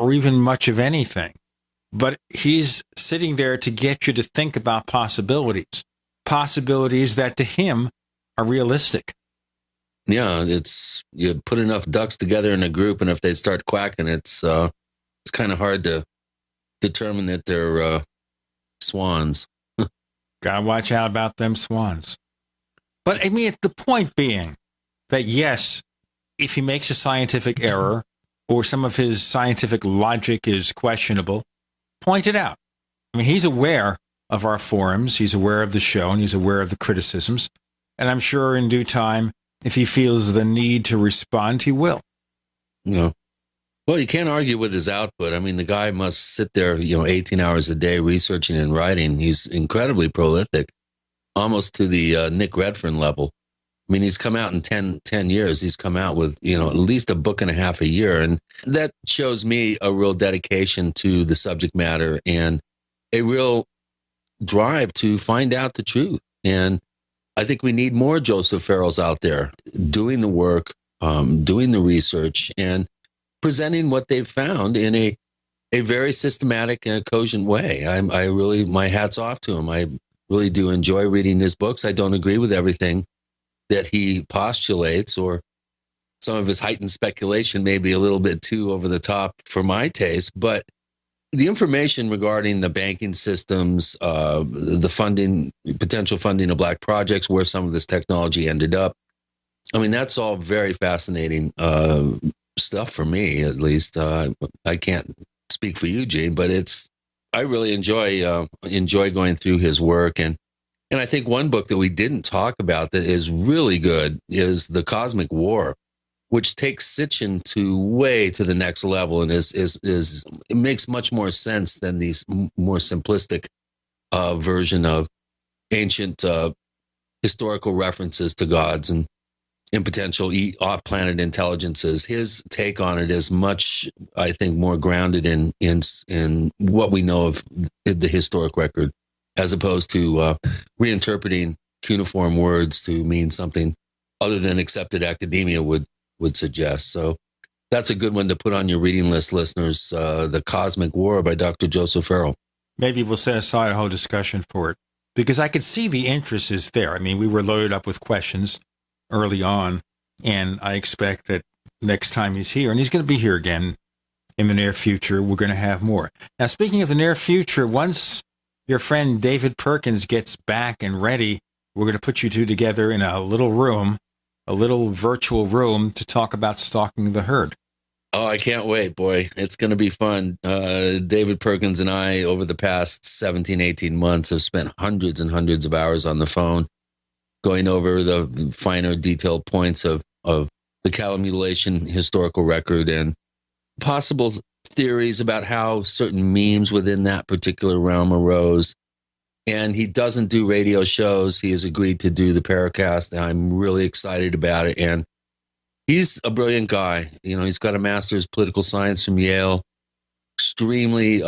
or even much of anything. But he's sitting there to get you to think about possibilities that to him are realistic. Yeah, it's you put enough ducks together in a group, and if they start quacking, it's kind of hard to determine that they're swans. Gotta watch out about them swans. But I mean, the point being that yes, if he makes a scientific error or some of his scientific logic is questionable, point it out. I mean, he's aware of our forums, he's aware of the show, and he's aware of the criticisms. And I'm sure in due time, if he feels the need to respond, he will. Yeah. Well, you can't argue with his output. I mean, the guy must sit there, 18 hours a day researching and writing. He's incredibly prolific, almost to the Nick Redfern level. I mean, he's come out in 10 years. He's come out with, at least a book and a half a year. And that shows me a real dedication to the subject matter and a real drive to find out the truth. And I think we need more Joseph Farrells out there doing the work, doing the research, and presenting what they've found in a very systematic and cogent way. I really, my hat's off to him. I really do enjoy reading his books. I don't agree with everything that he postulates, or some of his heightened speculation may be a little bit too over the top for my taste, but the information regarding the banking systems, the funding, potential funding of black projects, where some of this technology ended up, I mean, that's all very fascinating stuff for me, at least. I can't speak for you, Gene, but I really enjoy going through his work. And I think one book that we didn't talk about that is really good is The Cosmic War, which takes Sitchin to the next level, and it makes much more sense than these more simplistic version of ancient historical references to gods and potential off-planet intelligences. His take on it is much, I think, more grounded in what we know of the historic record, as opposed to reinterpreting cuneiform words to mean something other than accepted academia would suggest. So that's a good one to put on your reading list, listeners. The Cosmic War by Dr. Joseph Farrell. Maybe we'll set aside a whole discussion for it, because I could see the interest is there. I mean, we were loaded up with questions early on, and I expect that next time he's here, and he's going to be here again in the near future, we're going to have more. Now, speaking of the near future, once your friend David Perkins gets back and ready, we're going to put you two together in a little room, a little virtual room, to talk about stalking the herd. Oh, I can't wait, boy. It's going to be fun. David Perkins and I, over the past 17, 18 months, have spent hundreds and hundreds of hours on the phone going over the finer detailed points of the cattle mutilation historical record and possible theories about how certain memes within that particular realm arose. And he doesn't do radio shows. He has agreed to do the Paracast, and I'm really excited about it. And he's a brilliant guy. He's got a master's political science from Yale, extremely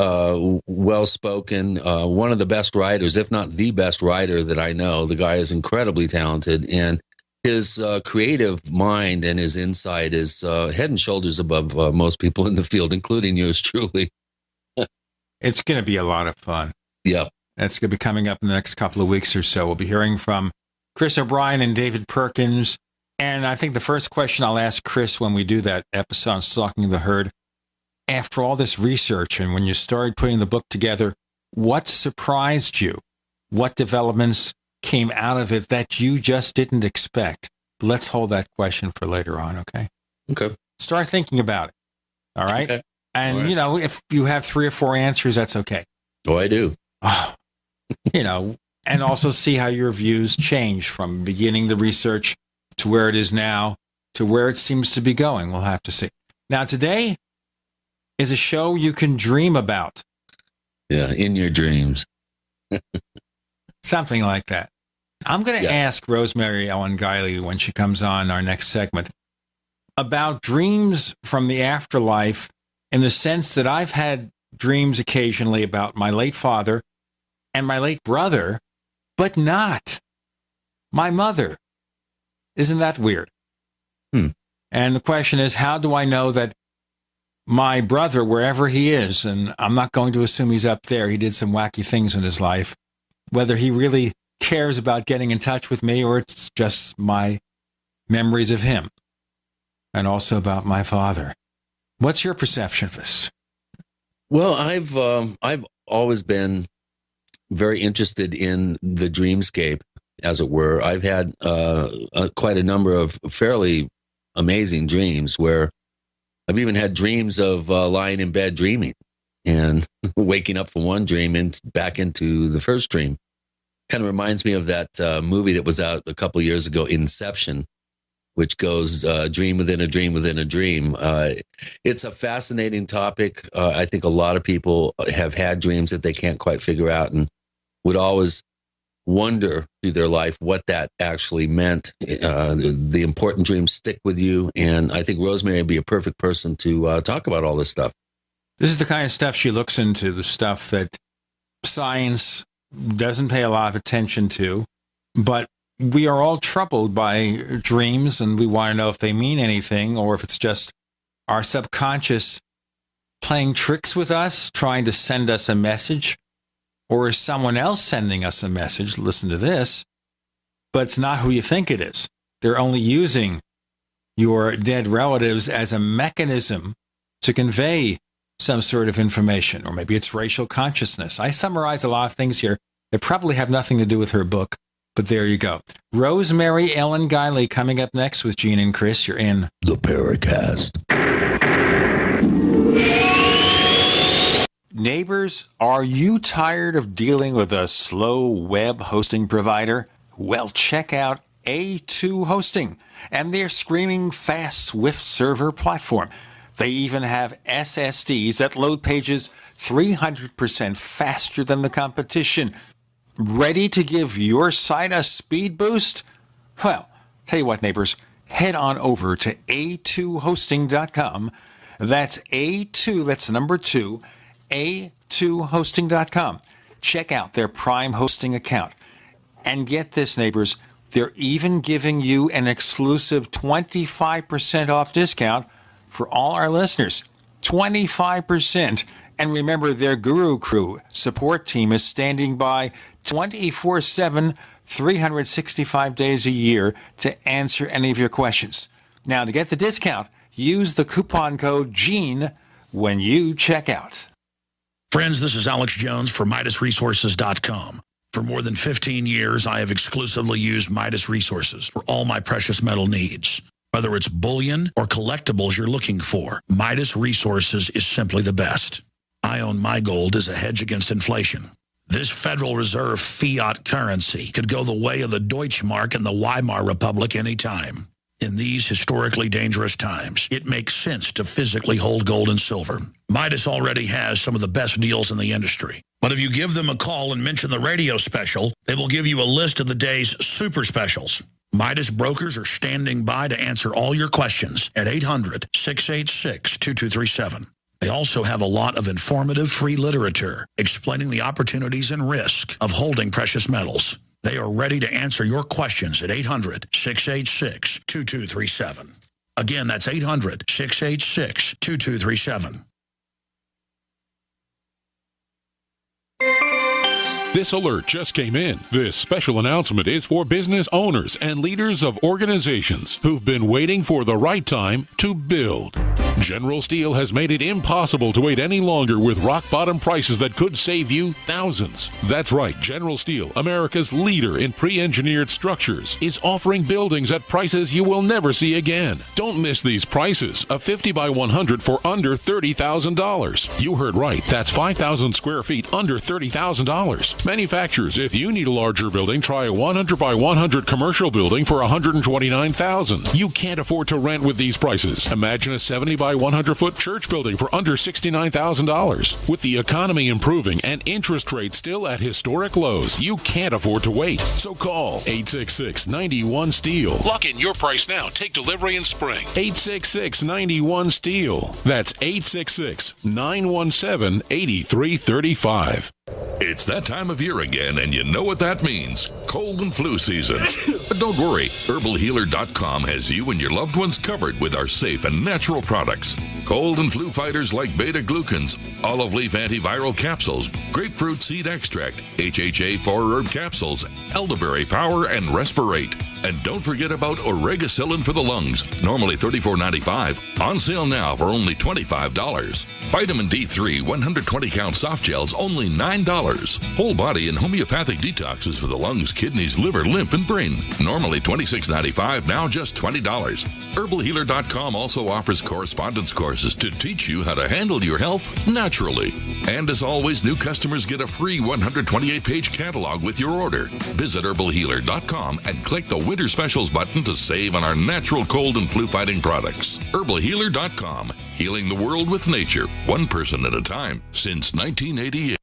well-spoken, one of the best writers, if not the best writer that I know. The guy is incredibly talented, and his creative mind and his insight is head and shoulders above most people in the field, including yours truly. It's going to be a lot of fun. Yep. That's going to be coming up in the next couple of weeks or so. We'll be hearing from Chris O'Brien and David Perkins. And I think the first question I'll ask Chris when we do that episode on Stalking the Herd, after all this research and when you started putting the book together, what surprised you? What developments came out of it that you just didn't expect? Let's hold that question for later on, okay? Okay. Start thinking about it, all right? Okay. And, all right. If you have 3 or 4 answers, that's okay. Oh, I do. And also see how your views change from beginning the research to where it is now to where it seems to be going. We'll have to see. Now, today is a show you can dream about. Yeah, in your dreams. Something like that. I'm going to ask Rosemary Ellen Guiley when she comes on our next segment about dreams from the afterlife, in the sense that I've had dreams occasionally about my late father and my late brother, but not my mother. Isn't that weird? And the question is, how do I know that my brother, wherever he is, and I'm not going to assume he's up there, he did some wacky things in his life, whether he really cares about getting in touch with me or it's just my memories of him and also about my father. What's your perception of this? Well, I've always been very interested in the dreamscape, as it were. I've had quite a number of fairly amazing dreams where I've even had dreams of lying in bed dreaming and waking up from one dream and back into the first dream. Kind of reminds me of that movie that was out a couple of years ago, Inception, which goes dream within a dream within a dream. It's a fascinating topic. I think a lot of people have had dreams that they can't quite figure out and would always wonder through their life what that actually meant. The important dreams stick with you. And I think Rosemary would be a perfect person to talk about all this stuff. This is the kind of stuff she looks into, the stuff that science doesn't pay a lot of attention to, but we are all troubled by dreams, and we want to know if they mean anything or if it's just our subconscious playing tricks with us, trying to send us a message, or is someone else sending us a message? Listen to this, but it's not who you think it is. They're only using your dead relatives as a mechanism to convey some sort of information, or maybe it's racial consciousness. I summarize a lot of things here that probably have nothing to do with her book, but there you go. Rosemary Ellen Guiley coming up next with Gene and Chris. You're in the Paracast. Neighbors, are you tired of dealing with a slow web hosting provider? Well, check out A2 Hosting and their screaming fast Swift server platform. They even have SSDs that load pages 300% faster than the competition. Ready to give your site a speed boost? Well, tell you what, neighbors, head on over to a2hosting.com. That's A2, that's number 2, a2hosting.com. Check out their Prime hosting account. And get this, neighbors, they're even giving you an exclusive 25% off discount for all our listeners. 25%. And remember, their Guru Crew support team is standing by 24/7, 365 days a year to answer any of your questions. Now, to get the discount, use the coupon code GENE when you check out. Friends, this is Alex Jones for MidasResources.com. For more than 15 years, I have exclusively used Midas Resources for all my precious metal needs. Whether it's bullion or collectibles you're looking for, Midas Resources is simply the best. I own my gold as a hedge against inflation. This Federal Reserve fiat currency could go the way of the Deutschmark and the Weimar Republic anytime. In these historically dangerous times, it makes sense to physically hold gold and silver. Midas already has some of the best deals in the industry. But if you give them a call and mention the radio special, they will give you a list of the day's super specials. Midas brokers are standing by to answer all your questions at 800-686-2237. They also have a lot of informative free literature explaining the opportunities and risk of holding precious metals. They are ready to answer your questions at 800-686-2237. Again, that's 800-686-2237. This alert just came in. This special announcement is for business owners and leaders of organizations who've been waiting for the right time to build. General Steel has made it impossible to wait any longer with rock-bottom prices that could save you thousands. That's right, General Steel, America's leader in pre-engineered structures, is offering buildings at prices you will never see again. Don't miss these prices. A 50 by 100 for under $30,000. You heard right. That's 5,000 square feet under $30,000. Manufacturers, if you need a larger building, try a 100 by 100 commercial building for $129,000. You can't afford to rent with these prices. Imagine a 70 by 100 foot church building for under $69,000. With the economy improving and interest rates still at historic lows, you can't afford to wait. So call 866-91-STEEL. Lock in your price now. Take delivery in spring. 866-91-STEEL. That's 866-917-8335. It's that time of year again, and you know what that means. Cold and flu season. But don't worry, herbalhealer.com has you and your loved ones covered with our safe and natural products. Cold and flu fighters like beta-glucans, olive leaf antiviral capsules, grapefruit seed extract, HHA 4-herb capsules, elderberry power, and respirate. And don't forget about oregacillin for the lungs, normally $34.95, on sale now for only $25. Vitamin D3 120-count soft gels, only $9. Whole body and homeopathic detoxes for the lungs, kidneys, liver, lymph, and brain, normally $26.95, now just $20. Herbalhealer.com also offers correspondence courses to teach you how to handle your health naturally. And as always, new customers get a free 128-page catalog with your order. Visit herbalhealer.com and click the Winter Specials button to save on our natural cold and flu fighting products. Herbalhealer.com, healing the world with nature, one person at a time, since 1988.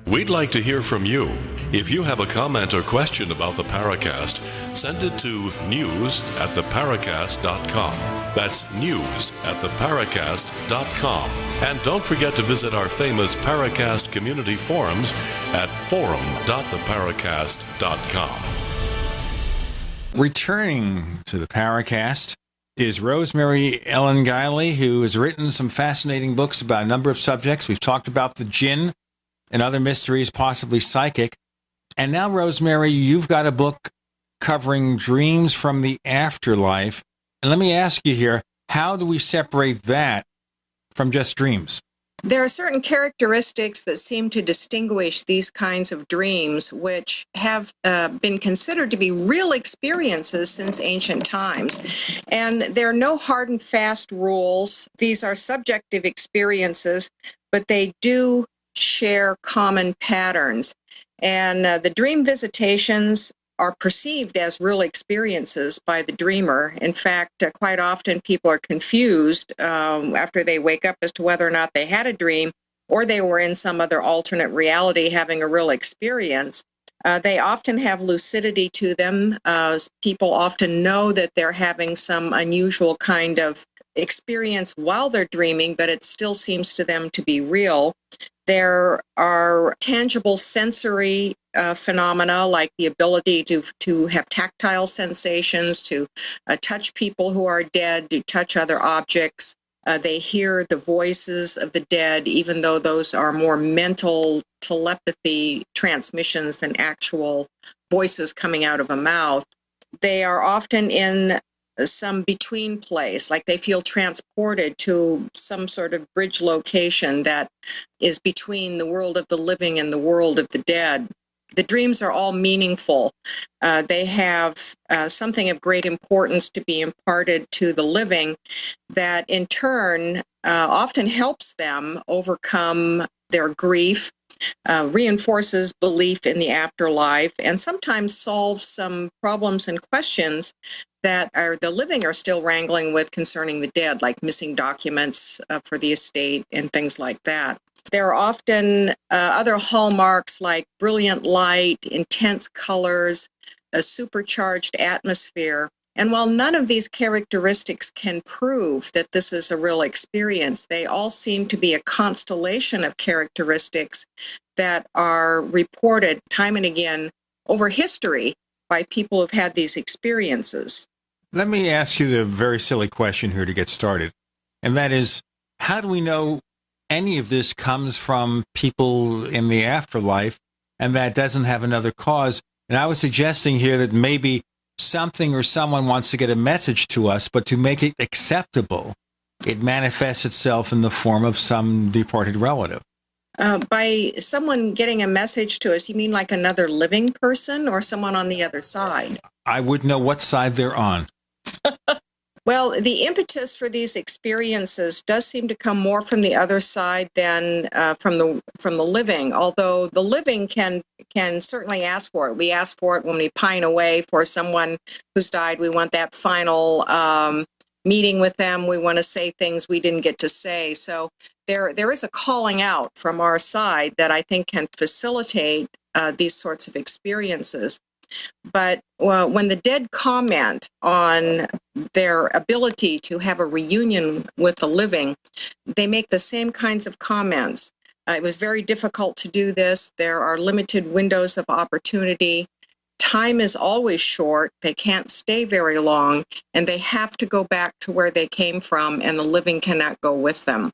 We'd like to hear from you. If you have a comment or question about the Paracast, send it to news@theparacast.com. That's news@theparacast.com. And don't forget to visit our famous Paracast community forums at forum.theparacast.com. Returning to the Paracast is Rosemary Ellen Guiley, who has written some fascinating books about a number of subjects. We've talked about the jinn and other mysteries, possibly psychic. And now, Rosemary, you've got a book covering dreams from the afterlife. And let me ask you here, how do we separate that from just dreams? There are certain characteristics that seem to distinguish these kinds of dreams, which have been considered to be real experiences since ancient times. And there are no hard and fast rules. These are subjective experiences, but they do share common patterns. And the dream visitations are perceived as real experiences by the dreamer. In fact, quite often people are confused after they wake up as to whether or not they had a dream or they were in some other alternate reality having a real experience. They often have lucidity to them. People often know that they're having some unusual kind of experience while they're dreaming, but it still seems to them to be real. There are tangible sensory phenomena like the ability to have tactile sensations, to touch people who are dead, to touch other objects. They hear the voices of the dead, even though those are more mental telepathy transmissions than actual voices coming out of a mouth. They are often in some between place, like they feel transported to some sort of bridge location that is between the world of the living and the world of the dead. The dreams are all meaningful. They have something of great importance to be imparted to the living that in turn often helps them overcome their grief, reinforces belief in the afterlife, and sometimes solves some problems and questions that the living are still wrangling with concerning the dead, like missing documents for the estate and things like that. There are often other hallmarks like brilliant light, intense colors, a supercharged atmosphere. And while none of these characteristics can prove that this is a real experience, they all seem to be a constellation of characteristics that are reported time and again over history by people who've had these experiences. Let me ask you the very silly question here to get started. And that is, how do we know any of this comes from people in the afterlife and that doesn't have another cause? And I was suggesting here that maybe something or someone wants to get a message to us, but to make it acceptable, it manifests itself in the form of some departed relative. By someone getting a message to us, you mean like another living person or someone on the other side? I would know what side they're on. Well, the impetus for these experiences does seem to come more from the other side than from the living, although the living can certainly ask for it. We ask for it when we pine away for someone who's died. We want that final meeting with them. We want to say things we didn't get to say. So there is a calling out from our side that I think can facilitate these sorts of experiences. But when the dead comment on their ability to have a reunion with the living, they make the same kinds of comments. It was very difficult to do this. There are limited windows of opportunity. Time is always short. They can't stay very long, and they have to go back to where they came from, and the living cannot go with them.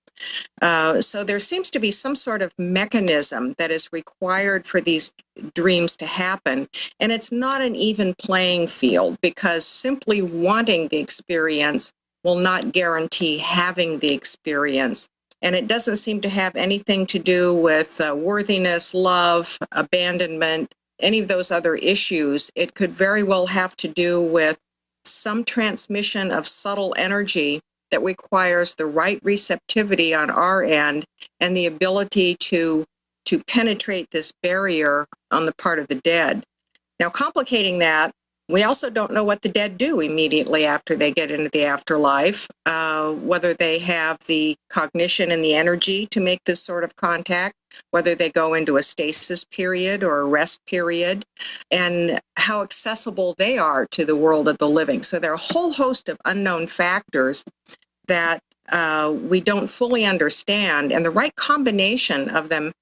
So there seems to be some sort of mechanism that is required for these dreams to happen, and it's not an even playing field, because simply wanting the experience will not guarantee having the experience. And it doesn't seem to have anything to do with worthiness, love, abandonment, any of those other issues. It could very well have to do with some transmission of subtle energy that requires the right receptivity on our end and the ability to penetrate this barrier on the part of the dead. Now, complicating that, we also don't know what the dead do immediately after they get into the afterlife, whether they have the cognition and the energy to make this sort of contact, whether they go into a stasis period or a rest period, and how accessible they are to the world of the living. So there are a whole host of unknown factors that we don't fully understand, and the right combination of them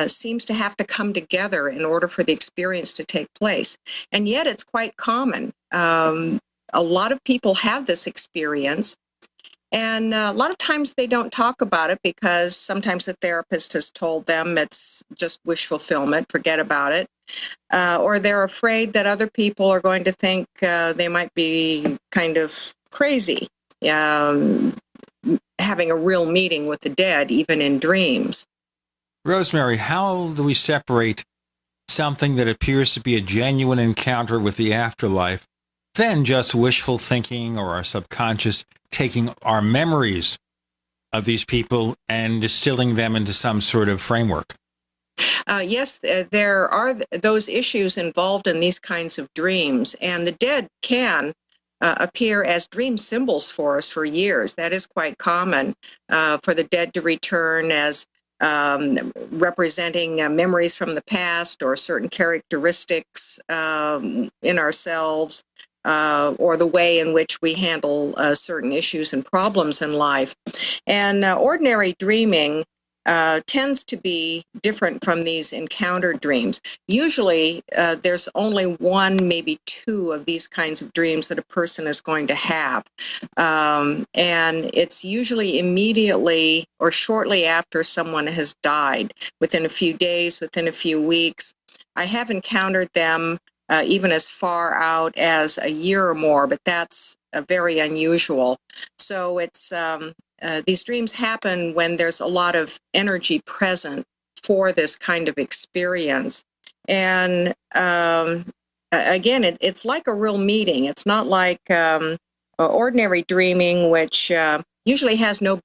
seems to have to come together in order for the experience to take place. And yet it's quite common. A lot of people have this experience, and a lot of times they don't talk about it because sometimes the therapist has told them it's just wish fulfillment, forget about it. Or they're afraid that other people are going to think they might be kind of crazy, having a real meeting with the dead, even in dreams. Rosemary, how do we separate something that appears to be a genuine encounter with the afterlife, than just wishful thinking or our subconscious taking our memories of these people and distilling them into some sort of framework? Yes, there are those issues involved in these kinds of dreams, and the dead can appear as dream symbols for us for years. That is quite common for the dead to return as representing memories from the past or certain characteristics in ourselves, or the way in which we handle certain issues and problems in life. And ordinary dreaming tends to be different from these encountered dreams. Usually, there's only one, maybe two of these kinds of dreams that a person is going to have. And it's usually immediately or shortly after someone has died, within a few days, within a few weeks. I have encountered them even as far out as a year or more, but that's very unusual. So it's these dreams happen when there's a lot of energy present for this kind of experience. And again, it's like a real meeting. It's not like ordinary dreaming, which usually has no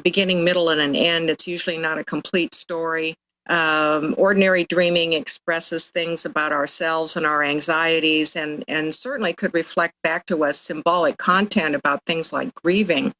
beginning, middle, and an end. It's usually not a complete story. Ordinary dreaming expresses things about ourselves and our anxieties, and certainly could reflect back to us symbolic content about things like grieving.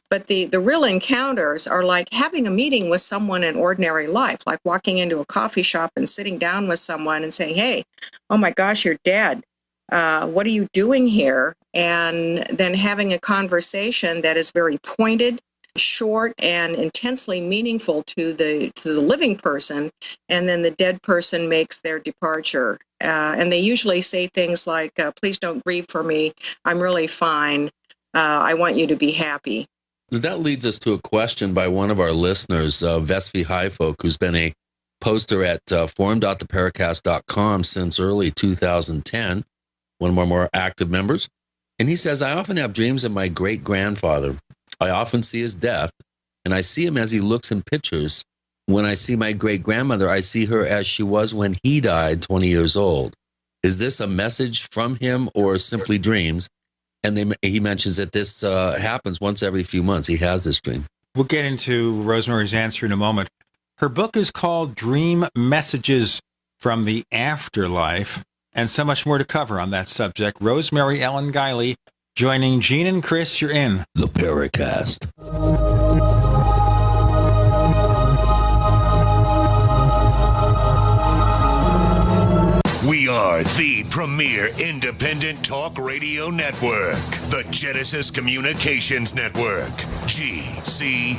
But the real encounters are like having a meeting with someone in ordinary life, like walking into a coffee shop and sitting down with someone and saying, hey, oh my gosh, you're dead. What are you doing here? And then having a conversation that is very pointed, short, and intensely meaningful to the living person, and then the dead person makes their departure. And they usually say things like, please don't grieve for me. I'm really fine. I want you to be happy. That leads us to a question by one of our listeners, Vesvi Highfolk, who's been a poster at forum.theparacast.com since early 2010, one of our more active members. And he says, I often have dreams of my great-grandfather. I often see his death, and I see him as he looks in pictures. When I see my great-grandmother, I see her as she was when he died 20 years old. Is this a message from him or simply dreams? And he mentions that this happens once every few months. He has this dream. We'll get into Rosemary's answer in a moment. Her book is called Dream Messages from the Afterlife, and so much more to cover on that subject. Rosemary Ellen Guiley joining Gene and Chris. You're in The Paracast. We are the premier independent talk radio network, the Genesis Communications Network, GCN.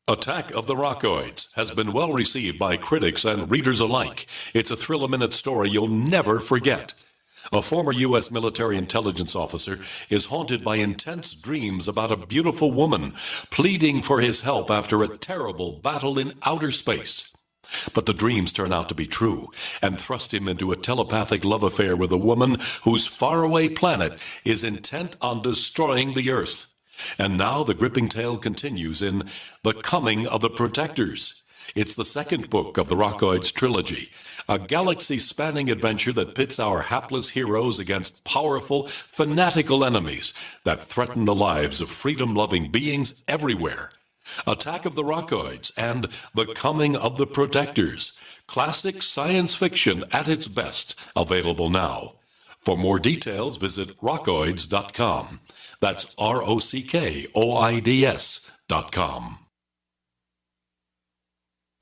Attack of the Rockoids has been well received by critics and readers alike. It's a thrill-a-minute story you'll never forget. A former U.S. military intelligence officer is haunted by intense dreams about a beautiful woman pleading for his help after a terrible battle in outer space. But the dreams turn out to be true and thrust him into a telepathic love affair with a woman whose faraway planet is intent on destroying the Earth. And now the gripping tale continues in The Coming of the Protectors. It's the second book of the Rockoids trilogy, a galaxy-spanning adventure that pits our hapless heroes against powerful, fanatical enemies that threaten the lives of freedom-loving beings everywhere. Attack of the Rockoids and The Coming of the Protectors. Classic science fiction at its best, available now. For more details, visit rockoids.com. That's ROCKOIDS.com.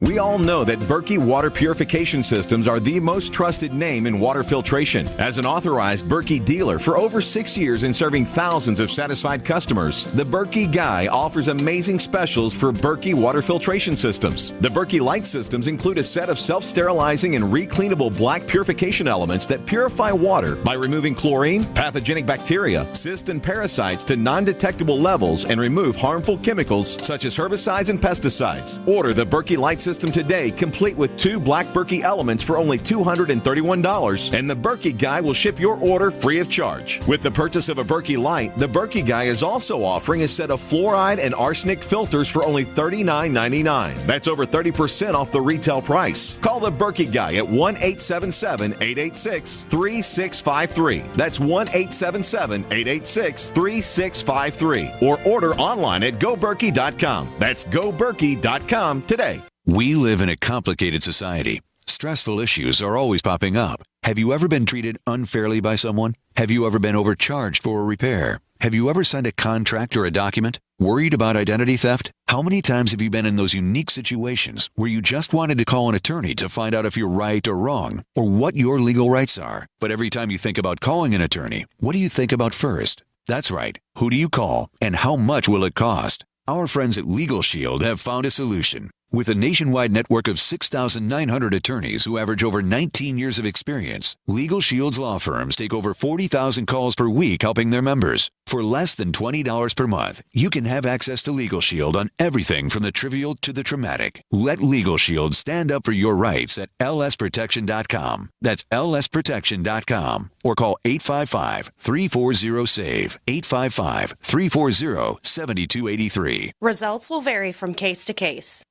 We all know that Berkey Water Purification Systems are the most trusted name in water filtration. As an authorized Berkey dealer for over 6 years and serving thousands of satisfied customers, the Berkey Guy offers amazing specials for Berkey Water Filtration Systems. The Berkey Light Systems include a set of self-sterilizing and recleanable black purification elements that purify water by removing chlorine, pathogenic bacteria, cysts, and parasites to non-detectable levels and remove harmful chemicals such as herbicides and pesticides. Order the Berkey Light System today, complete with 2 black Berkey elements for only $231, and the Berkey Guy will ship your order free of charge. With the purchase of a Berkey Light, the Berkey Guy is also offering a set of fluoride and arsenic filters for only $39.99. That's over 30% off the retail price. Call the Berkey Guy at 1-877-886-3653. That's 1-877-886-3653. Or order online at goberkey.com. That's goberkey.com today. We live in a complicated society. Stressful issues are always popping up. Have you ever been treated unfairly by someone? Have you ever been overcharged for a repair? Have you ever signed a contract or a document? Worried about identity theft? How many times have you been in those unique situations where you just wanted to call an attorney to find out if you're right or wrong, or what your legal rights are? But every time you think about calling an attorney, what do you think about first? That's right. Who do you call, and how much will it cost? Our friends at Legal Shield have found a solution. With a nationwide network of 6,900 attorneys who average over 19 years of experience, Legal Shield's law firms take over 40,000 calls per week helping their members. For less than $20 per month, you can have access to Legal Shield on everything from the trivial to the traumatic. Let Legal Shield stand up for your rights at lsprotection.com. That's lsprotection.com. Or call 855-340-SAVE, 855-340-7283. Results will vary from case to case.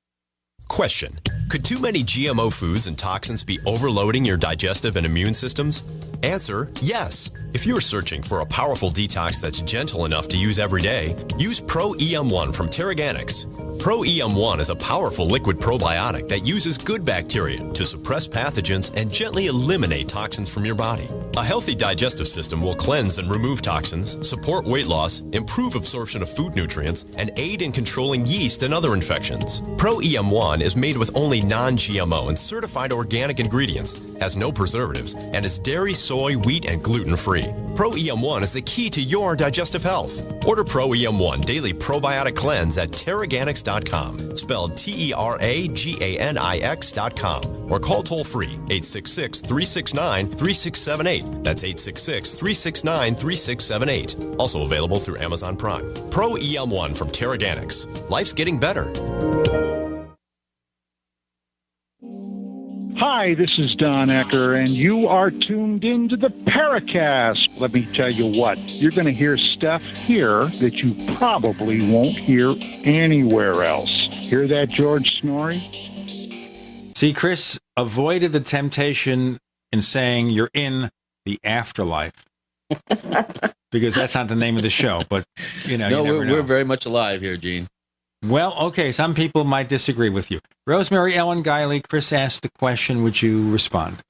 Question: could too many GMO foods and toxins be overloading your digestive and immune systems? Answer: yes. If you're searching for a powerful detox that's gentle enough to use every day, use Pro EM1 from Terraganics. Pro EM1 is a powerful liquid probiotic that uses good bacteria to suppress pathogens and gently eliminate toxins from your body. A healthy digestive system will cleanse and remove toxins, support weight loss, improve absorption of food nutrients, and aid in controlling yeast and other infections. Pro EM1 is made with only non-GMO and certified organic ingredients, has no preservatives, and is dairy, soy, wheat, and gluten-free. Pro EM1 is the key to your digestive health. Order Pro EM1 Daily Probiotic Cleanse at Terraganics.com, spelled Terraganix.com, or call toll-free 866-369-3678. That's 866-369-3678. Also available through Amazon Prime. Pro EM1 from Terraganics. Life's getting better. Hi, this is Don Ecker, and you are tuned into the Paracast. Let me tell you what, you're going to hear stuff here that you probably won't hear anywhere else. Hear that, George Snorri? See, Chris avoided the temptation in saying you're in the afterlife. Because that's not the name of the show, but, you know, no, you never know. We're very much alive here, Gene. Well, okay, some people might disagree with you. Rosemary Ellen Guiley, Chris asked the question. Would you respond?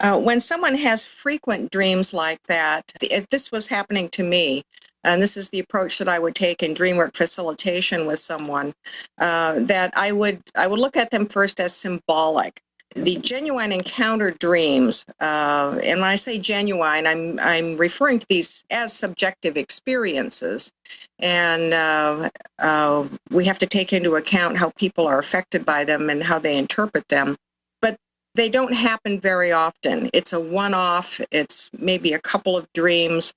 When someone has frequent dreams like that, if this was happening to me, and this is the approach that I would take in dream work facilitation with someone, that I would look at them first as symbolic. the genuine encounter dreams, and when I say genuine, I'm referring to these as subjective experiences, and we have to take into account how people are affected by them and how they interpret them. But they don't happen very often. It's a one-off. It's maybe a couple of dreams.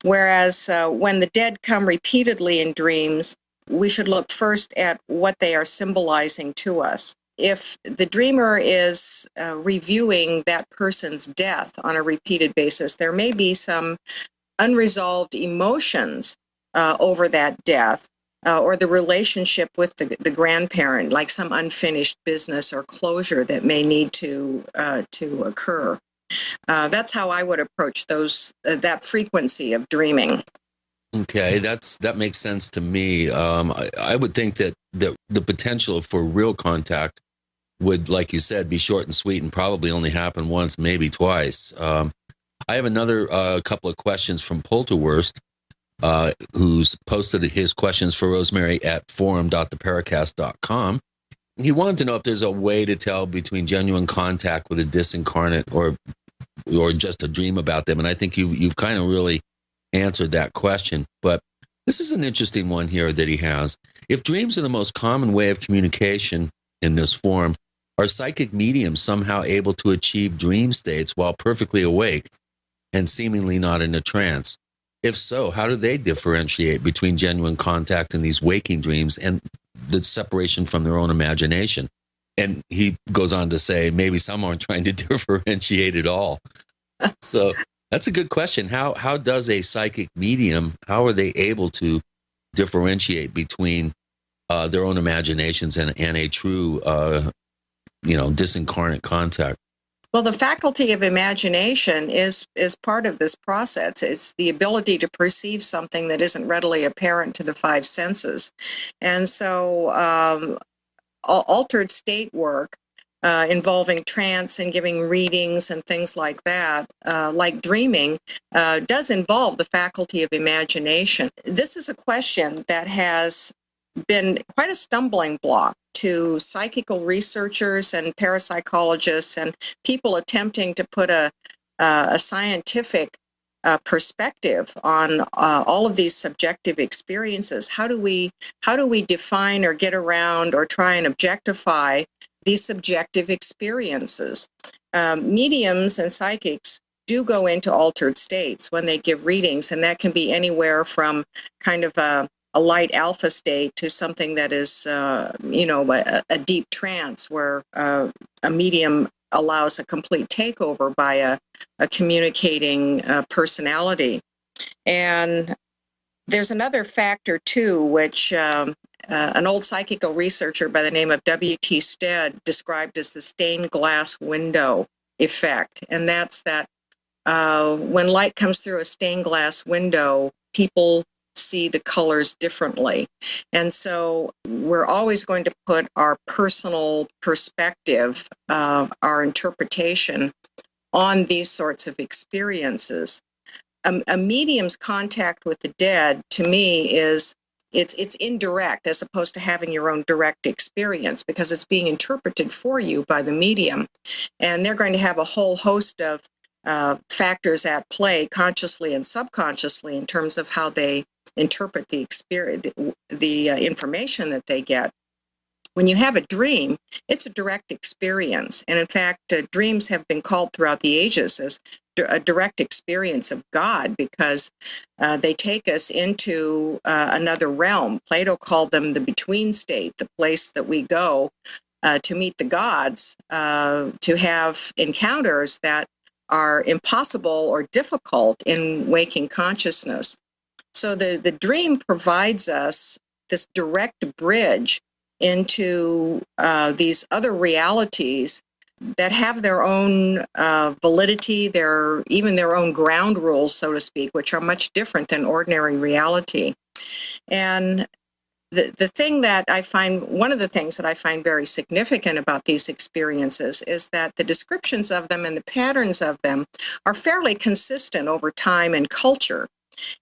Whereas when the dead come repeatedly in dreams, we should look first at what they are symbolizing to us. If the dreamer is reviewing that person's death on a repeated basis, there may be some unresolved emotions over that death or the relationship with the grandparent, like some unfinished business or closure that may need to occur. That's how I would approach that frequency of dreaming. Okay, that makes sense to me. I would think that the potential for real contact would, like you said, be short and sweet and probably only happen once, maybe twice. I have another couple of questions from Polterwurst, who's posted his questions for Rosemary at forum.theparacast.com. He wanted to know if there's a way to tell between genuine contact with a disincarnate or just a dream about them. And I think you've kind of really answered that question. But this is an interesting one here that he has. If dreams are the most common way of communication in this form, are psychic mediums somehow able to achieve dream states while perfectly awake and seemingly not in a trance? If so, how do they differentiate between genuine contact in these waking dreams and the separation from their own imagination? And he goes on to say, maybe some aren't trying to differentiate at all. So that's a good question. How does a psychic medium, how are they able to differentiate between their own imaginations and a true disincarnate contact? Well, the faculty of imagination is part of this process. It's the ability to perceive something that isn't readily apparent to the five senses. And so altered state work involving trance and giving readings and things like that, like dreaming, does involve the faculty of imagination. This is a question that has been quite a stumbling block to psychical researchers and parapsychologists and people attempting to put a scientific perspective on all of these subjective experiences. How do we define or get around or try and objectify these subjective experiences? Mediums and psychics do go into altered states when they give readings, and that can be anywhere from kind of a light alpha state to something that is, a deep trance where a medium allows a complete takeover by a communicating personality. And there's another factor, too, which an old psychical researcher by the name of W.T. Stead described as the stained glass window effect. And that's that when light comes through a stained glass window, people see the colors differently. And so we're always going to put our personal perspective, our interpretation on these sorts of experiences. A medium's contact with the dead, to me, is it's indirect as opposed to having your own direct experience, because it's being interpreted for you by the medium. And they're going to have a whole host of factors at play, consciously and subconsciously, in terms of how they interpret the experience, the information that they get. When you have a dream, it's a direct experience. And in fact, dreams have been called throughout the ages as a direct experience of God, because they take us into another realm. Plato called them the between state, the place that we go to meet the gods, to have encounters that are impossible or difficult in waking consciousness. So the dream provides us this direct bridge into these other realities that have their own validity, even their own ground rules, so to speak, which are much different than ordinary reality. And the thing that I find, one of the things that I find very significant about these experiences is that the descriptions of them and the patterns of them are fairly consistent over time and culture.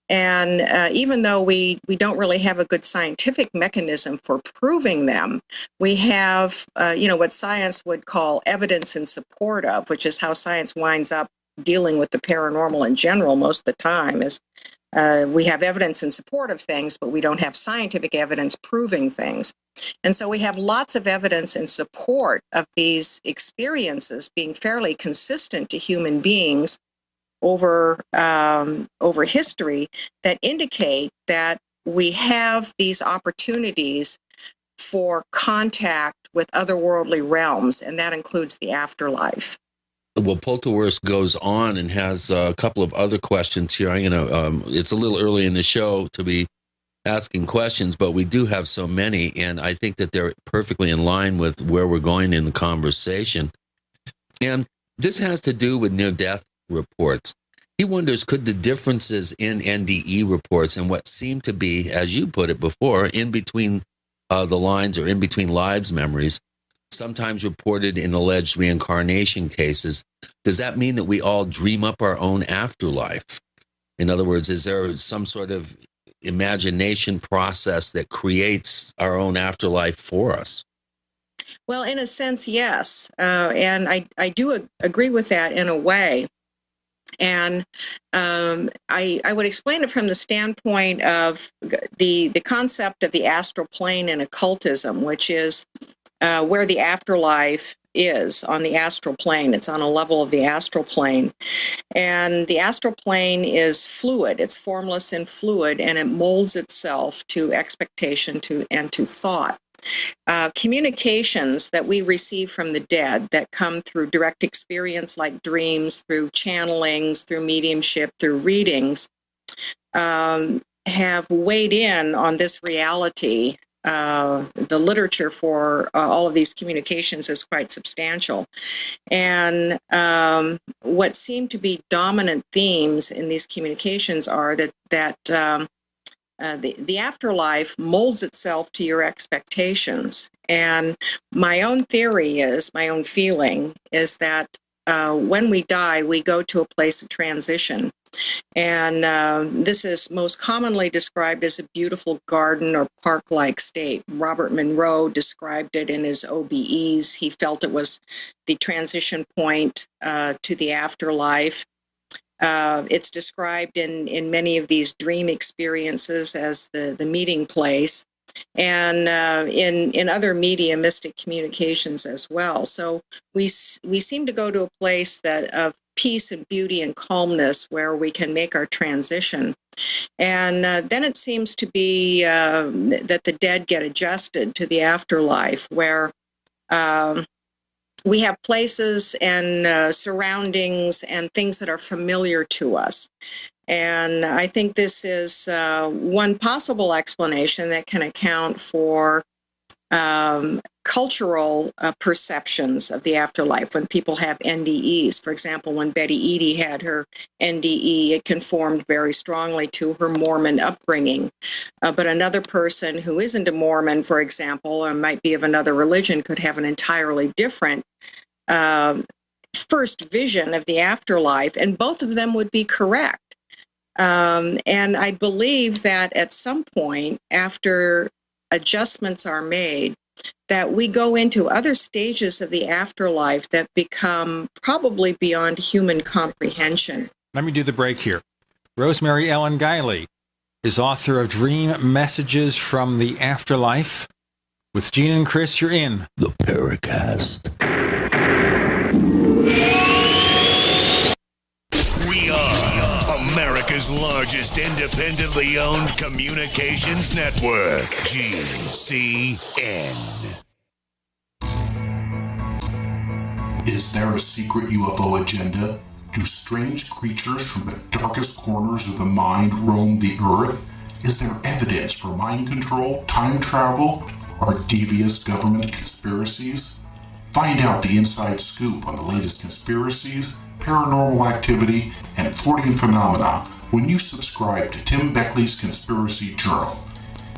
And even though we don't really have a good scientific mechanism for proving them, we have, what science would call evidence in support of, which is how science winds up dealing with the paranormal in general most of the time, is we have evidence in support of things, but we don't have scientific evidence proving things. And so we have lots of evidence in support of these experiences being fairly consistent to human beings over history that indicate that we have these opportunities for contact with otherworldly realms, and that includes the afterlife. Well, Polterworth goes on and has a couple of other questions here. It's a little early in the show to be asking questions, but we do have so many, and I think that they're perfectly in line with where we're going in the conversation. And this has to do with near-death reports. He wonders, could the differences in NDE reports and what seem to be, as you put it before, in between the lines or in between lives memories, sometimes reported in alleged reincarnation cases, does that mean that we all dream up our own afterlife? In other words, is there some sort of imagination process that creates our own afterlife for us? Well, in a sense, yes. And I do agree with that in a way. And I would explain it from the standpoint of the concept of the astral plane in occultism, which is where the afterlife is on the astral plane. It's on a level of the astral plane. And the astral plane is fluid. It's formless and fluid, and it molds itself to expectation and to thought. Communications that we receive from the dead that come through direct experience like dreams, through channelings, through mediumship, through readings, have weighed in on this reality. The literature for all of these communications is quite substantial. And what seem to be dominant themes in these communications are that the afterlife molds itself to your expectations. And my own theory is, my own feeling is that when we die, we go to a place of transition. And this is most commonly described as a beautiful garden or park-like state. Robert Monroe described it in his OBEs. He felt it was the transition point to the afterlife. It's described in many of these dream experiences as the meeting place, and in other mediumistic communications as well. So we seem to go to a place of peace and beauty and calmness where we can make our transition. And then it seems to be that the dead get adjusted to the afterlife, where we have places and surroundings and things that are familiar to us. And I think this is one possible explanation that can account for cultural perceptions of the afterlife when people have NDEs. For example, when Betty Eadie had her NDE, it conformed very strongly to her Mormon upbringing. But another person who isn't a Mormon, for example, or might be of another religion, could have an entirely different first vision of the afterlife, and both of them would be correct. And I believe that at some point, after adjustments are made, that we go into other stages of the afterlife that become probably beyond human comprehension. Let me do the break here. Rosemary Ellen Guiley is author of Dream Messages from the Afterlife. With Gene and Chris, you're in the Paracast. We are America's largest independently owned communications network, GCN. Is there a secret UFO agenda? Do strange creatures from the darkest corners of the mind roam the earth? Is there evidence for mind control, time travel, or devious government conspiracies? Find out the inside scoop on the latest conspiracies, paranormal activity, and Fortean phenomena when you subscribe to Tim Beckley's Conspiracy Journal.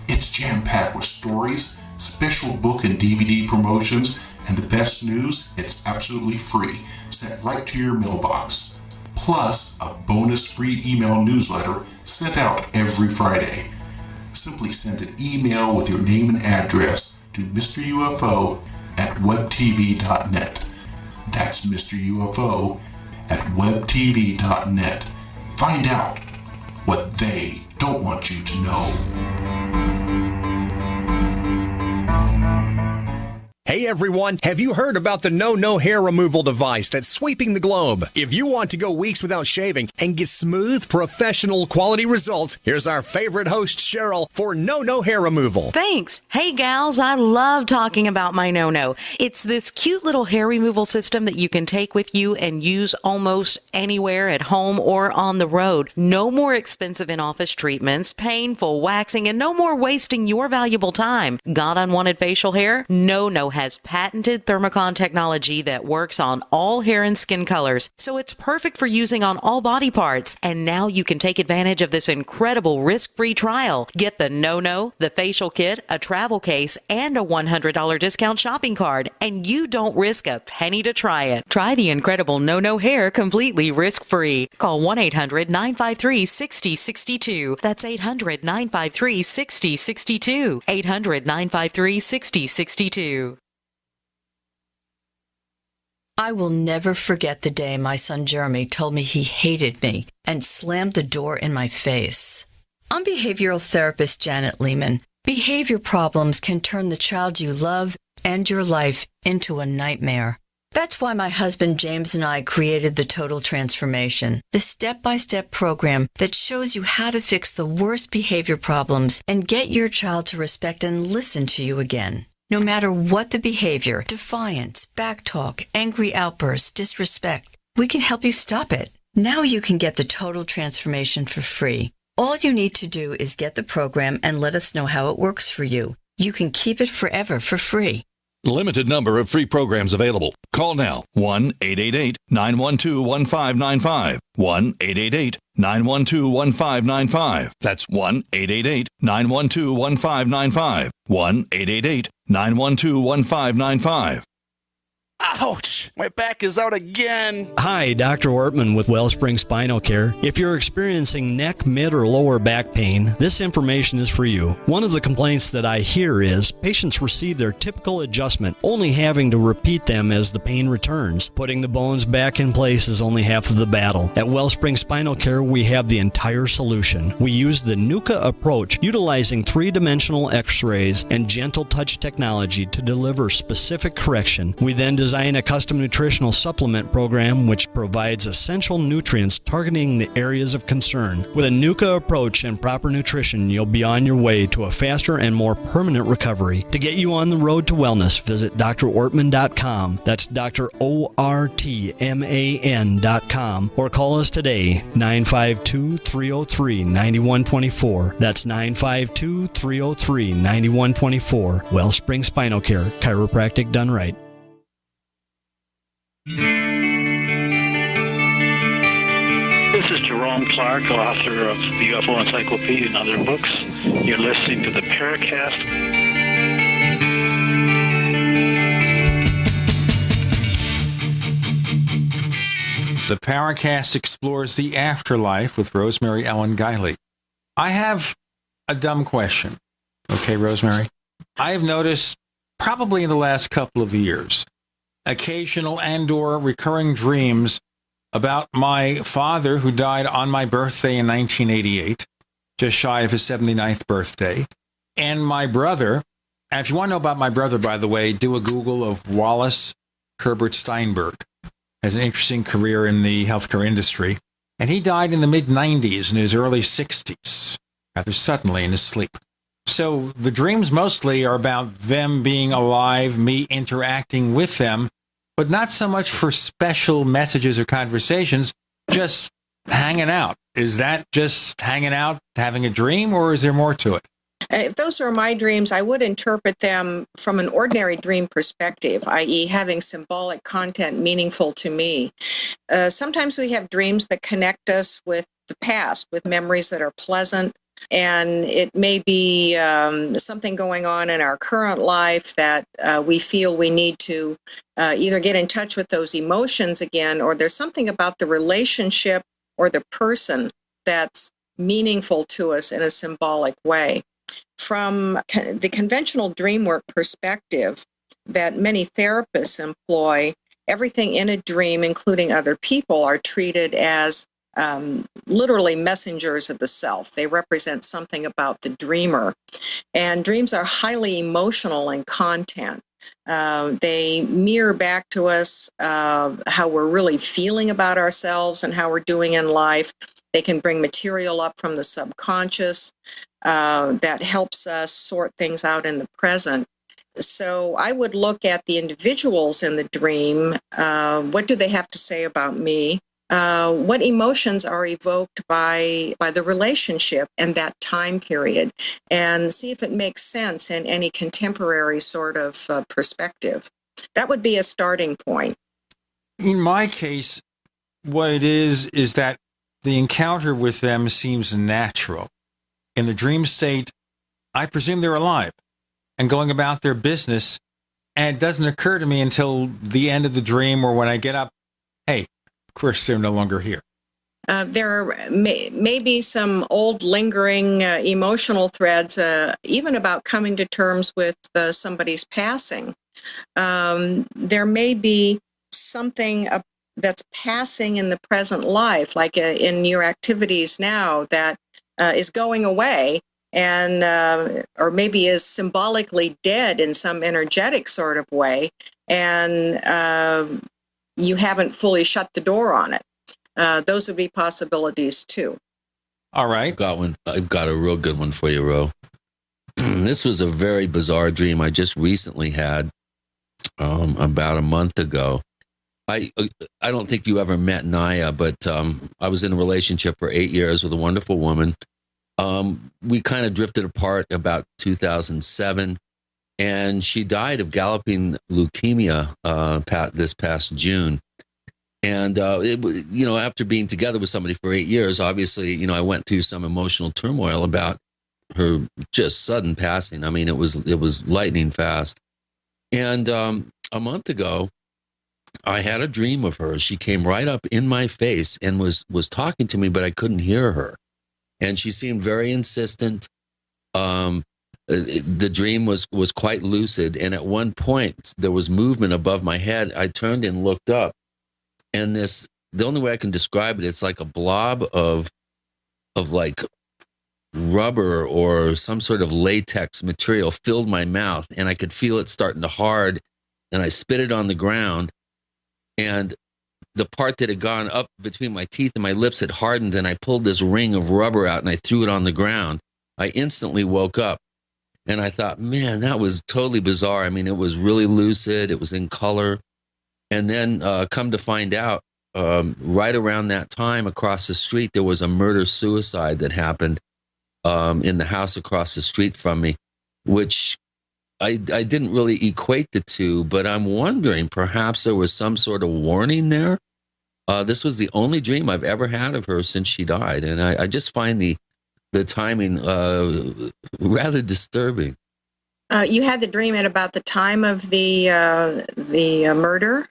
It's jam-packed with stories, special book and DVD promotions, and the best news, it's absolutely free, sent right to your mailbox. plus a bonus free email newsletter sent out every Friday. Simply send an email with your name and address to Mr. UFO at webtv.net. That's Mr. UFO at webtv.net. Find out what they don't want you to know. Hey everyone, have you heard about the No hair removal device that's sweeping the globe? If you want to go weeks without shaving and get smooth, professional quality results, here's our favorite host, Cheryl, for No hair removal. Thanks. Hey gals, I love talking about my No. It's this cute little hair removal system that you can take with you and use almost anywhere at home or on the road. No more expensive in-office treatments, painful waxing, and no more wasting your valuable time. Got unwanted facial hair? No has patented thermocon technology that works on all hair and skin colors, so it's perfect for using on all body parts. And now you can take advantage of this incredible risk-free trial. Get the No, the facial kit, a travel case, and a $100 discount shopping card, and you don't risk a penny to try it. Try the incredible No hair completely risk-free. Call 1-800-953-6062. That's 800-953-6062. 800-953-6062. I will never forget the day my son Jeremy told me he hated me and slammed the door in my face. I'm behavioral therapist Janet Lehman. Behavior problems can turn the child you love and your life into a nightmare. That's why my husband James and I created the Total Transformation, the step-by-step program that shows you how to fix the worst behavior problems and get your child to respect and listen to you again. No matter what the behavior, defiance, backtalk, angry outbursts, disrespect, we can help you stop it. Now you can get the Total Transformation for free. All you need to do is get the program and let us know how it works for you. You can keep it forever for free. Limited number of free programs available. Call now. 1-888-912-1595. 1-888-912-1595. That's 1-888-912-1595. 1-888-912-1595. Ouch! My back is out again. Hi, Dr. Ortman with Wellspring Spinal Care. If you're experiencing neck, mid, or lower back pain, this information is for you. One of the complaints that I hear is patients receive their typical adjustment, only having to repeat them as the pain returns. Putting the bones back in place is only half of the battle. At Wellspring Spinal Care, we have the entire solution. We use the NUCA approach, utilizing three-dimensional x-rays and gentle touch technology to deliver specific correction. We then design a custom nutritional supplement program which provides essential nutrients targeting the areas of concern. With a NUCA approach and proper nutrition, you'll be on your way to a faster and more permanent recovery. To get you on the road to wellness, visit drortman.com. That's drortman.com, or call us today, 952-303-9124. That's 952-303-9124. Wellspring Spinal Care, chiropractic done right. This is Jerome Clark, author of the UFO Encyclopedia and other books. You're listening to the Paracast. The Paracast explores the afterlife with Rosemary Ellen Guiley. I have a dumb question. Okay, Rosemary? I have noticed, probably in the last couple of years, occasional and/or recurring dreams about my father who died on my birthday in 1988, just shy of his 79th birthday, and my brother. And if you want to know about my brother, by the way, do a Google of Wallace Herbert Steinberg. Has an interesting career in the healthcare industry, and he died in the mid-90s, in his early 60s, rather suddenly in his sleep. So the dreams mostly are about them being alive, me interacting with them, but not so much for special messages or conversations, just hanging out. Is that just hanging out, having a dream, or is there more to it? If those are my dreams, I would interpret them from an ordinary dream perspective, i.e. having symbolic content meaningful to me. Sometimes we have dreams that connect us with the past, with memories that are pleasant, And it may be something going on in our current life that we feel we need to either get in touch with those emotions again, or there's something about the relationship or the person that's meaningful to us in a symbolic way. From the conventional dream work perspective that many therapists employ, everything in a dream, including other people, are treated as literally messengers of the self. They represent something about the dreamer. And dreams are highly emotional in content. They mirror back to us how we're really feeling about ourselves and how we're doing in life. They can bring material up from the subconscious that helps us sort things out in the present. So I would look at the individuals in the dream. What do they have to say about me? What emotions are evoked by the relationship and that time period, and see if it makes sense in any contemporary sort of perspective. That would be a starting point. In my case, what it is that the encounter with them seems natural. In the dream state, I presume they're alive and going about their business, and it doesn't occur to me until the end of the dream or when I get up, hey, of course they're no longer here. There may be some old lingering emotional threads, even about coming to terms with somebody's passing. There may be something that's passing in the present life, like in your activities now, that is going away, and or maybe is symbolically dead in some energetic sort of way, and you haven't fully shut the door on it. Those would be possibilities too. All right. I've got a real good one for you, Ro. This was a very bizarre dream I just recently had about a month ago. I don't think you ever met Naya, but I was in a relationship for 8 years with a wonderful woman. We kind of drifted apart about 2007. And she died of galloping leukemia this past June. And, after being together with somebody for 8 years, obviously, I went through some emotional turmoil about her just sudden passing. I mean, it was lightning fast. And a month ago, I had a dream of her. She came right up in my face and was talking to me, but I couldn't hear her. And she seemed very insistent. The dream was quite lucid, and at one point there was movement above my head. I turned and looked up, and the only way I can describe it, it's like a blob of like rubber or some sort of latex material filled my mouth, and I could feel it starting to hard, and I spit it on the ground, and the part that had gone up between my teeth and my lips had hardened, and I pulled this ring of rubber out and I threw it on the ground. I instantly woke up. And I thought, man, that was totally bizarre. I mean, it was really lucid. It was in color. And then come to find out, right around that time across the street, there was a murder-suicide that happened in the house across the street from me, which I didn't really equate the two, but I'm wondering perhaps there was some sort of warning there. This was the only dream I've ever had of her since she died. And I just find the timing rather disturbing. You had the dream at about the time of the murder?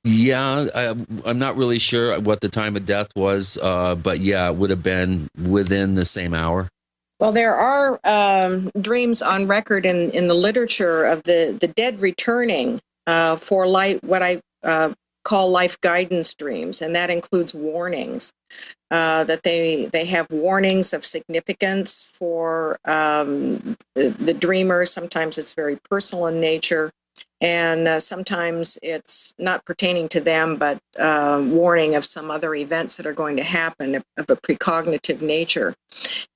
Yeah, I'm not really sure what the time of death was, but yeah, it would have been within the same hour. Well, there are dreams on record in the literature of the dead returning for what I call life guidance dreams, and that includes warnings. That they have warnings of significance for the dreamer. Sometimes it's very personal in nature, and sometimes it's not pertaining to them, but warning of some other events that are going to happen of a precognitive nature.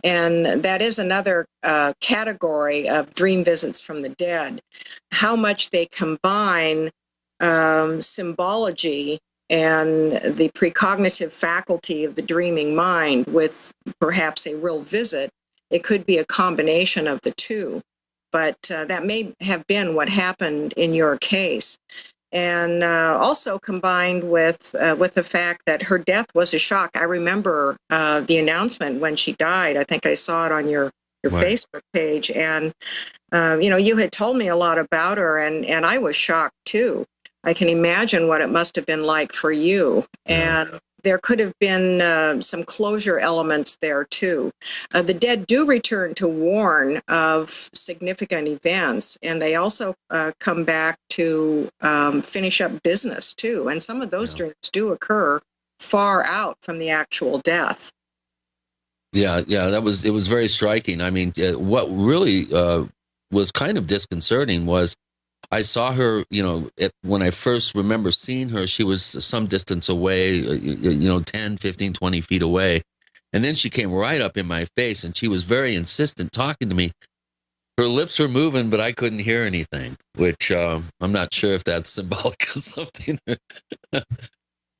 And that is another category of dream visits from the dead. How much they combine symbology and the precognitive faculty of the dreaming mind with perhaps a real visit. It could be a combination of the two, but that may have been what happened in your case. And also combined with the fact that her death was a shock. I remember the announcement when she died. I think I saw it on your Right. Facebook page. And, you had told me a lot about her, and I was shocked too. I can imagine what it must have been like for you. Yeah. And there could have been some closure elements there too. The dead do return to warn of significant events, and they also come back to finish up business too. And some of those dreams do occur far out from the actual death. Yeah, it was very striking. I mean, what really was kind of disconcerting was I saw her, when I first remember seeing her, she was some distance away, 10, 15, 20 feet away. And then she came right up in my face, and she was very insistent talking to me. Her lips were moving, but I couldn't hear anything, which I'm not sure if that's symbolic of something.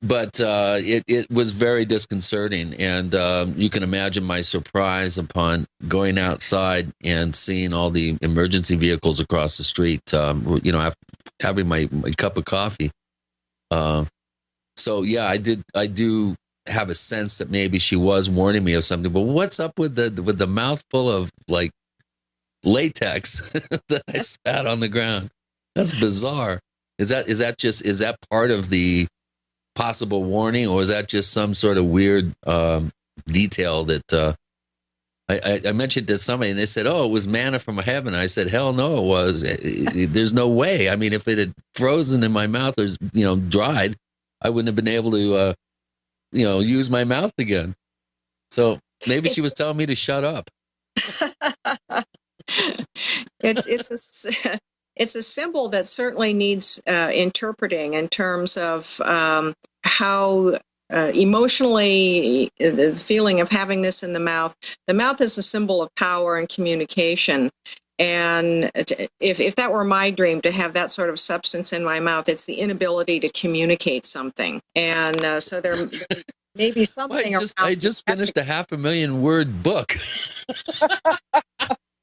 But it was very disconcerting, and you can imagine my surprise upon going outside and seeing all the emergency vehicles across the street. Having my cup of coffee. So yeah, I do have a sense that maybe she was warning me of something. But what's up with the mouthful of like latex that I spat on the ground? That's bizarre. Is that part of the possible warning, or is that just some sort of weird detail that I mentioned to somebody, and they said, "Oh, it was manna from heaven." I said, "Hell no, it was. There's no way. I mean, if it had frozen in my mouth or dried, I wouldn't have been able to use my mouth again." So maybe she was telling me to shut up. It's a symbol that certainly needs interpreting in terms of how emotionally the feeling of having this in the mouth. The mouth is a symbol of power and communication. And if that were my dream, to have that sort of substance in my mouth, it's the inability to communicate something. And so there may be something. I just finished a 500,000 word book.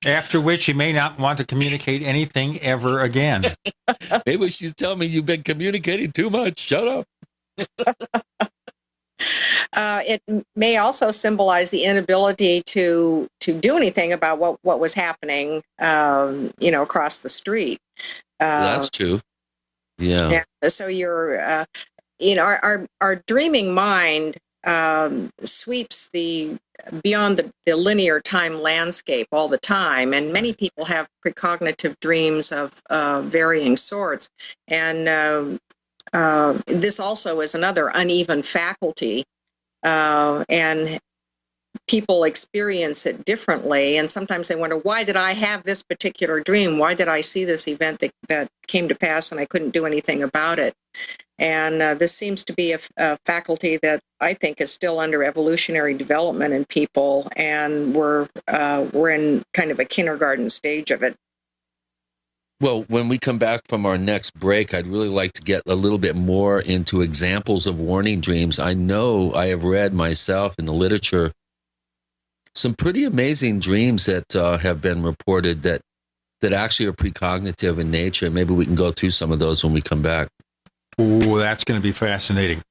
After which you may not want to communicate anything ever again. Maybe she's telling me you've been communicating too much. Shut up. It may also symbolize the inability to do anything about what was happening, across the street. That's true. Yeah. So you're, our dreaming mind sweeps beyond the linear time landscape all the time, and many people have precognitive dreams of varying sorts, and this also is another uneven faculty, and people experience it differently, and sometimes they wonder, why did I have this particular dream? Why did I see this event that came to pass and I couldn't do anything about it? And this seems to be a faculty that I think is still under evolutionary development in people, and we're in kind of a kindergarten stage of it. Well, when we come back from our next break, I'd really like to get a little bit more into examples of warning dreams. I know I have read myself in the literature some pretty amazing dreams that have been reported that actually are precognitive in nature. Maybe we can go through some of those when we come back. Oh, that's going to be fascinating.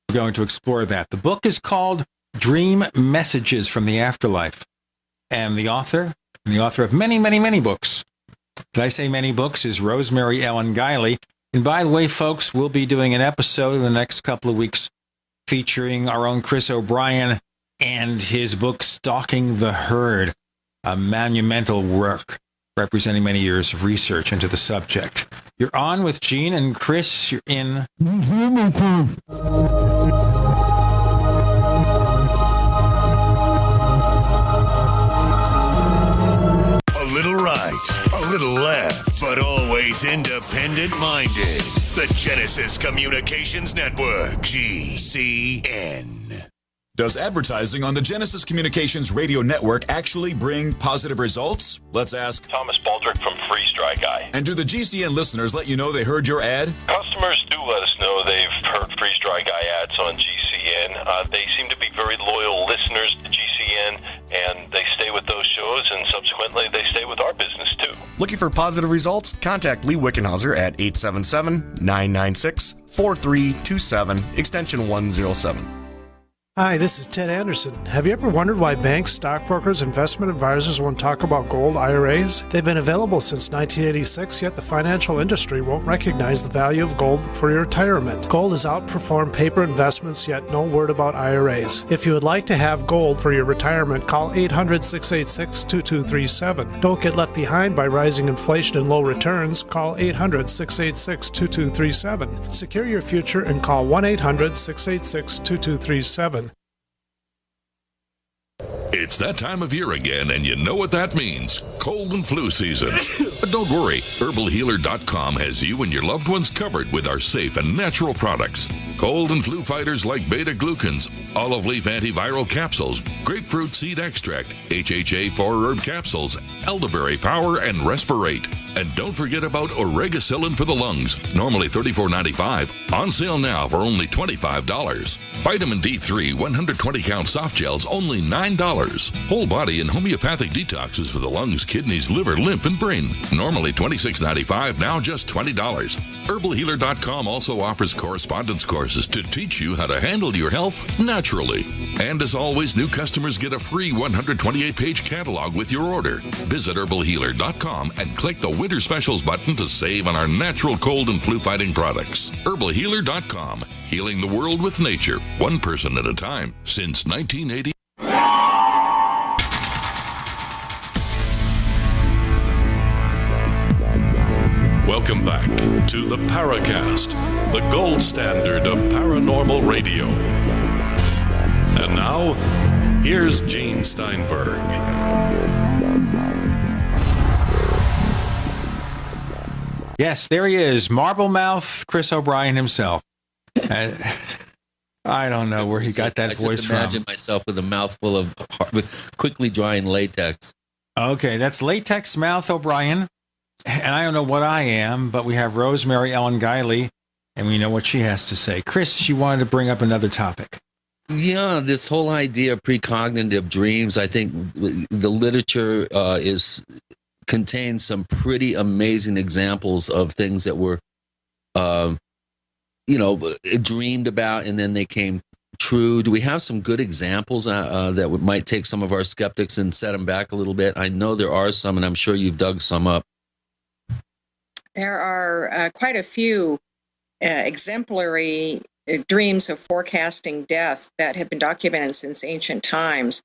We're going to explore that. The book is called Dream Messages from the Afterlife. And the author of many, many, many books, did I say many books, is Rosemary Ellen Guiley. And by the way, folks, we'll be doing an episode in the next couple of weeks featuring our own Chris O'Brien and his book, Stalking the Herd, a monumental work representing many years of research into the subject. You're on with Gene and Chris. You're in. A little right, a little left, but always independent-minded. The Genesis Communications Network, GCN. Does advertising on the Genesis Communications Radio Network actually bring positive results? Let's ask Thomas Baldrick from Free Strike Guy. And do the GCN listeners let you know they heard your ad? Customers do let us know they've heard Free Strike Guy ads on GCN. They seem to be very loyal listeners to GCN, and they stay with those shows, and subsequently they stay with our business too. Looking for positive results? Contact Lee Wickenhauser at 877-996-4327, extension 107. Hi, this is Ted Anderson. Have you ever wondered why banks, stockbrokers, investment advisors won't talk about gold IRAs? They've been available since 1986, yet the financial industry won't recognize the value of gold for your retirement. Gold has outperformed paper investments, yet no word about IRAs. If you would like to have gold for your retirement, call 800-686-2237. Don't get left behind by rising inflation and low returns. Call 800-686-2237. Secure your future and call 1-800-686-2237. It's that time of year again, and you know what that means. Cold and flu season. But don't worry, HerbalHealer.com has you and your loved ones covered with our safe and natural products. Cold and flu fighters like beta-glucans, olive leaf antiviral capsules, grapefruit seed extract, HHA 4-herb capsules, elderberry power, and respirate. And don't forget about Oregacillin for the lungs, normally $34.95, on sale now for only $25. Vitamin D3 120-count soft gels, only $9. Whole body and homeopathic detoxes for the lungs, kidneys, liver, lymph, and brain, normally $26.95, now just $20. HerbalHealer.com also offers correspondence courses to teach you how to handle your health naturally. And as always, new customers get a free 128-page catalog with your order. Visit HerbalHealer.com and click the Winter Specials button to save on our natural cold and flu-fighting products. HerbalHealer.com, healing the world with nature, one person at a time, since 1980. Welcome back to the Paracast, the gold standard of paranormal radio. And now, here's Gene Steinberg. Yes, there he is, Marblemouth Chris O'Brien himself. I don't know where he got that voice from. I just imagine myself with a mouthful of quickly drying latex. Okay, that's Latex Mouth O'Brien. And I don't know what I am, but we have Rosemary Ellen Guiley, and we know what she has to say. Chris, she wanted to bring up another topic. Yeah, this whole idea of precognitive dreams, I think the literature contains some pretty amazing examples of things that were, dreamed about, and then they came true. Do we have some good examples that might take some of our skeptics and set them back a little bit? I know there are some, and I'm sure you've dug some up. There are quite a few exemplary dreams of forecasting death that have been documented since ancient times.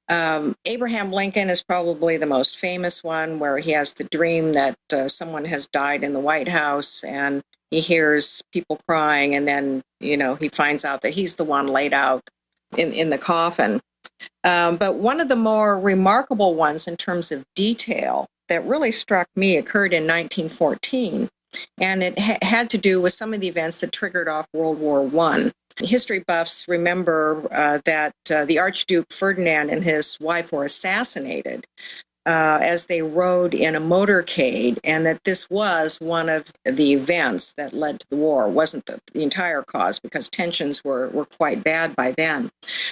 Abraham Lincoln is probably the most famous one, where he has the dream that someone has died in the White House, and he hears people crying, and then, he finds out that he's the one laid out in the coffin. But one of the more remarkable ones in terms of detail that really struck me occurred in 1914, and it had to do with some of the events that triggered off World War I. History buffs remember that the Archduke Ferdinand and his wife were assassinated as they rode in a motorcade, and that this was one of the events that led to the war. It wasn't the entire cause, because tensions were quite bad by then.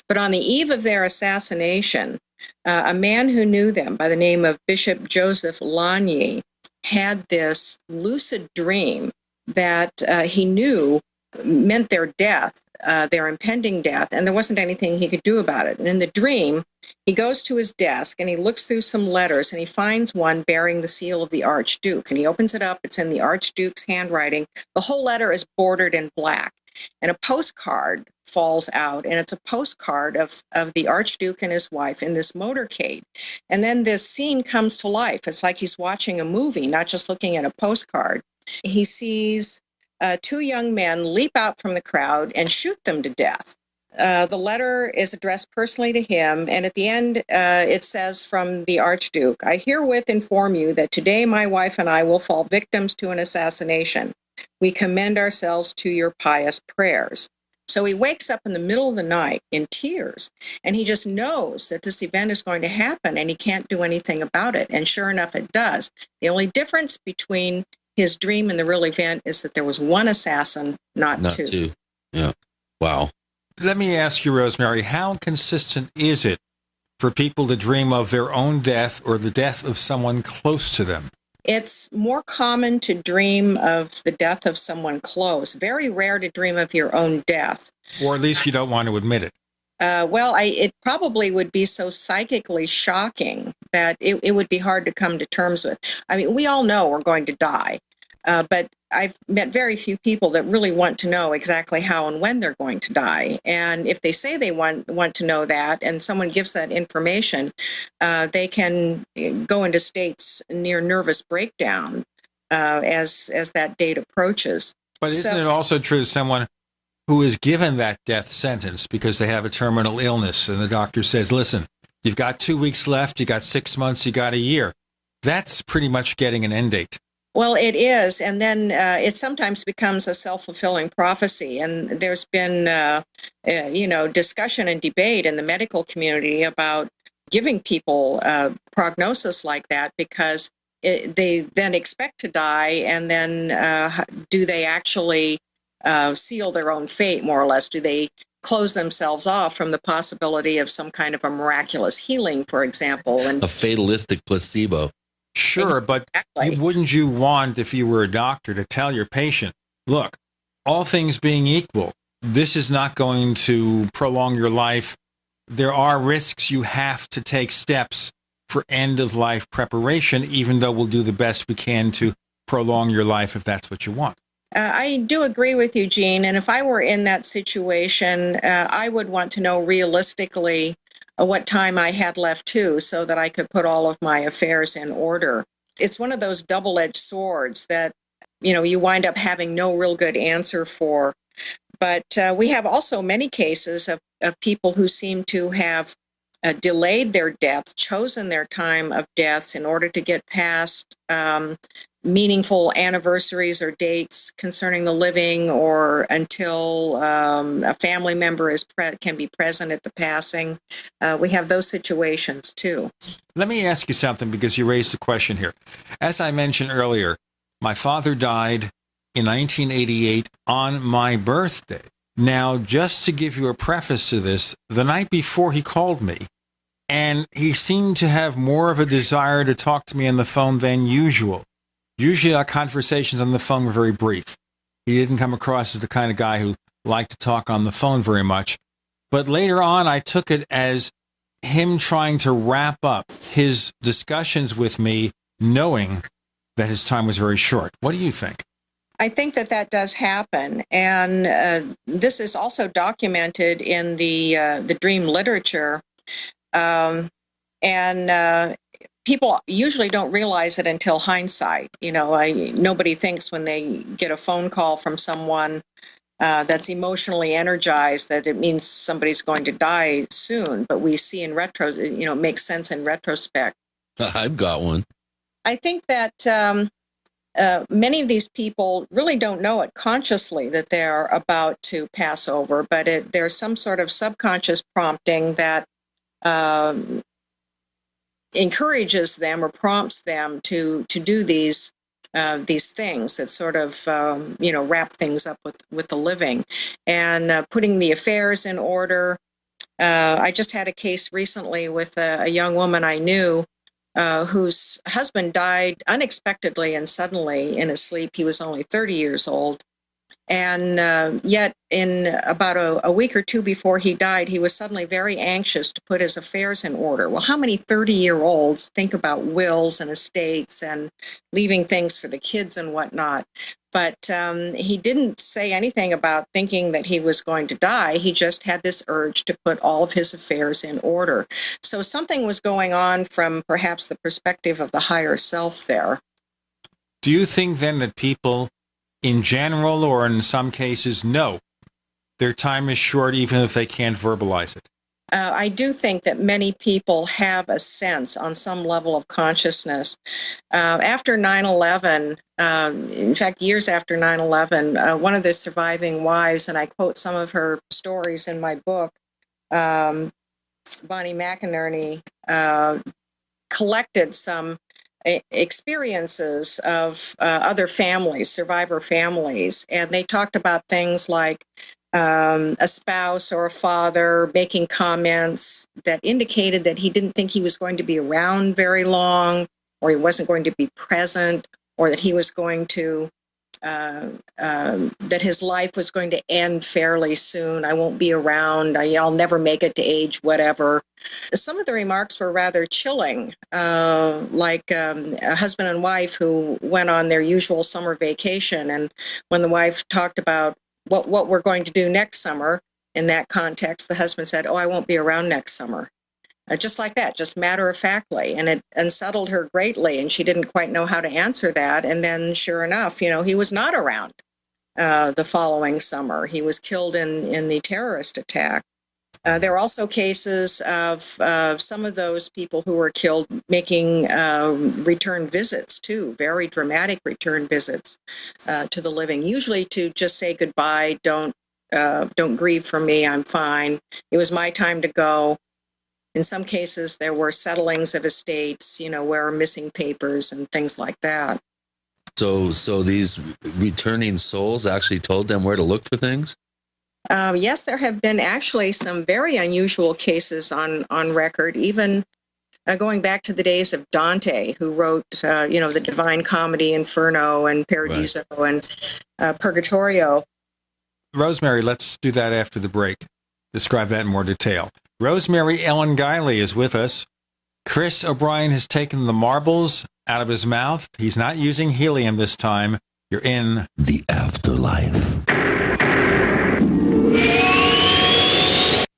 But on the eve of their assassination, a man who knew them by the name of Bishop Joseph Lagny had this lucid dream that he knew meant their death, their impending death, and there wasn't anything he could do about it. And in the dream, he goes to his desk and he looks through some letters, and he finds one bearing the seal of the Archduke. And he opens it up. It's in the Archduke's handwriting. The whole letter is bordered in black. And a postcard falls out, and it's a postcard of the Archduke and his wife in this motorcade. And then this scene comes to life. It's like he's watching a movie, not just looking at a postcard. He sees two young men leap out from the crowd and shoot them to death. The letter is addressed personally to him, and at the end it says from the Archduke, "I herewith inform you that today my wife and I will fall victims to an assassination. We commend ourselves to your pious prayers." So he wakes up in the middle of the night in tears, and he just knows that this event is going to happen, and he can't do anything about it. And sure enough, it does. The only difference between his dream and the real event is that there was one assassin, not two. Yeah. Wow. Let me ask you, Rosemary, how consistent is it for people to dream of their own death or the death of someone close to them? It's more common to dream of the death of someone close. Very rare to dream of your own death. Or at least you don't want to admit it. It probably would be so psychically shocking that it would be hard to come to terms with. I mean, we all know we're going to die, but I've met very few people that really want to know exactly how and when they're going to die. And if they say they want to know that, and someone gives that information, they can go into states near nervous breakdown as that date approaches. But isn't it also true that someone who is given that death sentence because they have a terminal illness and the doctor says, listen, you've got 2 weeks left, you got 6 months, you got a year. That's pretty much getting an end date. Well, it is. And then it sometimes becomes a self-fulfilling prophecy. And there's been, discussion and debate in the medical community about giving people prognosis like that because they then expect to die. And then do they actually seal their own fate, more or less? Do they close themselves off from the possibility of some kind of a miraculous healing, for example? And a fatalistic placebo. Sure, but wouldn't you want, if you were a doctor, to tell your patient, look, all things being equal, this is not going to prolong your life. There are risks. You have to take steps for end-of-life preparation, even though we'll do the best we can to prolong your life if that's what you want. I do agree with you, Gene. And if I were in that situation, I would want to know realistically what time I had left too, so that I could put all of my affairs in order. It's one of those double-edged swords that, you wind up having no real good answer for. But we have also many cases of people who seem to have delayed their death, chosen their time of deaths in order to get past meaningful anniversaries or dates concerning the living, or until a family member can be present at the passing. We have those situations too. Let me ask you something, because you raised a question here. As I mentioned earlier, my father died in 1988 on my birthday. Now, just to give you a preface to this, the night before he called me, and he seemed to have more of a desire to talk to me on the phone than usual. Usually our conversations on the phone were very brief. He didn't come across as the kind of guy who liked to talk on the phone very much. But later on, I took it as him trying to wrap up his discussions with me, knowing that his time was very short. What do you think? I think that does happen. And this is also documented in the dream literature. People usually don't realize it until hindsight. Nobody thinks when they get a phone call from someone that's emotionally energized that it means somebody's going to die soon. But we see in it makes sense in retrospect. I've got one. I think that many of these people really don't know it consciously that they're about to pass over, but there's some sort of subconscious prompting that encourages them or prompts them to do these things that sort of wrap things up with the living, and putting the affairs in order. I just had a case recently with a young woman I knew whose husband died unexpectedly and suddenly in his sleep. He was only 30 years old. And yet in about a week or two before he died, he was suddenly very anxious to put his affairs in order. Well, how many 30-year-olds think about wills and estates and leaving things for the kids and whatnot? But he didn't say anything about thinking that he was going to die. He just had this urge to put all of his affairs in order. So something was going on from perhaps the perspective of the higher self there. Do you think then that people in general, or in some cases, know their time is short even if they can't verbalize it? I do think that many people have a sense on some level of consciousness. After 9/11, in fact, years after 9/11, one of the surviving wives, and I quote some of her stories in my book, Bonnie McInerney, collected some experiences of other families, survivor families, and they talked about things like a spouse or a father making comments that indicated that he didn't think he was going to be around very long, or he wasn't going to be present, or that he was going to, that his life was going to end fairly soon. I won't be around. I'll never make it to age whatever. Some of the remarks were rather chilling, like a husband and wife who went on their usual summer vacation. And when the wife talked about what we're going to do next summer, in that context, the husband said, "Oh, I won't be around next summer." Just like that, just matter-of-factly. And it unsettled her greatly, and she didn't quite know how to answer that. And then, sure enough, he was not around the following summer. He was killed in the terrorist attack. There are also cases of some of those people who were killed making return visits, too, very dramatic return visits to the living, usually to just say goodbye, don't grieve for me, I'm fine. It was my time to go. In some cases, there were settlings of estates, where missing papers and things like that. So these returning souls actually told them where to look for things? Yes, there have been actually some very unusual cases on record, even going back to the days of Dante, who wrote, the Divine Comedy, Inferno, and Paradiso, right, and Purgatorio. Rosemary, let's do that after the break. Describe that in more detail. Rosemary Ellen Guiley is with us. Chris O'Brien has taken the marbles out of his mouth. He's not using helium this time. You're in the afterlife.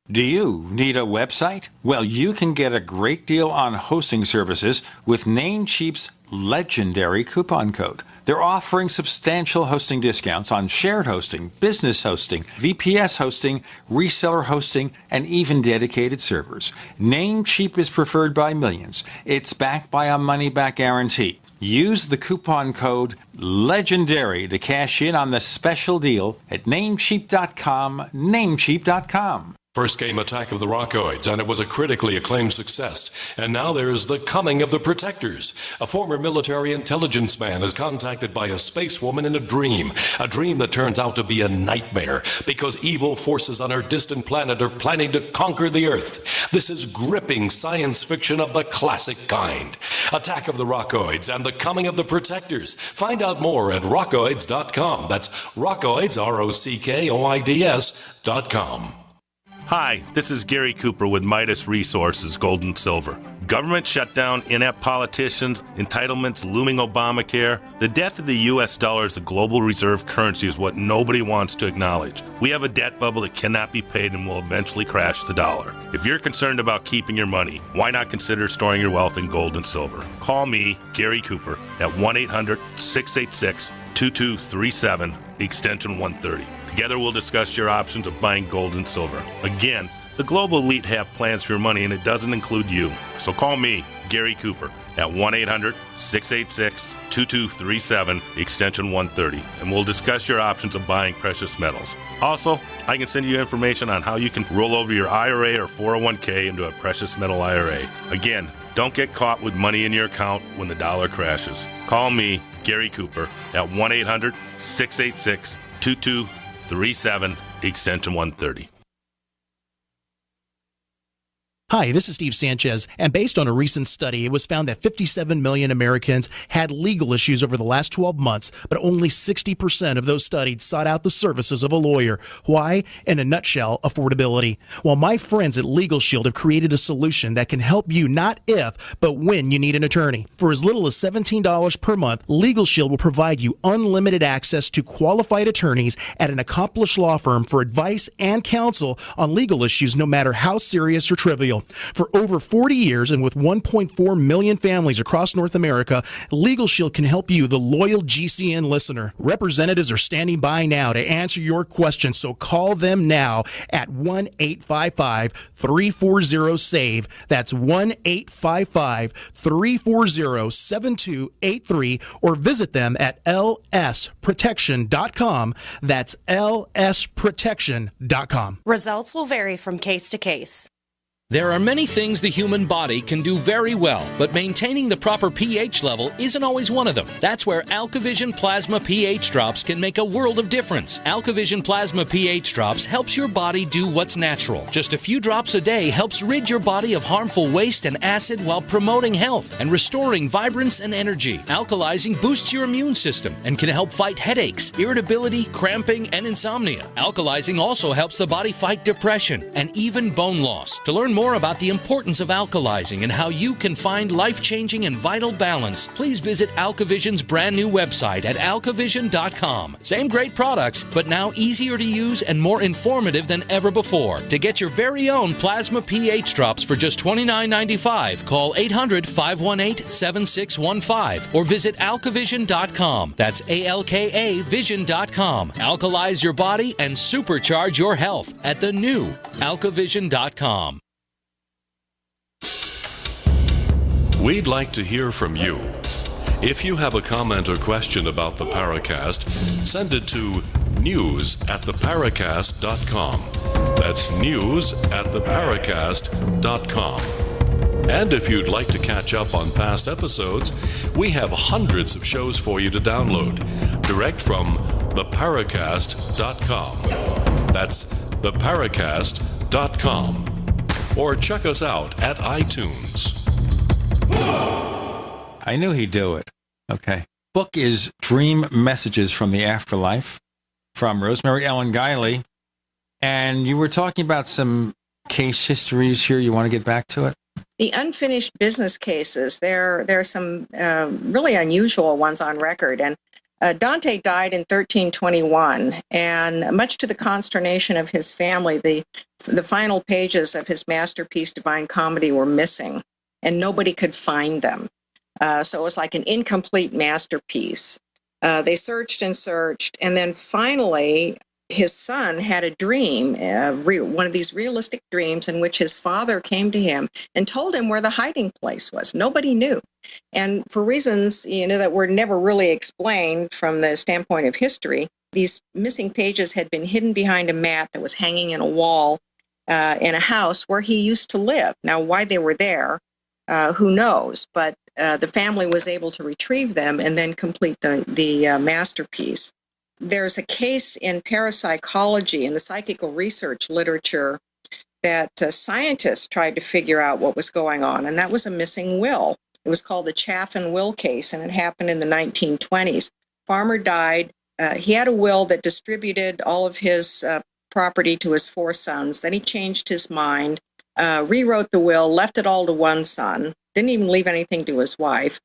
Do you need a website? Well, you can get a great deal on hosting services with Namecheap's legendary coupon code. They're offering substantial hosting discounts on shared hosting, business hosting, VPS hosting, reseller hosting, and even dedicated servers. Namecheap is preferred by millions. It's backed by a money-back guarantee. Use the coupon code LEGENDARY to cash in on the special deal at Namecheap.com, Namecheap.com. First came Attack of the Rockoids, and it was a critically acclaimed success. And now there's The Coming of the Protectors. A former military intelligence man is contacted by a space woman in a dream that turns out to be a nightmare because evil forces on her distant planet are planning to conquer the Earth. This is gripping science fiction of the classic kind. Attack of the Rockoids and The Coming of the Protectors. Find out more at rockoids.com. That's Rockoids, ROCKOIDS.com. Hi, this is Gary Cooper with Midas Resources, Gold and Silver. Government shutdown, inept politicians, entitlements, looming Obamacare. The death of the U.S. dollar as the global reserve currency is what nobody wants to acknowledge. We have a debt bubble that cannot be paid and will eventually crash the dollar. If you're concerned about keeping your money, why not consider storing your wealth in gold and silver? Call me, Gary Cooper, at 1-800-686-2237, extension 130. Together we'll discuss your options of buying gold and silver. Again, the global elite have plans for your money and it doesn't include you. So call me, Gary Cooper, at 1-800-686-2237, extension 130, and we'll discuss your options of buying precious metals. Also, I can send you information on how you can roll over your IRA or 401k into a precious metal IRA. Again, don't get caught with money in your account when the dollar crashes. Call me, Gary Cooper, at 1-800-686-2237, extension 130. Hi, this is Steve Sanchez, and based on a recent study, it was found that 57 million Americans had legal issues over the last 12 months, but only 60% of those studied sought out the services of a lawyer. Why? In a nutshell, affordability. Well, my friends at Legal Shield have created a solution that can help you not if, but when you need an attorney. For as little as $17 per month, Legal Shield will provide you unlimited access to qualified attorneys at an accomplished law firm for advice and counsel on legal issues, no matter how serious or trivial. For over 40 years and with 1.4 million families across North America, Legal Shield can help you, the loyal GCN listener. Representatives are standing by now to answer your questions, so call them now at 1-855-340-SAVE. That's 1-855-340-7283, or visit them at lsprotection.com. That's lsprotection.com. Results will vary from case to case. There are many things the human body can do very well, but maintaining the proper pH level isn't always one of them. That's where AlkaVision Plasma pH Drops can make a world of difference. AlkaVision Plasma pH Drops helps your body do what's natural. Just a few drops a day helps rid your body of harmful waste and acid while promoting health and restoring vibrance and energy. Alkalizing boosts your immune system and can help fight headaches, irritability, cramping, and insomnia. Alkalizing also helps the body fight depression and even bone loss. To learn more about the importance of alkalizing and how you can find life-changing and vital balance, please visit AlkaVision's brand new website at alkavision.com. Same great products, but now easier to use and more informative than ever before. To get your very own Plasma pH Drops for just $29.95, call 800-518-7615 or visit alkavision.com. That's ALKA vision.com. Alkalize your body and supercharge your health at the new alkavision.com. We'd like to hear from you. If you have a comment or question about the Paracast, send it to news@theparacast.com. That's news@theparacast.com. And if you'd like to catch up on past episodes, we have hundreds of shows for you to download direct from theparacast.com. That's theparacast.com. Or check us out at iTunes. I knew he'd do it. Okay. Book is Dream Messages from the Afterlife from Rosemary Ellen Guiley. And you were talking about some case histories here. You want to get back to it? The unfinished business cases, there are some really unusual ones on record. And Dante died in 1321, and much to the consternation of his family, the final pages of his masterpiece, Divine Comedy, were missing, and nobody could find them. So it was like an incomplete masterpiece. They searched and searched, and then finally his son had a dream, one of these realistic dreams in which his father came to him and told him where the hiding place was. Nobody knew. And for reasons, that were never really explained from the standpoint of history, these missing pages had been hidden behind a mat that was hanging in a wall in a house where he used to live. Now, why they were there, who knows? But the family was able to retrieve them and then complete the masterpiece. There's a case in parapsychology, in the psychical research literature, that scientists tried to figure out what was going on, and that was a missing will. It was called the Chaffin Will case, and it happened in the 1920s. Farmer died. He had a will that distributed all of his property to his 4 sons. Then he changed his mind, rewrote the will, left it all to one son, didn't even leave anything to his wife,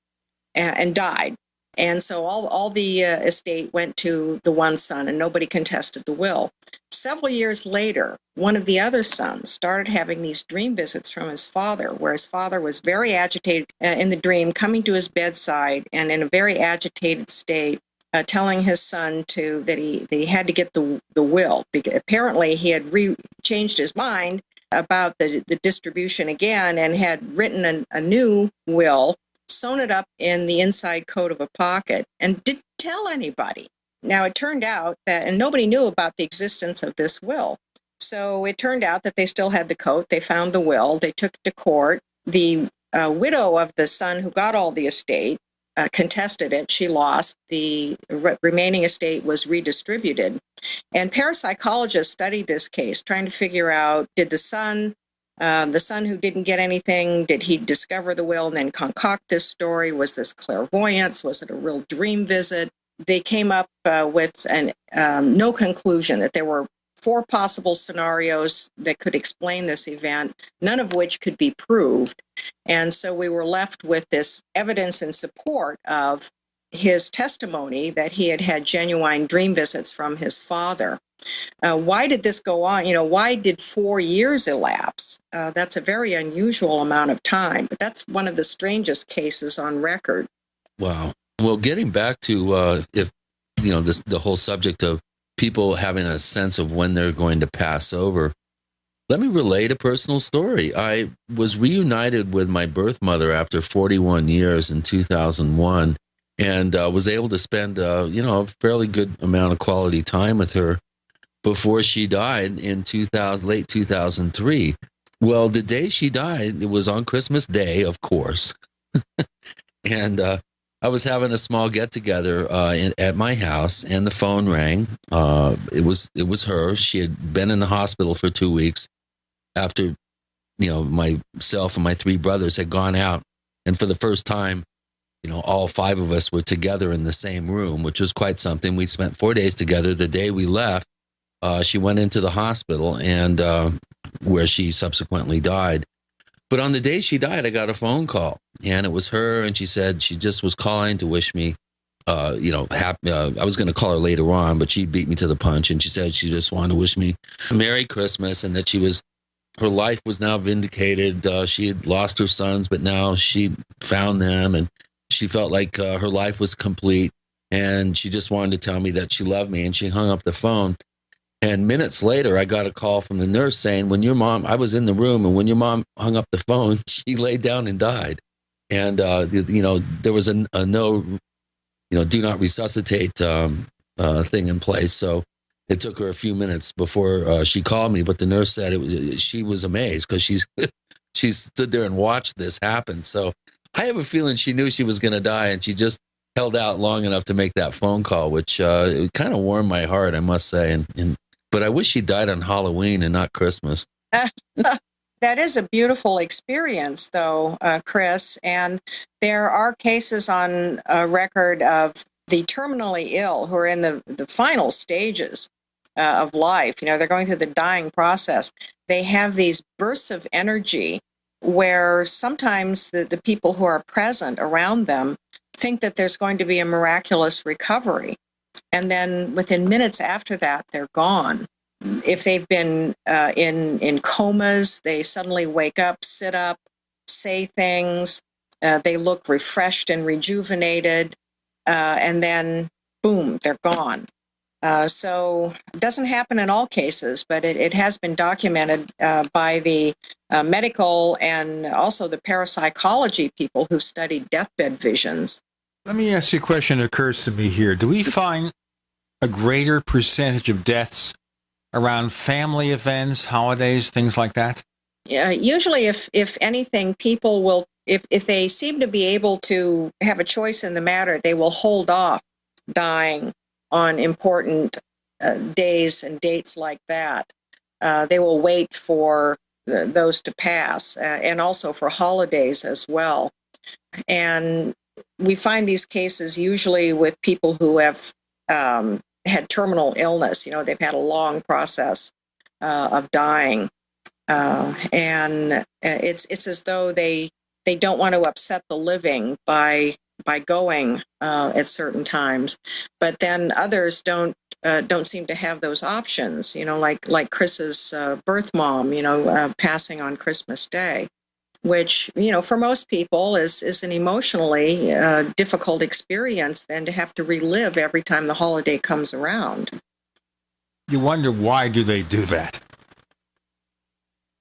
and died. And so all the estate went to the one son, and nobody contested the will. Several years later, one of the other sons started having these dream visits from his father, where his father was very agitated in the dream, coming to his bedside and in a very agitated state, telling his son that he had to get the will. Apparently, he had changed his mind about the distribution again and had written a new will, sewn it up in the inside coat of a pocket, and didn't tell anybody. Now, it turned out that, and nobody knew about the existence of this will. So it turned out that they still had the coat. They found the will. They took it to court. The widow of the son who got all the estate contested it. She lost. The remaining estate was redistributed. And parapsychologists studied this case, trying to figure out, did the son who didn't get anything, did he discover the will and then concoct this story? Was this clairvoyance? Was it a real dream visit? They came up with no conclusion, that there were 4 possible scenarios that could explain this event, none of which could be proved. And so we were left with this evidence in support of his testimony that he had had genuine dream visits from his father. Why did this go on? Why did 4 years elapse? That's a very unusual amount of time, but that's one of the strangest cases on record. Wow. Well, getting back to the whole subject of people having a sense of when they're going to pass over, let me relate a personal story. I was reunited with my birth mother after 41 years in 2001, and was able to spend a fairly good amount of quality time with her before she died in late 2003. Well, the day she died, it was on Christmas Day, of course. And I was having a small get-together at my house, and the phone rang. It was her. She had been in the hospital for 2 weeks after, myself and my 3 brothers had gone out. And for the first time, all 5 of us were together in the same room, which was quite something. We spent 4 days together. The day we left, she went into the hospital, and where she subsequently died. But on the day she died, I got a phone call, and it was her, and she said she just was calling to wish me, happy. I was going to call her later on, but she beat me to the punch, and she said she just wanted to wish me Merry Christmas, and that her life was now vindicated. She had lost her sons, but now she found them, and she felt like her life was complete, and she just wanted to tell me that she loved me, and she hung up the phone. And minutes later, I got a call from the nurse saying, I was in the room, and when your mom hung up the phone, she laid down and died. And, there was a no, do not resuscitate thing in place. So it took her a few minutes before she called me. But the nurse said she was amazed because she stood there and watched this happen. So I have a feeling she knew she was going to die, and she just held out long enough to make that phone call, which it kind of warmed my heart, I must say. But I wish she died on Halloween and not Christmas. That is a beautiful experience, though, Chris. And there are cases on record of the terminally ill who are in the final stages of life. They're going through the dying process. They have these bursts of energy where sometimes the people who are present around them think that there's going to be a miraculous recovery. And then within minutes after that, they're gone. If they've been in comas, they suddenly wake up, sit up, say things. They look refreshed and rejuvenated. And then, boom, they're gone. So it doesn't happen in all cases, but it has been documented by the medical and also the parapsychology people who studied deathbed visions. Let me ask you a question that occurs to me here. Do we find a greater percentage of deaths around family events, holidays, things like that? Usually, if anything, people will, if they seem to be able to have a choice in the matter, they will hold off dying on important days and dates like that. They will wait for those to pass, and also for holidays as well. And we find these cases usually with people who have had terminal illness. They've had a long process of dying, and it's as though they don't want to upset the living by going at certain times. But then others don't seem to have those options. Like Chris's birth mom, passing on Christmas Day, which, for most people is an emotionally difficult experience then to have to relive every time the holiday comes around. You wonder, why do they do that?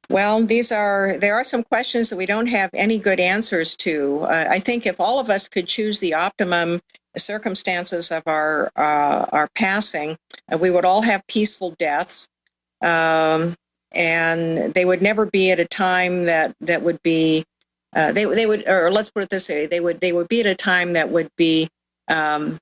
Well, there are some questions that we don't have any good answers to. I think if all of us could choose the optimum circumstances of our passing, we would all have peaceful deaths. And they would never be at a time that would be, they would, or let's put it this way, they would be at a time that would be, have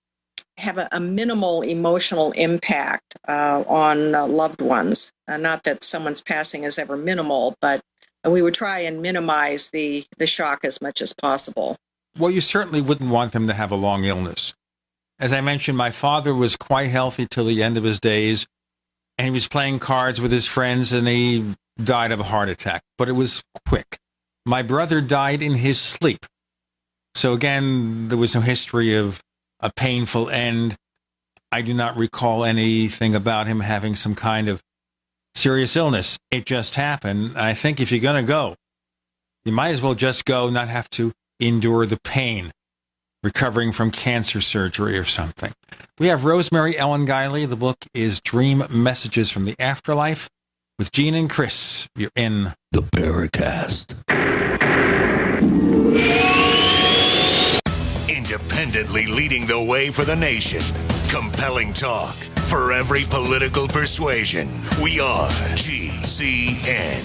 a minimal emotional impact on loved ones. Not that someone's passing is ever minimal, but we would try and minimize the shock as much as possible. Well, you certainly wouldn't want them to have a long illness. As I mentioned, my father was quite healthy till the end of his days. And he was playing cards with his friends, and he died of a heart attack. But it was quick. My brother died in his sleep. So again, there was no history of a painful end. I do not recall anything about him having some kind of serious illness. It just happened. I think if you're going to go, you might as well just go, not have to endure the pain, recovering from cancer surgery or something. We have Rosemary Ellen Guiley. The book is Dream Messages from the Afterlife with Gene and Chris. You're in the Paracast. Independently leading the way for the nation. Compelling talk for every political persuasion. We are GCN.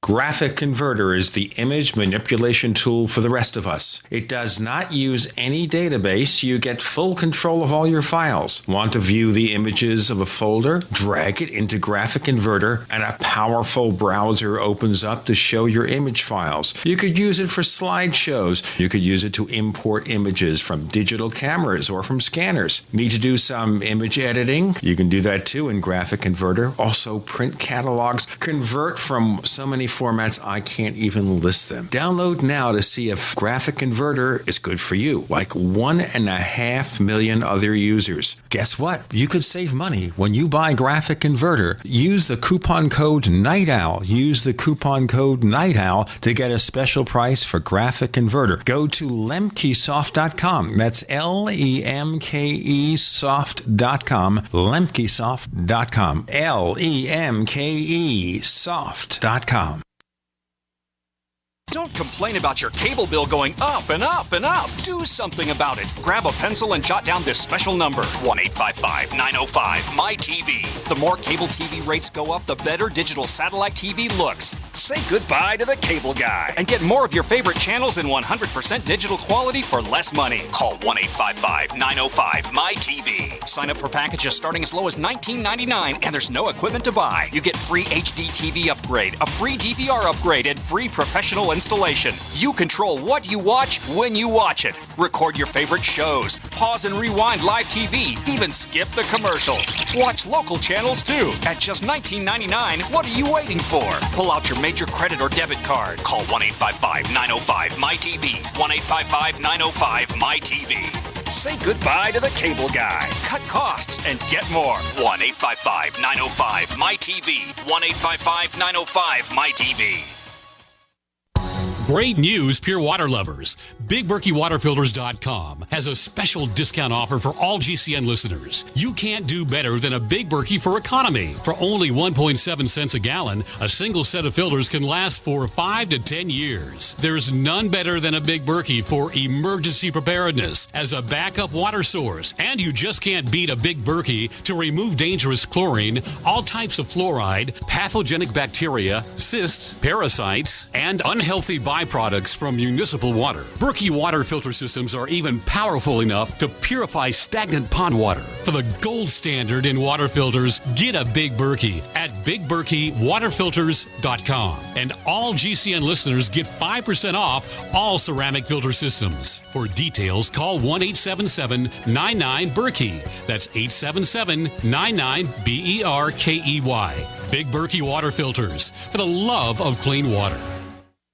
Graphic Converter is the image manipulation tool for the rest of us. It does not use any database. You get full control of all your files. Want to view the images of a folder? Drag it into Graphic Converter and a powerful browser opens up to show your image files. You could use it for slideshows. You could use it to import images from digital cameras or from scanners. Need to do some image editing? You can do that too in Graphic Converter. Also print catalogs. Convert from so many formats I can't even list them. Download now to see if Graphic Converter is good for you, like 1.5 million other users. Guess what? You could save money when you buy Graphic Converter. Use the coupon code Night Owl. Use the coupon code Night Owl to get a special price for Graphic Converter. Go to lemkesoft.com. That's Lemke soft.com. Lemkesoft.com. Lemke soft.com. Don't complain about your cable bill going up and up and up. Do something about it. Grab a pencil and jot down this special number, 1-855-905-MY-TV. The more cable TV rates go up, the better digital satellite TV looks. Say goodbye to the cable guy and get more of your favorite channels in 100% digital quality for less money. Call 1-855-905-MY-TV. Sign up for packages starting as low as $19.99 and there's no equipment to buy. You get free HD TV upgrade, a free DVR upgrade, and free professional installation. You control what you watch when you watch it. Record your favorite shows, pause and rewind live TV, even skip the commercials. Watch local channels too. At just $19.99, what are you waiting for? Pull out your major credit or debit card. Call 1-855-905-MY-TV. 1-855-905-MY-TV. Say goodbye to the cable guy. Cut costs and get more. 1-855-905-MY-TV. 1-855-905-MY-TV. Great news, pure water lovers. BigBerkeyWaterFilters.com has a special discount offer for all GCN listeners. You can't do better than a Big Berkey for economy. For only 1.7 cents a gallon, a single set of filters can last for 5 to 10 years. There's none better than a Big Berkey for emergency preparedness as a backup water source. And you just can't beat a Big Berkey to remove dangerous chlorine, all types of fluoride, pathogenic bacteria, cysts, parasites, and unhealthy byproducts from municipal water. Berkey water filter systems are even powerful enough to purify stagnant pond water. For the gold standard in water filters, get a Big Berkey at BigBerkeyWaterFilters.com. And all GCN listeners get 5% off all ceramic filter systems. For details, call 1-877-99-BERKEY. That's 877-99-BERKEY. Big Berkey Water Filters, for the love of clean water.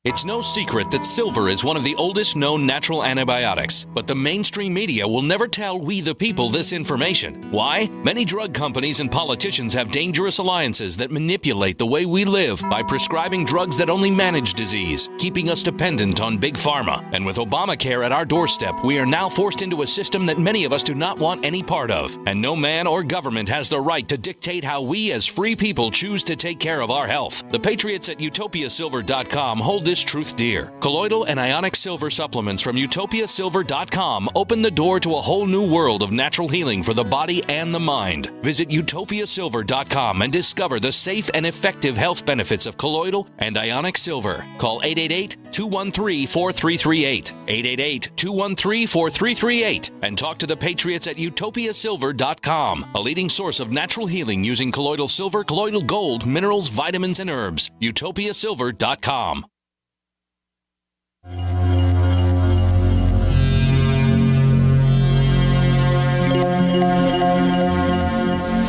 It's no secret that silver is one of the oldest known natural antibiotics, but the mainstream media will never tell we the people this information. Why? Many drug companies and politicians have dangerous alliances that manipulate the way we live by prescribing drugs that only manage disease, keeping us dependent on big pharma. And with Obamacare at our doorstep, we are now forced into a system that many of us do not want any part of. And no man or government has the right to dictate how we as free people choose to take care of our health. The patriots at utopiasilver.com hold this truth dear. Colloidal and ionic silver supplements from utopiasilver.com open the door to a whole new world of natural healing for the body and the mind. Visit utopiasilver.com and discover the safe and effective health benefits of colloidal and ionic silver. Call 888-213-4338. 888-213-4338 and talk to the patriots at utopiasilver.com, a leading source of natural healing using colloidal silver, colloidal gold, minerals, vitamins, and herbs. utopiasilver.com.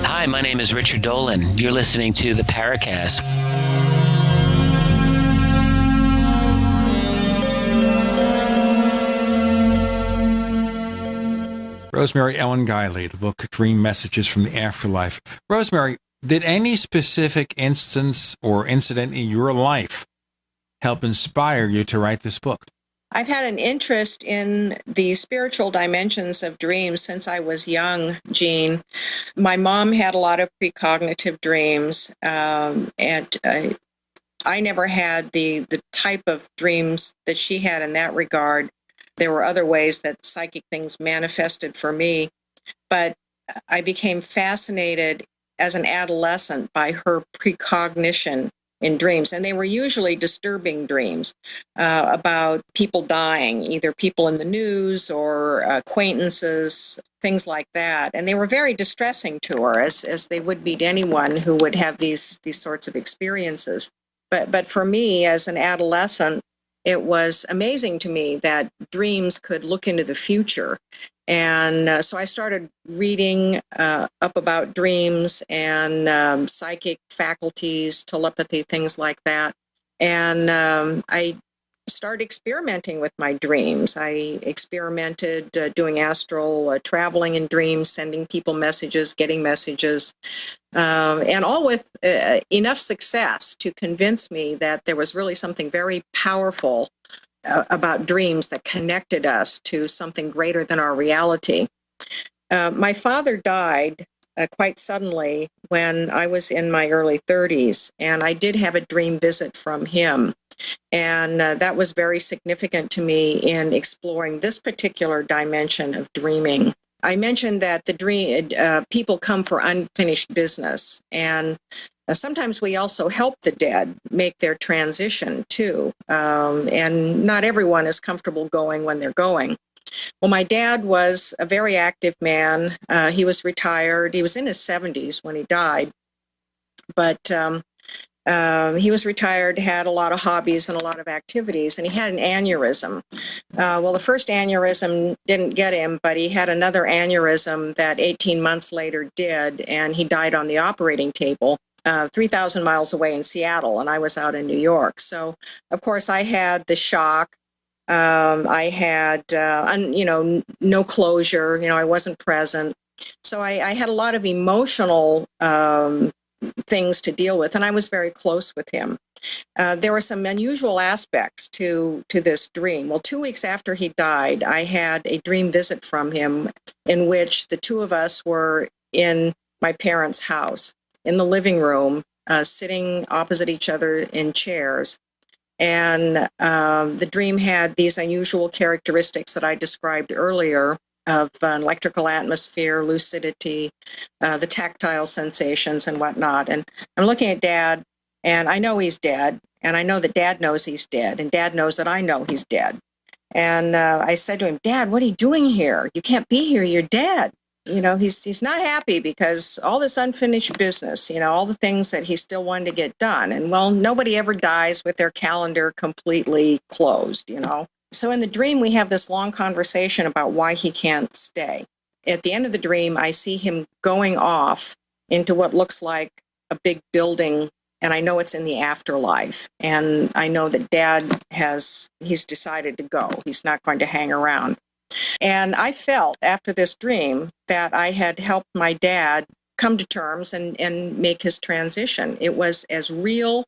Hi, my name is Richard Dolan. You're listening to the Paracast. Rosemary Ellen Guiley, the book Dream Messages from the Afterlife. Rosemary, did any specific instance or incident in your life help inspire you to write this book? I've had an interest in the spiritual dimensions of dreams since I was young, Jean. My mom had a lot of precognitive dreams, and I never had the type of dreams that she had in that regard. There were other ways that psychic things manifested for me, but I became fascinated as an adolescent by her precognition in dreams, and they were usually disturbing dreams about people dying, either people in the news or acquaintances, things like that. And they were very distressing to her, as they would be to anyone who would have these sorts of experiences. But for me, as an adolescent, it was amazing to me that dreams could look into the future. And so I started reading up about dreams and psychic faculties, telepathy, things like that. And I started experimenting with my dreams. I experimented doing astral traveling in dreams, sending people messages, getting messages, and all with enough success to convince me that there was really something very powerful about dreams that connected us to something greater than our reality. My father died quite suddenly when I was in my early 30s, and I did have a dream visit from him. And that was very significant to me in exploring this particular dimension of dreaming. I mentioned that the dream people come for unfinished business, and sometimes we also help the dead make their transition too. And not everyone is comfortable going when they're going. Well, my dad was a very active man. He was retired. He was in his 70s when he died, but he was retired, had a lot of hobbies and a lot of activities, and he had an aneurysm. Well, the first aneurysm didn't get him, but he had another aneurysm that 18 months later did, and he died on the operating table 3,000 miles away in Seattle, and I was out in New York. So, of course, I had the shock. I had, no closure. I wasn't present. So I had a lot of emotional things to deal with, and I was very close with him. There were some unusual aspects to this dream. Well, 2 weeks after he died, I had a dream visit from him in which the two of us were in my parents' house, in the living room, sitting opposite each other in chairs. And the dream had these unusual characteristics that I described earlier of an electrical atmosphere, lucidity, the tactile sensations and whatnot. And I'm looking at Dad, and I know he's dead, and I know that Dad knows he's dead, and Dad knows that I know he's dead. And I said to him, Dad, what are you doing here? You can't be here. You're dead. He's not happy because all this unfinished business, all the things that he still wanted to get done. And well, nobody ever dies with their calendar completely closed, So in the dream, we have this long conversation about why he can't stay. At the end of the dream, I see him going off into what looks like a big building, and I know it's in the afterlife. And I know that Dad he's decided to go. He's not going to hang around. And I felt after this dream that I had helped my dad come to terms and make his transition. It was as real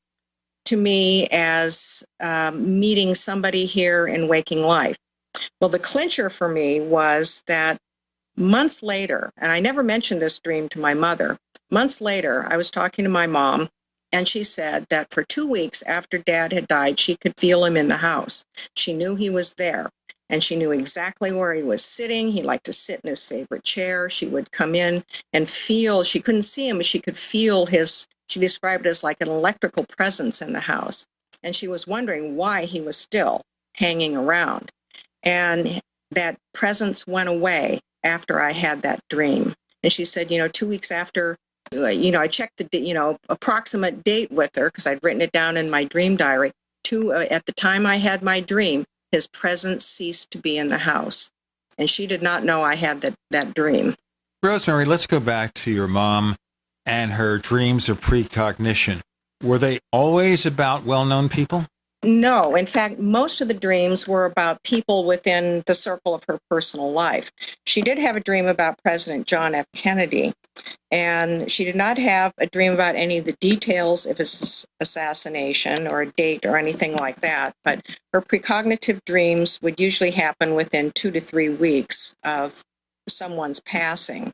to me as meeting somebody here in waking life. Well, the clincher for me was that months later, and I never mentioned this dream to my mother, months later, I was talking to my mom, and she said that for 2 weeks after Dad had died, she could feel him in the house. She knew he was there, and she knew exactly where he was sitting. He liked to sit in his favorite chair. She would come in and feel, she couldn't see him, but she could feel she described it as like an electrical presence in the house. And she was wondering why he was still hanging around. And that presence went away after I had that dream. And she said, 2 weeks after, I checked the, approximate date with her because I'd written it down in my dream diary. At the time I had my dream, his presence ceased to be in the house. And she did not know I had that dream. Rosemary, let's go back to your mom and her dreams of precognition. Were they always about well-known people? No. In fact, most of the dreams were about people within the circle of her personal life. She did have a dream about President John F. Kennedy, and she did not have a dream about any of the details of his assassination or a date or anything like that. But her precognitive dreams would usually happen within 2 to 3 weeks of someone's passing.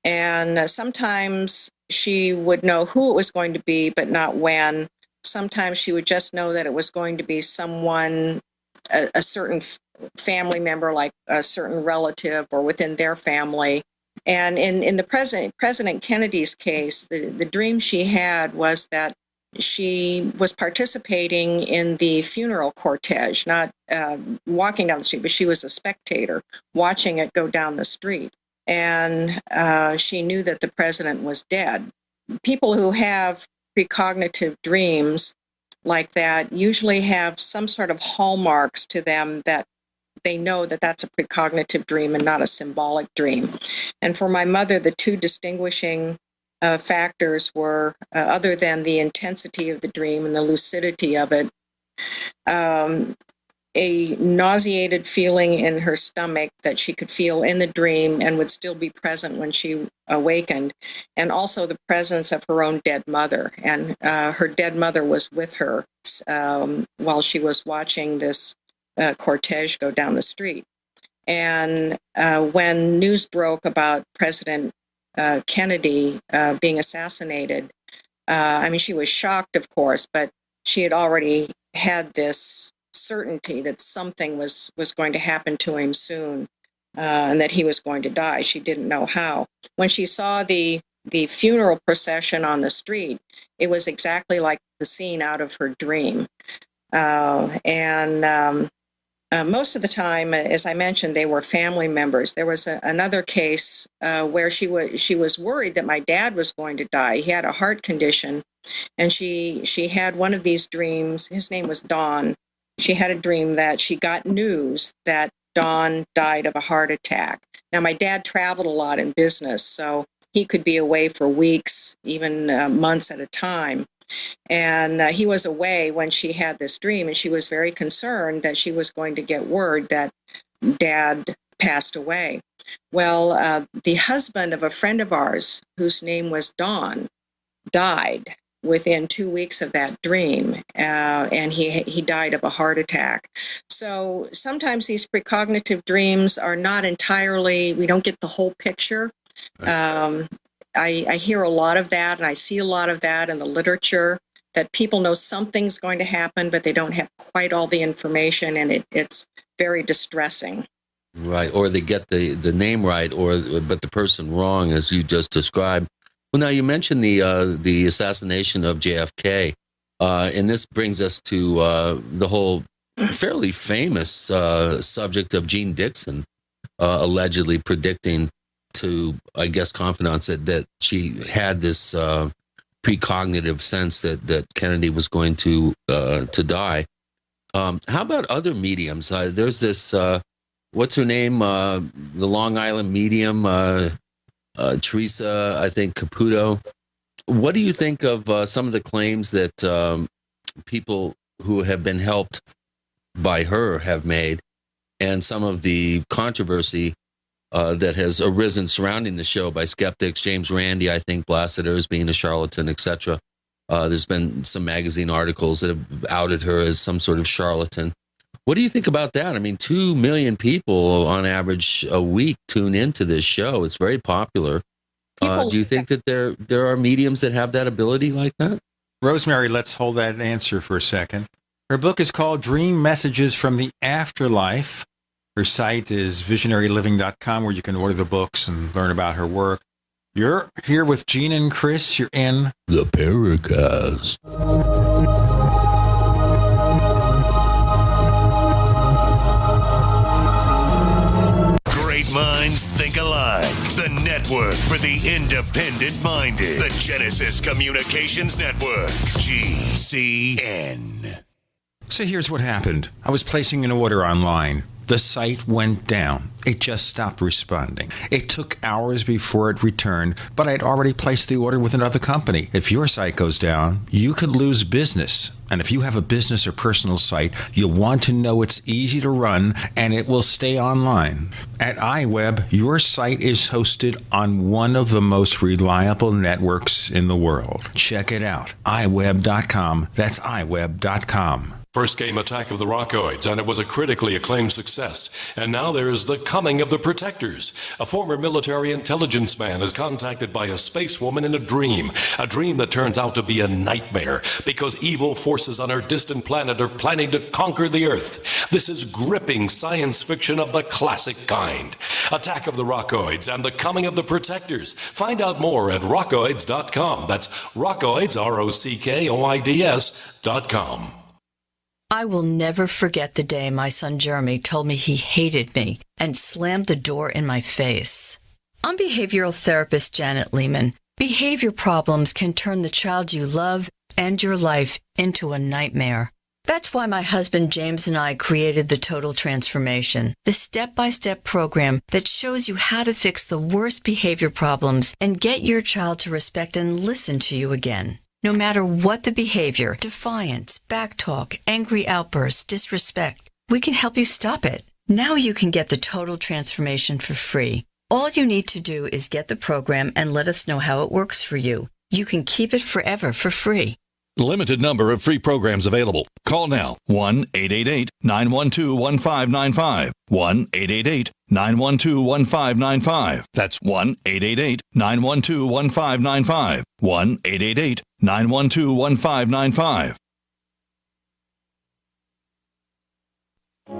And sometimes she would know who it was going to be, but not when. Sometimes she would just know that it was going to be someone, a certain family member, like a certain relative or within their family. And in the President Kennedy's case, the dream she had was that she was participating in the funeral cortege, not walking down the street, but she was a spectator watching it go down the street. And she knew that the president was dead. People who have precognitive dreams like that usually have some sort of hallmarks to them that they know that that's a precognitive dream and not a symbolic dream. And for my mother, the two distinguishing factors were, other than the intensity of the dream and the lucidity of it, a nauseated feeling in her stomach that she could feel in the dream and would still be present when she awakened, and also the presence of her own dead mother. And her dead mother was with her while she was watching this cortege go down the street. And when news broke about President Kennedy being assassinated, she was shocked, of course, but she had already had this certainty that something was going to happen to him soon, and that he was going to die. She didn't know how. When she saw the funeral procession on the street, it was exactly like the scene out of her dream. Most of the time, as I mentioned, they were family members. There was another case where she was worried that my dad was going to die. He had a heart condition, and she had one of these dreams. His name was Don. She had a dream that she got news that Don died of a heart attack. Now, my dad traveled a lot in business, so he could be away for weeks, even months at a time. And he was away when she had this dream, and she was very concerned that she was going to get word that Dad passed away. Well, the husband of a friend of ours, whose name was Don, died within 2 weeks of that dream, and he died of a heart attack. So sometimes these precognitive dreams are not entirely, we don't get the whole picture. I hear a lot of that, and I see a lot of that in the literature, that people know something's going to happen, but they don't have quite all the information, and it's very distressing. Right, or they get the name right, but the person wrong, as you just described. Well, now you mentioned the assassination of JFK, and this brings us to the whole fairly famous subject of Jean Dixon allegedly predicting to, I guess, confidants that she had this precognitive sense that Kennedy was going to die. How about other mediums? There's this, what's her name? The Long Island medium, Teresa, I think, Caputo. What do you think of some of the claims that people who have been helped by her have made, and some of the controversy that has arisen surrounding the show by skeptics? James Randi, I think, blasted her as being a charlatan, etc. There's been some magazine articles that have outed her as some sort of charlatan. What do you think about that? I mean, 2 million people on average a week tune into this show. It's very popular. Do you think that there are mediums that have that ability like that? Rosemary, let's hold that answer for a second. Her book is called Dream Messages from the Afterlife. Her site is visionaryliving.com, where you can order the books and learn about her work. You're here with Gene and Chris. You're in the Paracast. Great minds think alike. The network for the independent-minded. The Genesis Communications Network. GCN. So here's what happened. I was placing an order online. The site went down. It just stopped responding. It took hours before it returned, but I'd already placed the order with another company. If your site goes down, you could lose business. And if you have a business or personal site, you'll want to know it's easy to run and it will stay online. At iWeb, your site is hosted on one of the most reliable networks in the world. Check it out. iWeb.com. That's iWeb.com. First came Attack of the Rockoids, and it was a critically acclaimed success. And now there's The Coming of the Protectors. A former military intelligence man is contacted by a space woman in a dream that turns out to be a nightmare because evil forces on her distant planet are planning to conquer the Earth. This is gripping science fiction of the classic kind. Attack of the Rockoids and The Coming of the Protectors. Find out more at rockoids.com. That's Rockoids, ROCKOIDS.com. I will never forget the day my son Jeremy told me he hated me and slammed the door in my face. I'm behavioral therapist Janet Lehman. Behavior problems can turn the child you love and your life into a nightmare. That's why my husband James and I created the Total Transformation, the step-by-step program that shows you how to fix the worst behavior problems and get your child to respect and listen to you again. No matter what the behavior, defiance, backtalk, angry outbursts, disrespect, we can help you stop it. Now you can get the Total Transformation for free. All you need to do is get the program and let us know how it works for you. You can keep it forever for free. Limited number of free programs available. Call now. 1-888-912-1595. 1-888-912-1595. That's 1-888-912-1595. 1-888-912-1595.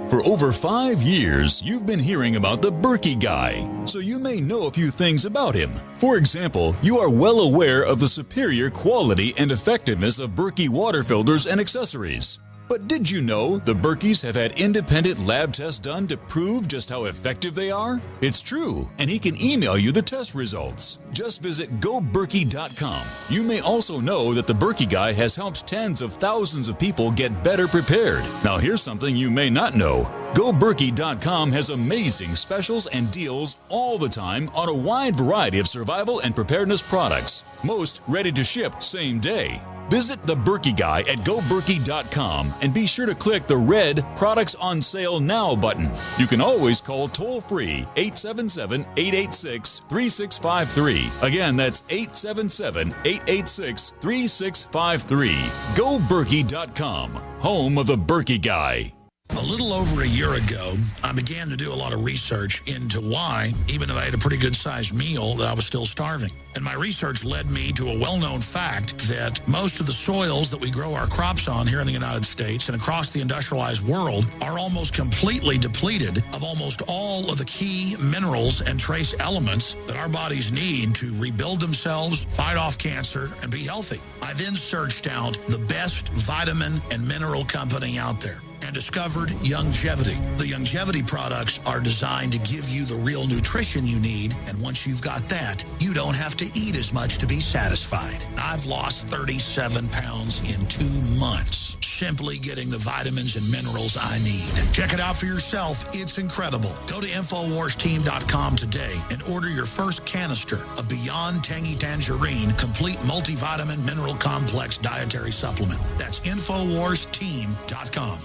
For over 5 years, you've been hearing about the Berkey Guy, so you may know a few things about him. For example, you are well aware of the superior quality and effectiveness of Berkey water filters and accessories. But did you know the Berkeys have had independent lab tests done to prove just how effective they are? It's true, and he can email you the test results. Just visit goberkey.com. You may also know that the Berkey Guy has helped tens of thousands of people get better prepared. Now here's something you may not know. GoBerkey.com has amazing specials and deals all the time on a wide variety of survival and preparedness products, most ready to ship same day. Visit the Berkey Guy at GoBerkey.com and be sure to click the red Products on Sale Now button. You can always call toll-free 877-886-3653. Again, that's 877-886-3653. GoBerkey.com, home of the Berkey Guy. A little over a year ago, I began to do a lot of research into why, even though I had a pretty good-sized meal, that I was still starving. And my research led me to a well-known fact that most of the soils that we grow our crops on here in the United States and across the industrialized world are almost completely depleted of almost all of the key minerals and trace elements that our bodies need to rebuild themselves, fight off cancer, and be healthy. I then searched out the best vitamin and mineral company out there and discovered Youngevity. The Youngevity products are designed to give you the real nutrition you need, and once you've got that, you don't have to eat as much to be satisfied. I've lost 37 pounds in 2 months, simply getting the vitamins and minerals I need. Check it out for yourself. It's incredible. Go to InfoWarsTeam.com today and order your first canister of Beyond Tangy Tangerine Complete Multivitamin Mineral Complex Dietary Supplement. That's InfoWarsTeam.com.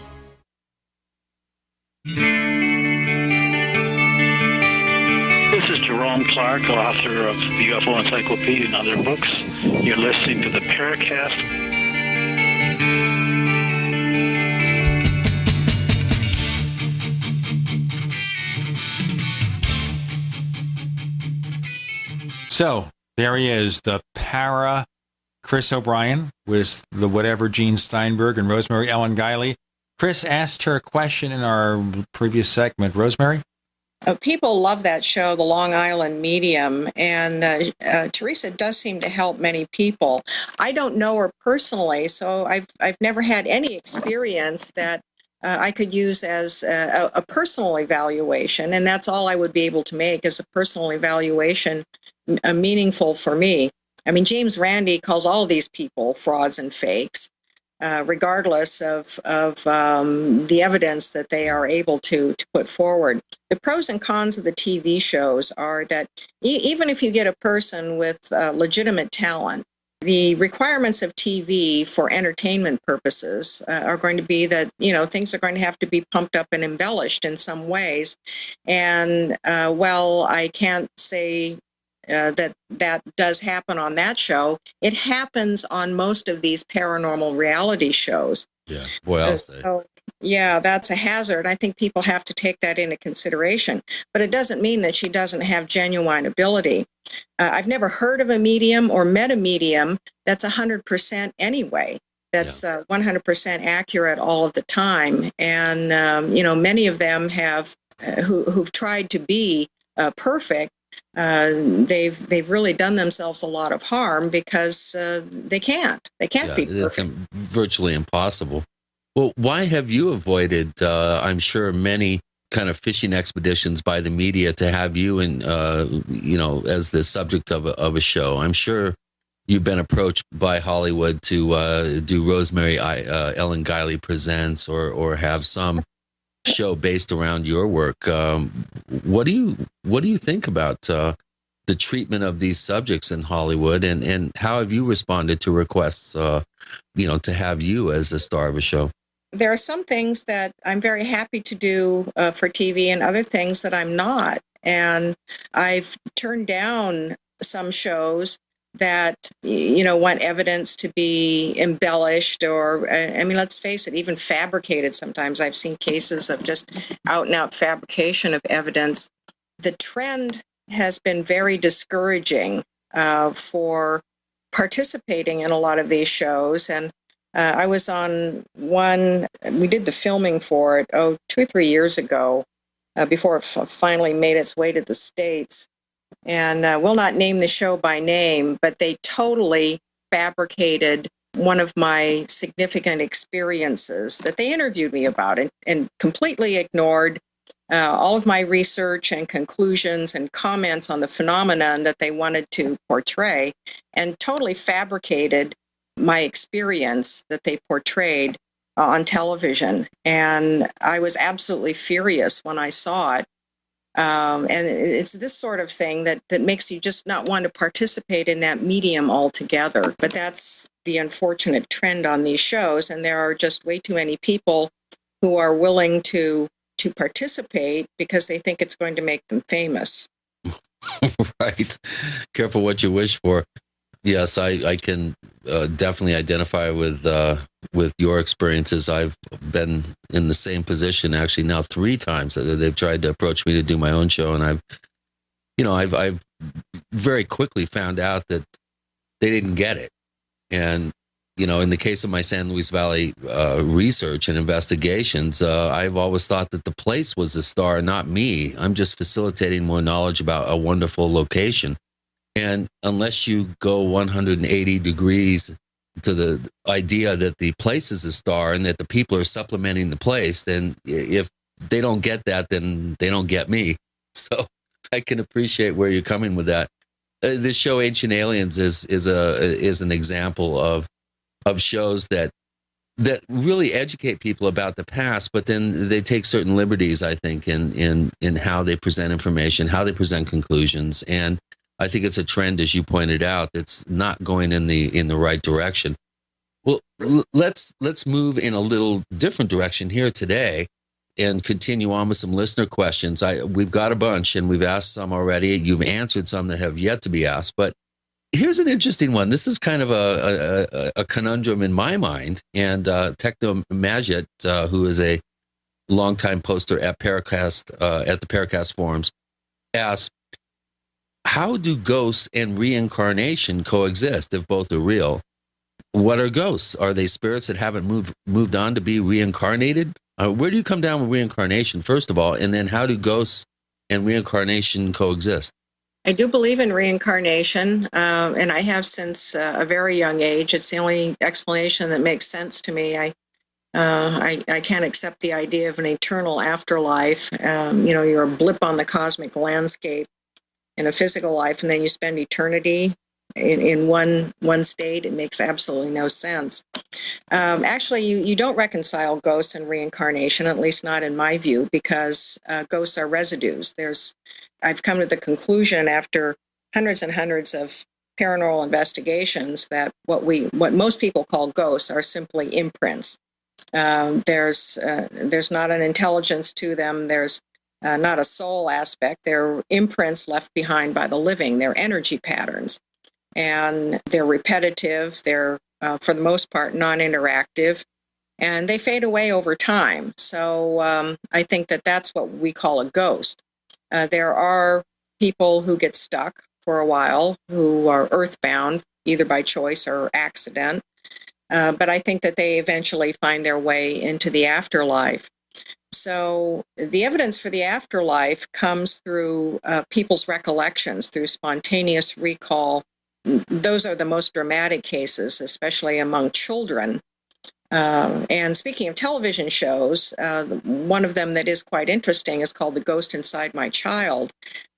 This is Jerome Clark, author of the UFO Encyclopedia and other books. You're listening to the Paracast. So there he is, the Chris O'Brien with the whatever Gene Steinberg and Rosemary Ellen Guiley. Chris asked her a question in our previous segment. Rosemary? People love that show, The Long Island Medium, and Teresa does seem to help many people. I don't know her personally, so I've never had any experience that I could use as a personal evaluation, and that's all I would be able to make is a personal evaluation meaningful for me. I mean, James Randi calls all of these people frauds and fakes. Regardless of the evidence that they are able to put forward. The pros and cons of the TV shows are that even if you get a person with legitimate talent, the requirements of TV for entertainment purposes are going to be that, things are going to have to be pumped up and embellished in some ways. And while I can't say that does happen on that show, it happens on most of these paranormal reality shows. Yeah, boy, I'll say. So, yeah, that's a hazard. I think people have to take that into consideration. But it doesn't mean that she doesn't have genuine ability. I've never heard of a medium or met a medium that's 100% anyway. That's 100% accurate all of the time. And, many of them have, who've tried to be perfect, they've really done themselves a lot of harm because they can't be perfect. It's virtually impossible. Well, why have you avoided, I'm sure, many kind of fishing expeditions by the media to have you as the subject of a show? I'm sure you've been approached by Hollywood to do Rosemary Ellen Guiley Presents or have some show based around your work. What do you think about the treatment of these subjects in Hollywood, and how have you responded to requests, to have you as a star of a show? There are some things that I'm very happy to do for TV and other things that I'm not. And I've turned down some shows that, want evidence to be embellished or, let's face it, even fabricated sometimes. I've seen cases of just out and out fabrication of evidence. The trend has been very discouraging for participating in a lot of these shows. And I was on one, we did the filming for it, 2 or 3 years ago, before it finally made its way to the States. And we'll not name the show by name, but they totally fabricated one of my significant experiences that they interviewed me about and completely ignored all of my research and conclusions and comments on the phenomenon that they wanted to portray, and totally fabricated my experience that they portrayed on television. And I was absolutely furious when I saw it. And it's this sort of thing that makes you just not want to participate in that medium altogether. But that's the unfortunate trend on these shows. And there are just way too many people who are willing to participate because they think it's going to make them famous. Right. Careful what you wish for. Yes, I can definitely identify with your experiences. I've been in the same position actually now 3 times. They've tried to approach me to do my own show, and I've very quickly found out that they didn't get it. And in the case of my San Luis Valley research and investigations, I've always thought that the place was the star, not me. I'm just facilitating more knowledge about a wonderful location. And unless you go 180 degrees to the idea that the place is a star and that the people are supplementing the place, then if they don't get that, then they don't get me. So I can appreciate where you're coming with that. This show, Ancient Aliens, is an example of shows that really educate people about the past, but then they take certain liberties, I think, in how they present information, how they present conclusions, and I think it's a trend, as you pointed out, that's not going in the right direction. Well, let's move in a little different direction here today and continue on with some listener questions. We've got a bunch, and we've asked some already. You've answered some that have yet to be asked, but here's an interesting one. This is kind of a conundrum in my mind. And Techno Majid, who is a longtime poster at Paracast, at the Paracast forums, asks, how do ghosts and reincarnation coexist if both are real? What are ghosts? Are they spirits that haven't moved on to be reincarnated? Where do you come down with reincarnation, first of all? And then how do ghosts and reincarnation coexist? I do believe in reincarnation, and I have since a very young age. It's the only explanation that makes sense to me. I can't accept the idea of an eternal afterlife. You're a blip on the cosmic landscape in a physical life, and then you spend eternity in one state. It makes absolutely no sense. Actually, you don't reconcile ghosts and reincarnation, at least not in my view, because ghosts are residues. I've come to the conclusion after hundreds and hundreds of paranormal investigations that what most people call ghosts are simply imprints. There's not an intelligence to them. There's not a soul aspect. They're imprints left behind by the living. They're energy patterns. And they're repetitive. They're, for the most part, non-interactive. and they fade away over time. So I think that that's what we call a ghost. There are people who get stuck for a while who are earthbound, either by choice or accident. But I think that they eventually find their way into the afterlife. So the evidence for the afterlife comes through people's recollections, through spontaneous recall. Those are the most dramatic cases, especially among children. And speaking of television shows, one of them that is quite interesting is called The Ghost Inside My Child.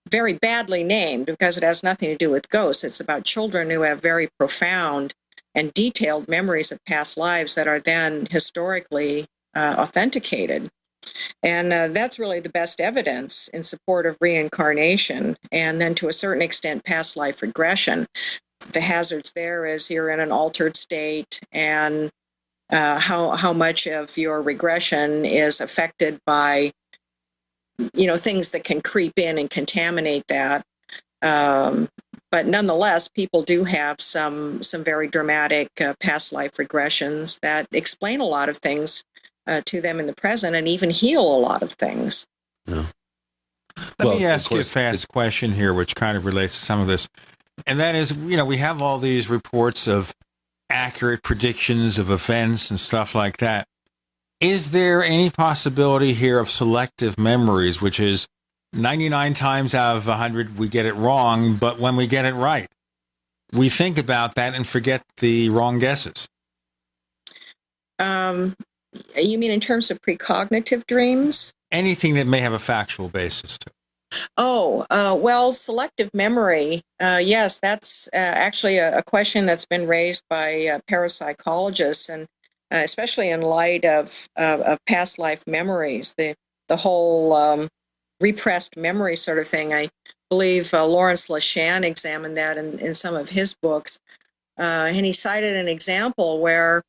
Very badly named because it has nothing to do with ghosts. It's about children who have very profound and detailed memories of past lives that are then historically authenticated. And that's really the best evidence in support of reincarnation, and then to a certain extent past life regression. The hazards there is you're in an altered state, and how much of your regression is affected by things that can creep in and contaminate that. But nonetheless, people do have some very dramatic past life regressions that explain a lot of things to them in the present and even heal a lot of things. Yeah. Let me ask you a fast question here, which kind of relates to some of this. And that is, we have all these reports of accurate predictions of events and stuff like that. Is there any possibility here of selective memories, which is 99 times out of 100 we get it wrong, but when we get it right, we think about that and forget the wrong guesses? You mean in terms of precognitive dreams? Anything that may have a factual basis to. Well, selective memory, yes, that's actually a question that's been raised by parapsychologists, and especially in light of past life memories, the whole repressed memory sort of thing. I believe Lawrence LeShan examined that in some of his books, and he cited an example where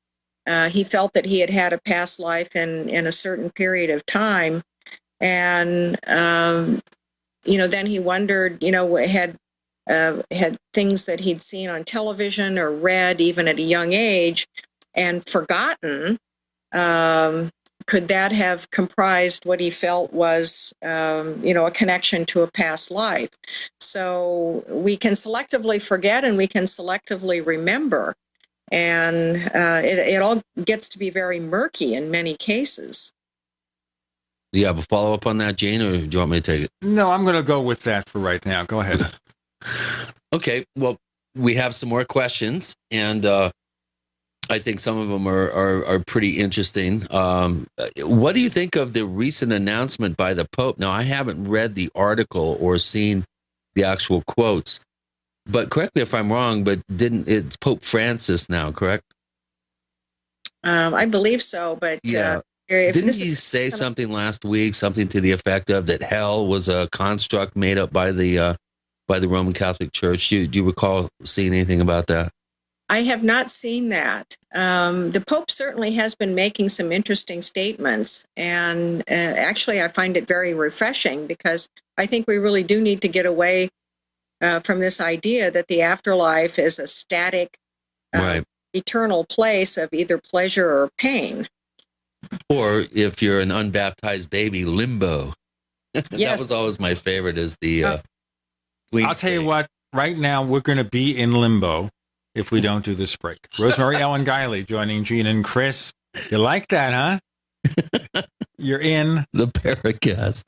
he felt that he had a past life in a certain period of time, and then he wondered, had things that he'd seen on television or read even at a young age and forgotten. Could that have comprised what he felt was, a connection to a past life? So we can selectively forget and we can selectively remember. And it all gets to be very murky in many cases. Do you have a follow-up on that, Jane, or do you want me to take it? No, I'm going to go with that for right now. Go ahead. Okay, well, we have some more questions, and I think some of them are pretty interesting. What do you think of the recent announcement by the Pope? Now, I haven't read the article or seen the actual quotes, but correct me if I'm wrong, but it's Pope Francis now, correct? I believe so, but... Yeah. Didn't he say something last week, something to the effect of that hell was a construct made up by the Roman Catholic Church? Do you recall seeing anything about that? I have not seen that. The Pope certainly has been making some interesting statements, and actually I find it very refreshing because I think we really do need to get away from this idea that the afterlife is a static, eternal place of either pleasure or pain. Or if you're an unbaptized baby, limbo. Yes. That was always my favorite as the I'll tell you what, right now we're going to be in limbo if we don't do this break. Rosemary Ellen Guiley joining Gene and Chris. You like that, huh? You're in the Paracast.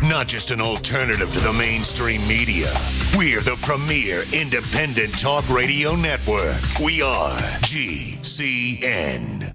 Not just an alternative to the mainstream media. We're the premier independent talk radio network. We are GCN.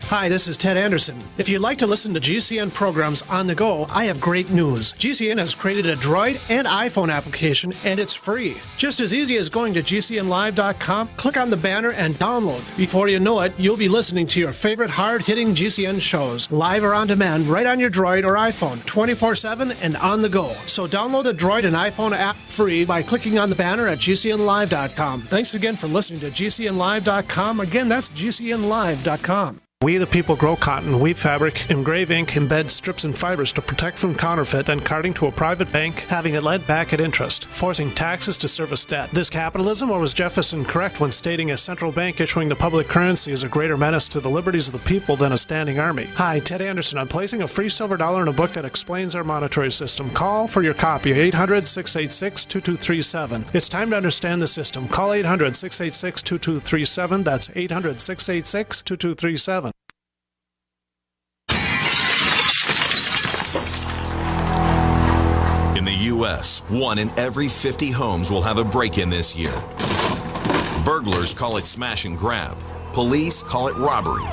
Hi, this is Ted Anderson. If you'd like to listen to GCN programs on the go, I have great news. GCN has created a Droid and iPhone application, and it's free. Just as easy as going to GCNlive.com, click on the banner, and download. Before you know it, you'll be listening to your favorite hard-hitting GCN shows, live or on demand, right on your Droid or iPhone, 24/7 and on the go. So download the Droid and iPhone app free by clicking on the banner at GCNlive.com. Thanks again for listening to GCNlive.com. Again, that's GCNlive.com. We, the people, grow cotton, weave fabric, engrave ink, embed strips and fibers to protect from counterfeit, then carting to a private bank, having it lent back at interest, forcing taxes to service debt. This capitalism, or was Jefferson correct when stating a central bank issuing the public currency is a greater menace to the liberties of the people than a standing army? Hi, Ted Anderson. I'm placing a free silver dollar in a book that explains our monetary system. Call for your copy, 800-686-2237. It's time to understand the system. Call 800-686-2237. That's 800-686-2237. In the U.S., 1 in every 50 homes will have a break-in this year. Burglars call it smash and grab. Police call it robbery.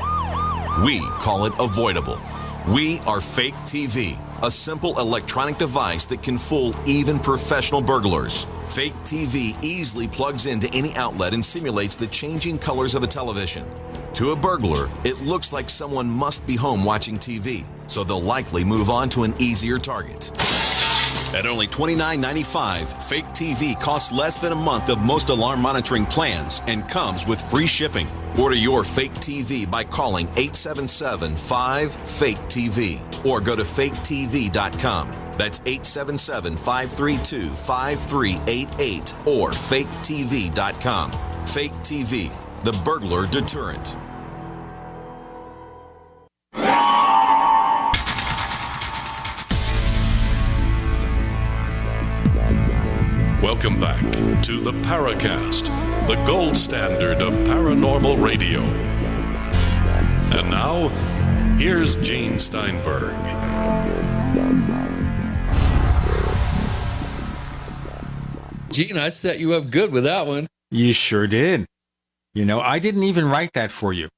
We call it avoidable. We are Fake TV, a simple electronic device that can fool even professional burglars. Fake TV easily plugs into any outlet and simulates the changing colors of a television. To a burglar, it looks like someone must be home watching TV, so they'll likely move on to an easier target. At only $29.95, Fake TV costs less than a month of most alarm monitoring plans and comes with free shipping. Order your Fake TV by calling 877-5-FAKE-TV or go to faketv.com. That's 877-532-5388 or faketv.com. Fake TV, the burglar deterrent. Welcome back to the Paracast, the gold standard of paranormal radio. And now, here's Gene Steinberg. Gene, I set you up good with that one. You sure did. You know, I didn't even write that for you.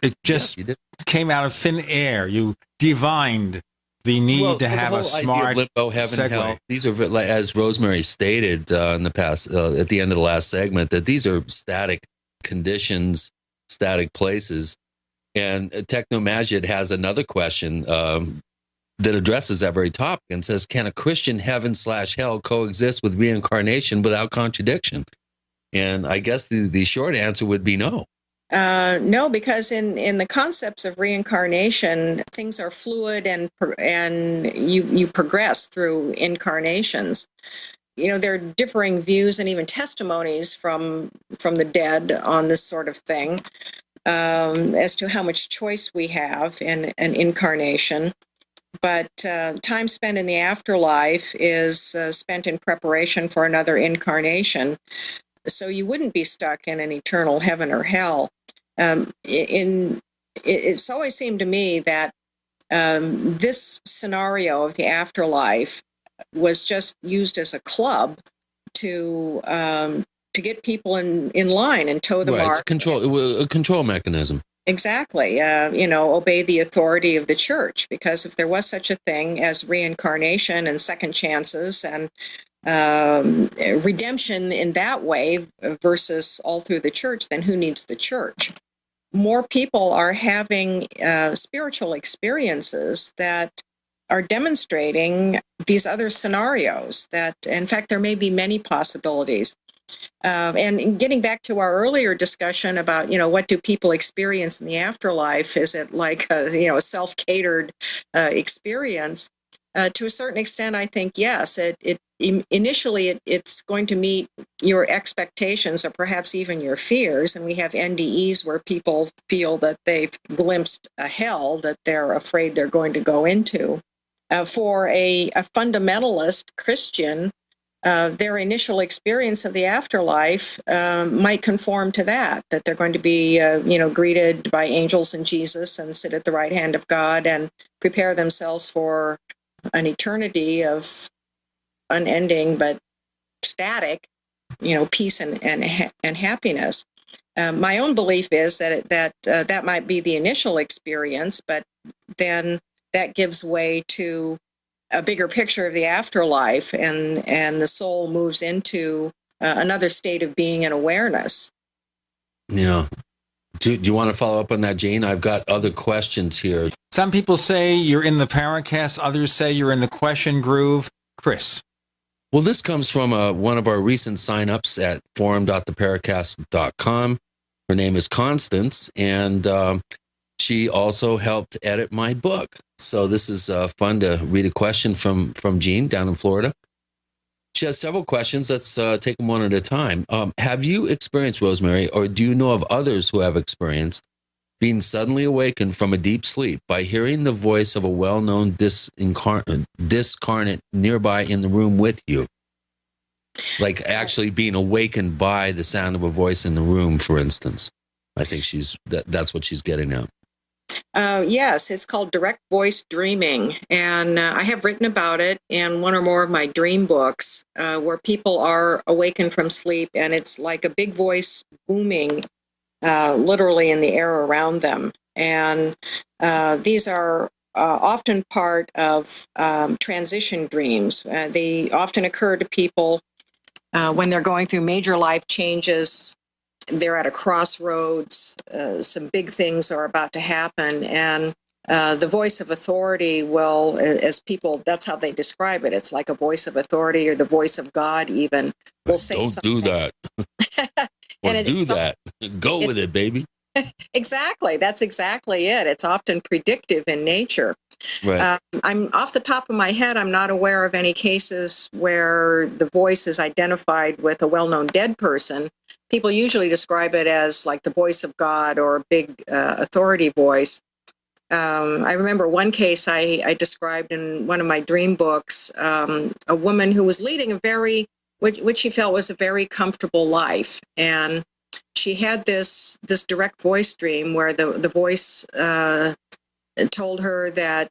It just came out of thin air. You divined the need to have a smart limbo, heaven, hell. These are, like, as Rosemary stated in the past, at the end of the last segment, that these are static conditions, static places. And Technomagid has another question that addresses that very topic and says, can a Christian heaven/hell coexist with reincarnation without contradiction? And I guess the short answer would be no. No, because in the concepts of reincarnation, things are fluid and you progress through incarnations. You know, there are differing views and even testimonies from the dead on this sort of thing as to how much choice we have in an incarnation. But time spent in the afterlife is spent in preparation for another incarnation. So you wouldn't be stuck in an eternal heaven or hell. It's always seemed to me that this scenario of the afterlife was just used as a club to get people in line and toe the mark. It's a control mechanism. Exactly. Obey the authority of the church, because if there was such a thing as reincarnation and second chances and redemption in that way versus all through the church, then who needs the church? More people are having spiritual experiences that are demonstrating these other scenarios, that in fact there may be many possibilities. And getting back to our earlier discussion about, what do people experience in the afterlife? Is it like a self-catered experience? To a certain extent, I think yes. Initially, it's going to meet your expectations or perhaps even your fears. And we have NDEs where people feel that they've glimpsed a hell that they're afraid they're going to go into. For a fundamentalist Christian, their initial experience of the afterlife might conform to that they're going to be, greeted by angels and Jesus and sit at the right hand of God and prepare themselves for an eternity of unending but static, peace and happiness. My own belief is that might be the initial experience, but then that gives way to a bigger picture of the afterlife, and the soul moves into another state of being and awareness. Yeah. Do you want to follow up on that, Gene? I've got other questions here. Some people say you're in the Paracast. Others say you're in the question groove. Chris. Well, this comes from one of our recent signups at forum.theparacast.com. Her name is Constance, and She also helped edit my book. So this is fun to read a question from Jean down in Florida. She has several questions. Let's take them one at a time. Have you experienced, Rosemary, or do you know of others who have experienced being suddenly awakened from a deep sleep by hearing the voice of a well-known discarnate nearby in the room with you? Like actually being awakened by the sound of a voice in the room, for instance. I think that's what she's getting at. Yes, it's called direct voice dreaming. And I have written about it in one or more of my dream books where people are awakened from sleep and it's like a big voice booming literally in the air around them. And these are often part of transition dreams. They often occur to people when they're going through major life changes. They're at a crossroads. Some big things are about to happen. And the voice of authority will, as people, that's how they describe it. It's like a voice of authority or the voice of God even will say Don't something. do that. Go with it, baby. Exactly. That's exactly it. It's often predictive in nature. Right. I'm off the top of my head, I'm not aware of any cases where the voice is identified with a well-known dead person. People usually describe it as like the voice of God or a big authority voice. I remember one case I described in one of my dream books, a woman who was leading a which she felt was a very comfortable life. And she had this direct voice dream where the voice told her that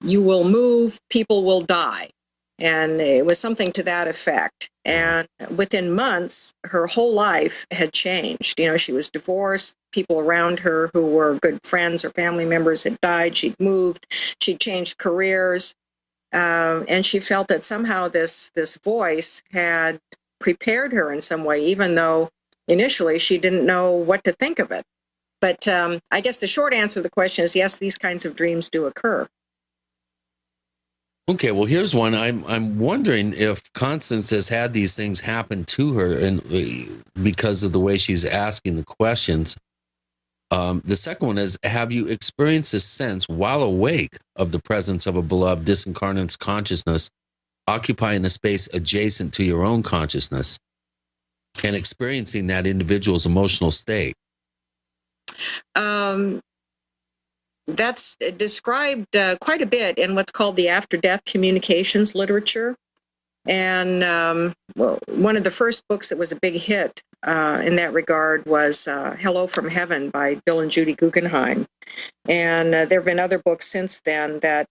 you will move, people will die. And it was something to that effect. And within months, her whole life had changed. You know, she was divorced. People around her who were good friends or family members had died. She'd moved. She'd changed careers. And she felt that somehow this voice had prepared her in some way, even though initially she didn't know what to think of it. But I guess the short answer to the question is yes, these kinds of dreams do occur. Okay, well, here's one. I'm wondering if Constance has had these things happen to her, and because of the way she's asking the questions. The second one is: have you experienced a sense while awake of the presence of a beloved disincarnate's consciousness occupying a space adjacent to your own consciousness and experiencing that individual's emotional state? That's described quite a bit in what's called the after-death communications literature. And one of the first books that was a big hit in that regard was Hello from Heaven by Bill and Judy Guggenheim. And there have been other books since then that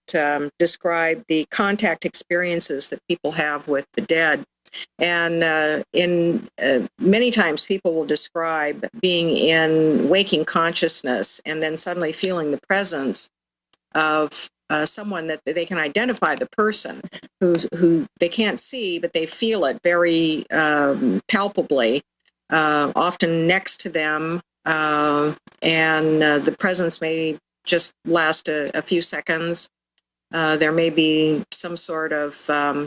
describe the contact experiences that people have with the dead. And many times people will describe being in waking consciousness and then suddenly feeling the presence of someone that they can identify the person who they can't see, but they feel it very palpably, often next to them. And the presence may just last a few seconds. There may be some sort of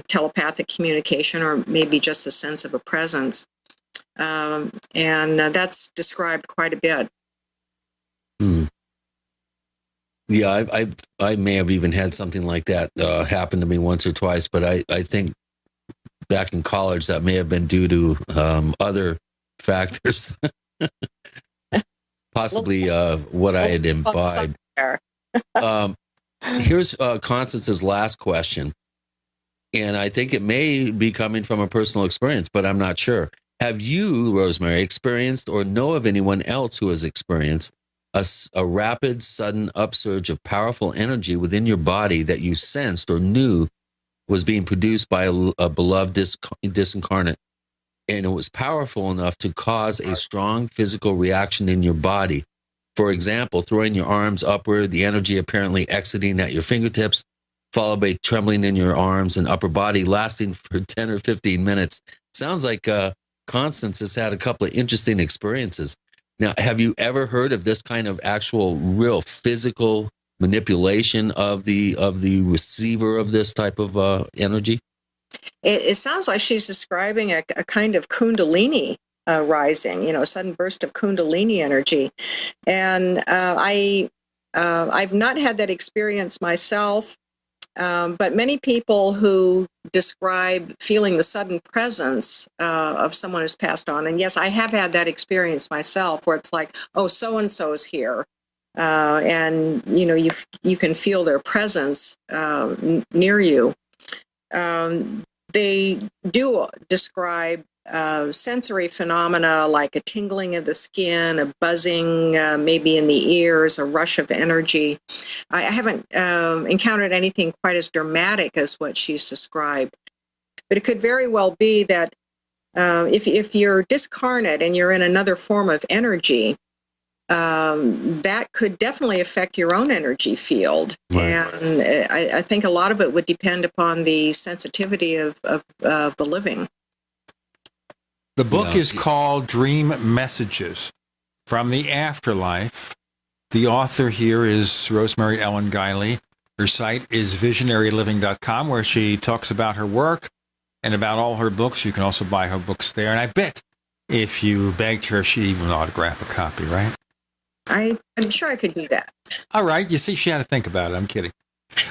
telepathic communication or maybe just a sense of a presence. And that's described quite a bit. Yeah, I may have even had something like that happen to me once or twice, but I think back in college that may have been due to other factors. Possibly what I had imbibed. Here's Constance's last question, and I think it may be coming from a personal experience, but I'm not sure. Have you, Rosemary, experienced or know of anyone else who has experienced a rapid, sudden upsurge of powerful energy within your body that you sensed or knew was being produced by a beloved disincarnate, and it was powerful enough to cause a strong physical reaction in your body? For example, throwing your arms upward, the energy apparently exiting at your fingertips, followed by trembling in your arms and upper body, lasting for 10 or 15 minutes. Sounds like Constance has had a couple of interesting experiences. Now, have you ever heard of this kind of actual, real physical manipulation of the receiver of this type of energy? It sounds like she's describing a kind of kundalini rising, a sudden burst of Kundalini energy. And I've not had that experience myself, but many people who describe feeling the sudden presence of someone who's passed on, and yes, I have had that experience myself, where it's like, oh, so-and-so is here. And, you can feel their presence near you. They do describe sensory phenomena like a tingling of the skin, a buzzing maybe in the ears, a rush of energy. I haven't encountered anything quite as dramatic as what she's described. But it could very well be that if you're discarnate and you're in another form of energy, that could definitely affect your own energy field. Right. And I think a lot of it would depend upon the sensitivity of the living. The book is called Dream Messages from the Afterlife. The author here is Rosemary Ellen Guiley. Her site is visionaryliving.com, where she talks about her work and about all her books. You can also buy her books there. And I bet if you begged her, she'd even autograph a copy, right? I'm sure I could do that. All right. You see, she had to think about it. I'm kidding.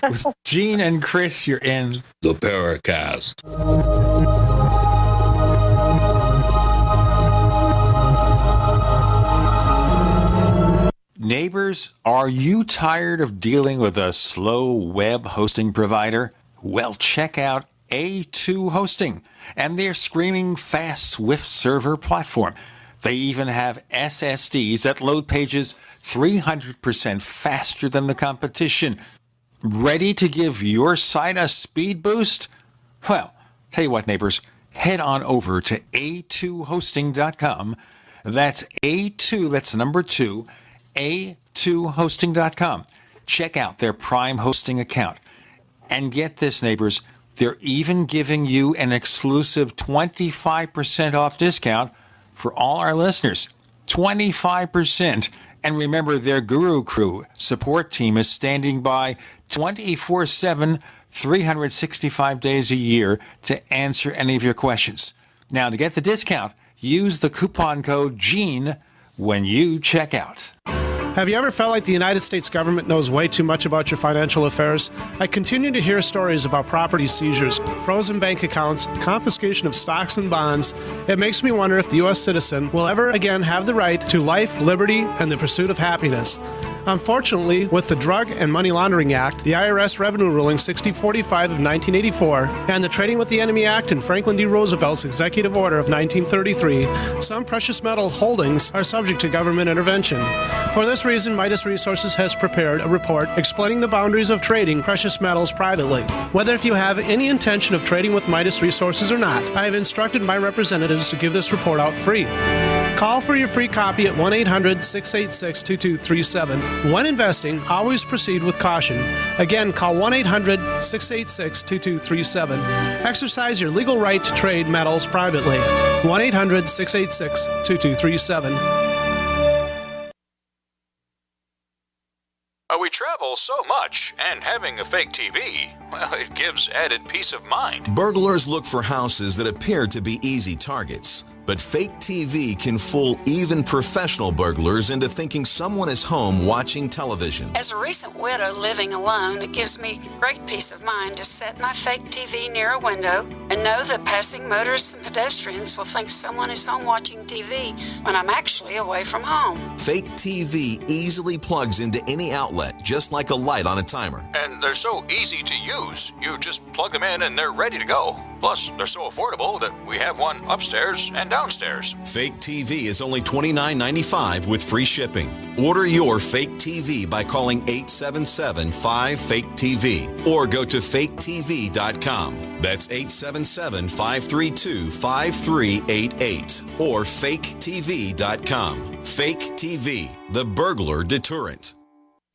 With Gene and Chris, you're in the Paracast. Neighbors, are you tired of dealing with a slow web hosting provider? Well, check out A2 Hosting and their screaming fast Swift server platform. They even have SSDs that load pages 300% faster than the competition. Ready to give your site a speed boost? Well, tell you what, neighbors, head on over to a2hosting.com. That's A2, that's number 2, a2hosting.com. Check out their Prime hosting account. And get this, neighbors, they're even giving you an exclusive 25% off discount for all our listeners. 25%. And remember, their Guru Crew support team is standing by 24/7, 365 days a year to answer any of your questions. Now, to get the discount, use the coupon code GENE when you check out. Have you ever felt like the United States government knows way too much about your financial affairs? I continue to hear stories about property seizures, frozen bank accounts, confiscation of stocks and bonds. It makes me wonder if the U.S. citizen will ever again have the right to life, liberty, and the pursuit of happiness. Unfortunately, with the Drug and Money Laundering Act, the IRS Revenue Ruling 6045 of 1984, and the Trading with the Enemy Act and Franklin D. Roosevelt's Executive Order of 1933, some precious metal holdings are subject to government intervention. For this reason, Midas Resources has prepared a report explaining the boundaries of trading precious metals privately. Whether if you have any intention of trading with Midas Resources or not, I have instructed my representatives to give this report out free. Call for your free copy at 1-800-686-2237. When investing, always proceed with caution. Again, call 1-800-686-2237. Exercise your legal right to trade metals privately. 1-800-686-2237. We travel so much, and having a fake TV, well, it gives added peace of mind. Burglars look for houses that appear to be easy targets. But fake TV can fool even professional burglars into thinking someone is home watching television. As a recent widow living alone, it gives me great peace of mind to set my fake TV near a window and know that passing motorists and pedestrians will think someone is home watching TV when I'm actually away from home. Fake TV easily plugs into any outlet, just like a light on a timer. And they're so easy to use. You just plug them in and they're ready to go. Plus, they're so affordable that we have one upstairs and downstairs. Fake TV is only $29.95 with free shipping. Order your fake TV by calling 877-5-FAKE-TV or go to faketv.com. That's 877-532-5388 or faketv.com. Fake TV, the burglar deterrent.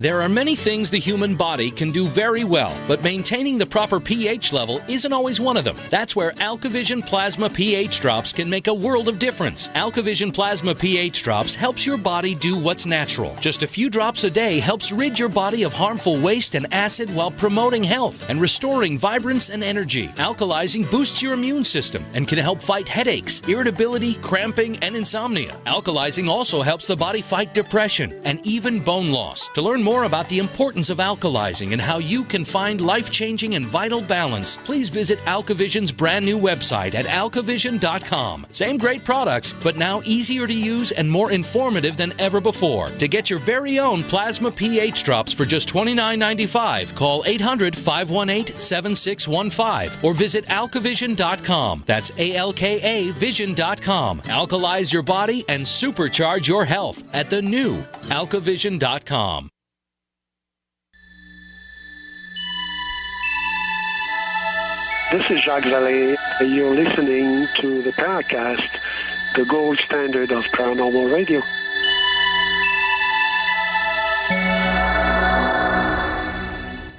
There are many things the human body can do very well, but maintaining the proper pH level isn't always one of them. That's where AlkaVision Plasma pH Drops can make a world of difference. AlkaVision Plasma pH Drops helps your body do what's natural. Just a few drops a day helps rid your body of harmful waste and acid while promoting health and restoring vibrance and energy. Alkalizing boosts your immune system and can help fight headaches, irritability, cramping, and insomnia. Alkalizing also helps the body fight depression and even bone loss. To learn more about the importance of alkalizing and how you can find life-changing and vital balance, please visit AlkaVision's brand new website at alkavision.com. Same great products, but now easier to use and more informative than ever before. To get your very own Plasma pH Drops for just $29.95, call 800-518-7615 or visit alkavision.com. That's ALKA vision.com. Alkalize your body and supercharge your health at the new alkavision.com. This is Jacques Vallée. You're listening to the Paracast, the gold standard of paranormal radio.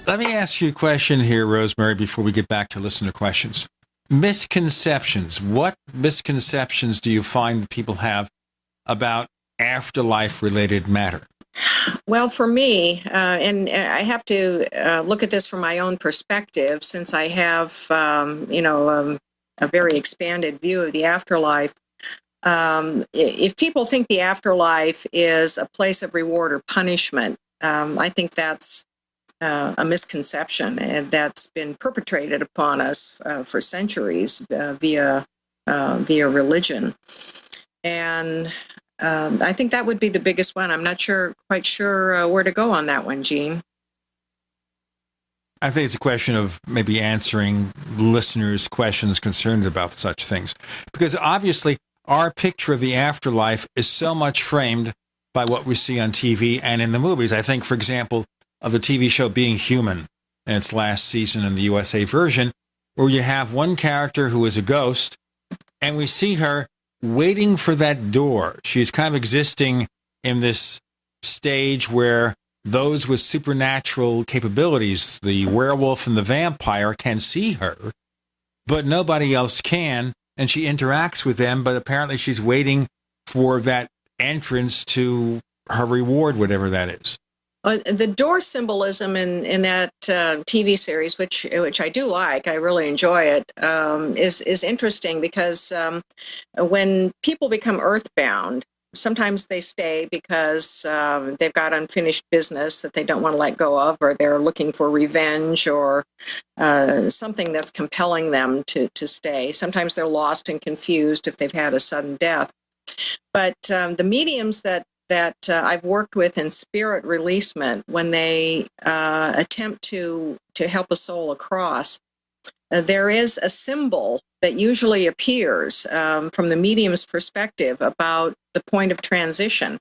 Let me ask you a question here, Rosemary, before we get back to listener questions. Misconceptions. What misconceptions do you find that people have about afterlife-related matter? Well, for me, and I have to look at this from my own perspective, since I have, a very expanded view of the afterlife. If people think the afterlife is a place of reward or punishment, I think that's a misconception, and that's been perpetrated upon us for centuries via religion. And I think that would be the biggest one. I'm not quite sure where to go on that one, Gene. I think it's a question of maybe answering listeners' questions, concerns about such things. Because obviously, our picture of the afterlife is so much framed by what we see on TV and in the movies. I think, for example, of the TV show Being Human in its last season in the USA version, where you have one character who is a ghost, and we see her waiting for that door. She's kind of existing in this stage where those with supernatural capabilities, the werewolf and the vampire, can see her, but nobody else can, and she interacts with them, but apparently she's waiting for that entrance to her reward, whatever that is. The door symbolism in that TV series, which I do like, I really enjoy it, is interesting because when people become earthbound, sometimes they stay because they've got unfinished business that they don't want to let go of, or they're looking for revenge or something that's compelling them to stay. Sometimes they're lost and confused if they've had a sudden death. But the mediums that I've worked with in spirit releasement, when they attempt to help a soul across, there is a symbol that usually appears from the medium's perspective about the point of transition.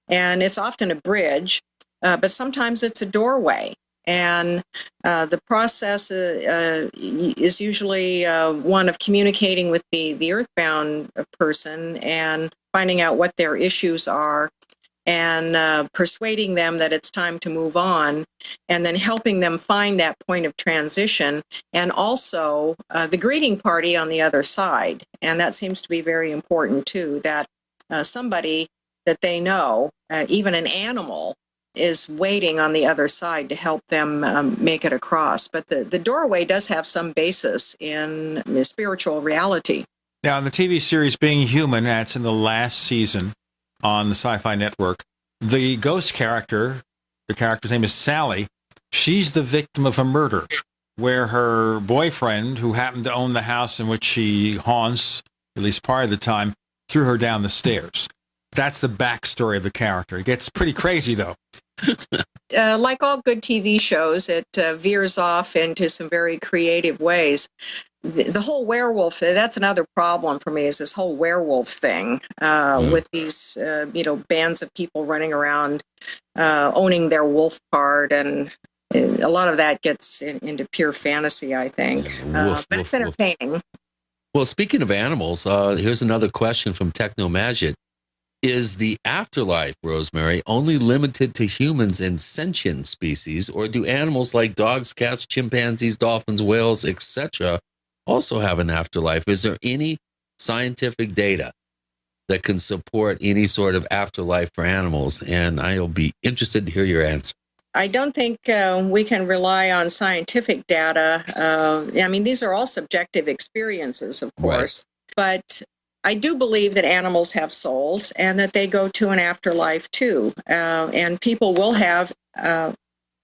And it's often a bridge, but sometimes it's a doorway. And the process is usually one of communicating with the earthbound person and finding out what their issues are, and persuading them that it's time to move on, and then helping them find that point of transition, and also the greeting party on the other side. And that seems to be very important too, that somebody that they know, even an animal, is waiting on the other side to help them make it across. But the doorway does have some basis in the spiritual reality. Now, in the TV series Being Human, that's in the last season on the Sci-Fi Network, the ghost character, the character's name is Sally, she's the victim of a murder where her boyfriend, who happened to own the house in which she haunts, at least part of the time, threw her down the stairs. That's the backstory of the character. It gets pretty crazy, though. Like all good TV shows, it veers off into some very creative ways. The whole werewolf, that's another problem for me, is this whole werewolf thing with these, bands of people running around owning their wolf part. And a lot of that gets into pure fantasy, I think. But it's entertaining. Well, speaking of animals, here's another question from Techno Magic. Is the afterlife, Rosemary, only limited to humans and sentient species, or do animals like dogs, cats, chimpanzees, dolphins, whales, etc., also have an afterlife? Is there any scientific data that can support any sort of afterlife for animals? And I'll be interested to hear your answer. I don't think we can rely on scientific data. I mean, these are all subjective experiences, of course, but I do believe that animals have souls and that they go to an afterlife too. And people will have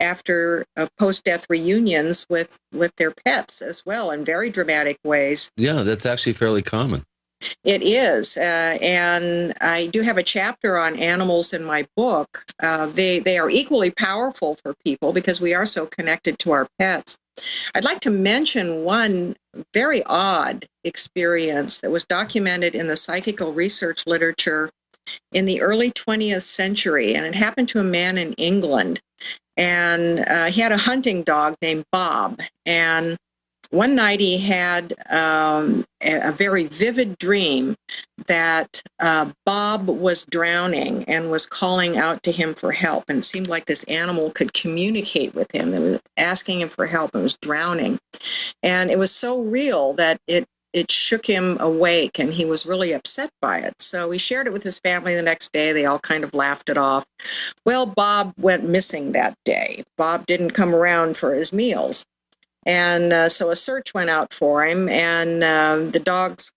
after post-death reunions with their pets as well in very dramatic ways. Yeah, that's actually fairly common. It is. And I do have a chapter on animals in my book. They are equally powerful for people because we are so connected to our pets. I'd like to mention one very odd experience that was documented in the psychical research literature in the early 20th century, and it happened to a man in England. And he had a hunting dog named Bob, and one night he had a very vivid dream that Bob was drowning and was calling out to him for help. And it seemed like this animal could communicate with him. It was asking him for help and was drowning. And it was so real that it shook him awake, and he was really upset by it. So he shared it with his family the next day. They all kind of laughed it off. Well, Bob went missing that day. Bob didn't come around for his meals. And so a search went out for him, and the dog's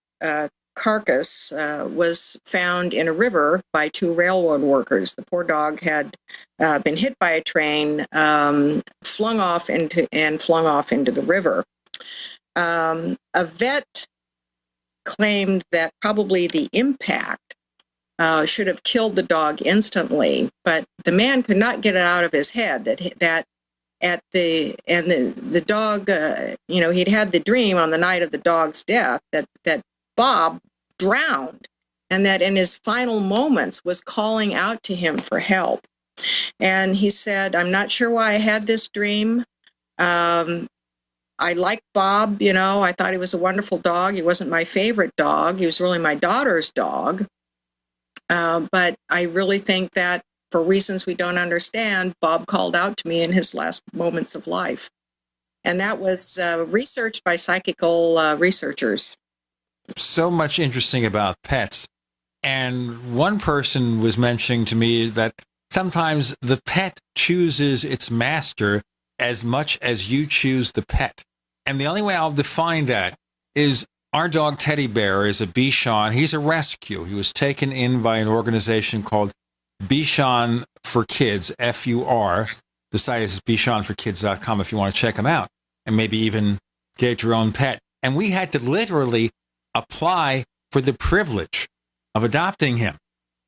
carcass was found in a river by 2 railroad workers. The poor dog had been hit by a train, flung off into the river. A vet claimed that probably the impact should have killed the dog instantly, but the man could not get it out of his head that the dog, he'd had the dream on the night of the dog's death that Bob drowned, and that in his final moments was calling out to him for help. And he said, "I'm not sure why I had this dream. I liked Bob, I thought he was a wonderful dog. He wasn't my favorite dog. He was really my daughter's dog. But I really think that for reasons we don't understand, Bob called out to me in his last moments of life." And that was researched by psychical researchers. So much interesting about pets. And one person was mentioning to me that sometimes the pet chooses its master as much as you choose the pet. And the only way I'll define that is our dog Teddy Bear is a Bichon. He's a rescue. He was taken in by an organization called Bichon for Kids, FUR. The site is bichonforkids.com if you want to check them out and maybe even get your own pet. And we had to literally apply for the privilege of adopting him.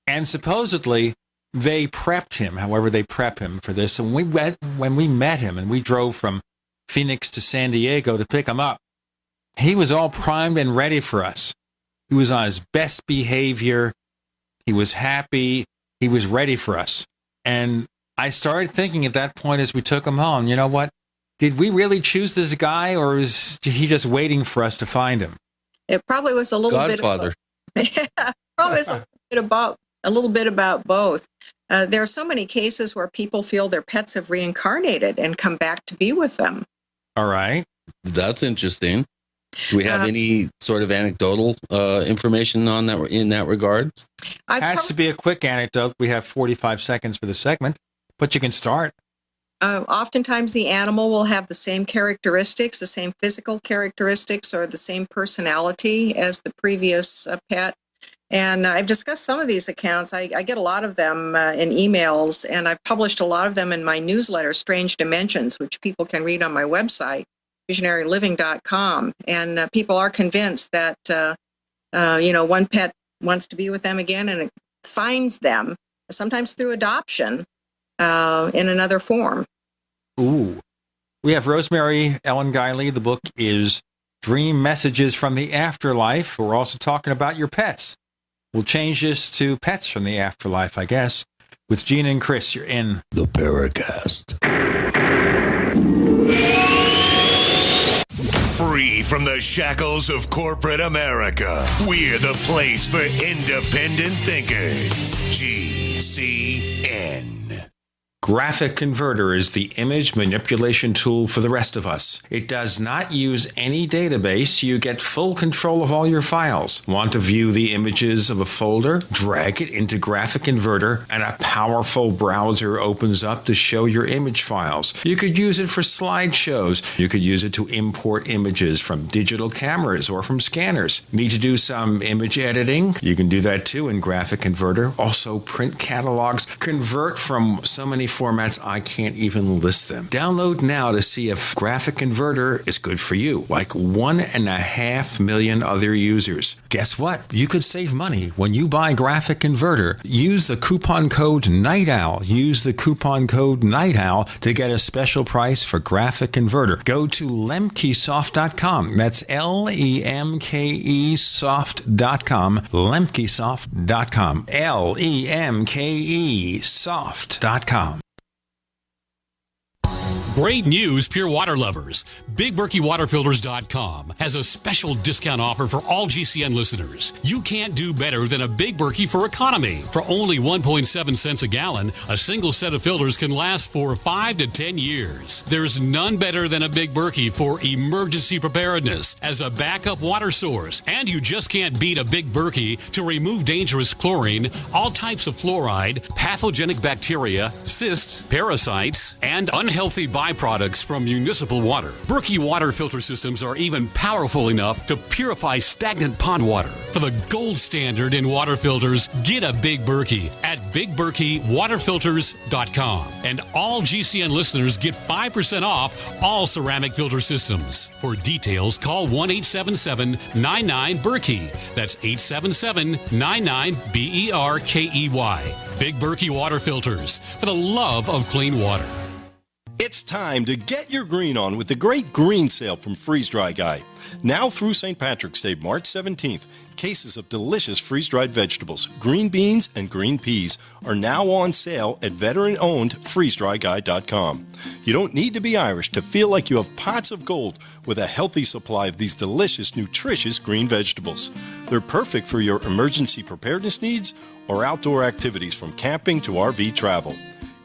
And supposedly they prepped him, however they prep him for this. And when we met him and we drove from Phoenix to San Diego to pick him up, he was all primed and ready for us. He was on his best behavior. He was happy. He was ready for us. And I started thinking at that point as we took him home, you know what? Did we really choose this guy, or is he just waiting for us to find him? It probably was a little Godfather. probably was a little bit about both. There are so many cases where people feel their pets have reincarnated and come back to be with them. All right. That's interesting. Do we have any sort of anecdotal information on that in that regard? Has to be a quick anecdote. We have 45 seconds for the segment, but you can start. Oftentimes the animal will have the same characteristics, the same physical characteristics, or the same personality as the previous pet. And I've discussed some of these accounts. I get a lot of them in emails, and I've published a lot of them in my newsletter, Strange Dimensions, which people can read on my website, visionaryliving.com. And people are convinced that, one pet wants to be with them again, and it finds them, sometimes through adoption, in another form. Ooh. We have Rosemary Ellen Guiley. The book is Dream Messages from the Afterlife. We're also talking about your pets. We'll change this to Pets from the Afterlife, I guess. With Gina and Chris, you're in the Paracast. Free from the shackles of corporate America, we're the place for independent thinkers. GCN. Graphic Converter is the image manipulation tool for the rest of us. It does not use any database. You get full control of all your files. Want to view the images of a folder? Drag it into Graphic Converter and a powerful browser opens up to show your image files. You could use it for slideshows. You could use it to import images from digital cameras or from scanners. Need to do some image editing? You can do that too in Graphic Converter. Also print catalogs. Convert from so many formats I can't even list them. Download now to see if Graphic Converter is good for you, like 1.5 million other users. Guess what? You could save money when you buy Graphic Converter. Use the coupon code Night Owl. Use the coupon code Night Owl to get a special price for Graphic Converter. Go to lemkesoft.com. That's LEMKEsoft.com. lemkesoft.com. LEMKEsoft.com. Great news, pure water lovers. BigBerkeyWaterFilters.com has a special discount offer for all GCN listeners. You can't do better than a Big Berkey for economy. For only 1.7 cents a gallon, a single set of filters can last for 5 to 10 years. There's none better than a Big Berkey for emergency preparedness as a backup water source. And you just can't beat a Big Berkey to remove dangerous chlorine, all types of fluoride, pathogenic bacteria, cysts, parasites, and unhealthy byproducts from municipal water. Berkey water filter systems are even powerful enough to purify stagnant pond water. For the gold standard in water filters, get a Big Berkey at BigBerkeyWaterFilters.com. And all GCN listeners get 5% off all ceramic filter systems. For details, call 1-877-99-BERKEY. That's 877-99-BERKEY. Big Berkey Water Filters, for the love of clean water. It's time to get your green on with the great green sale from Freeze Dry Guy. Now through St. Patrick's Day, March 17th, cases of delicious freeze-dried vegetables, green beans, and green peas are now on sale at veteran-owned freezedryguy.com. You don't need to be Irish to feel like you have pots of gold with a healthy supply of these delicious, nutritious green vegetables. They're perfect for your emergency preparedness needs or outdoor activities from camping to RV travel.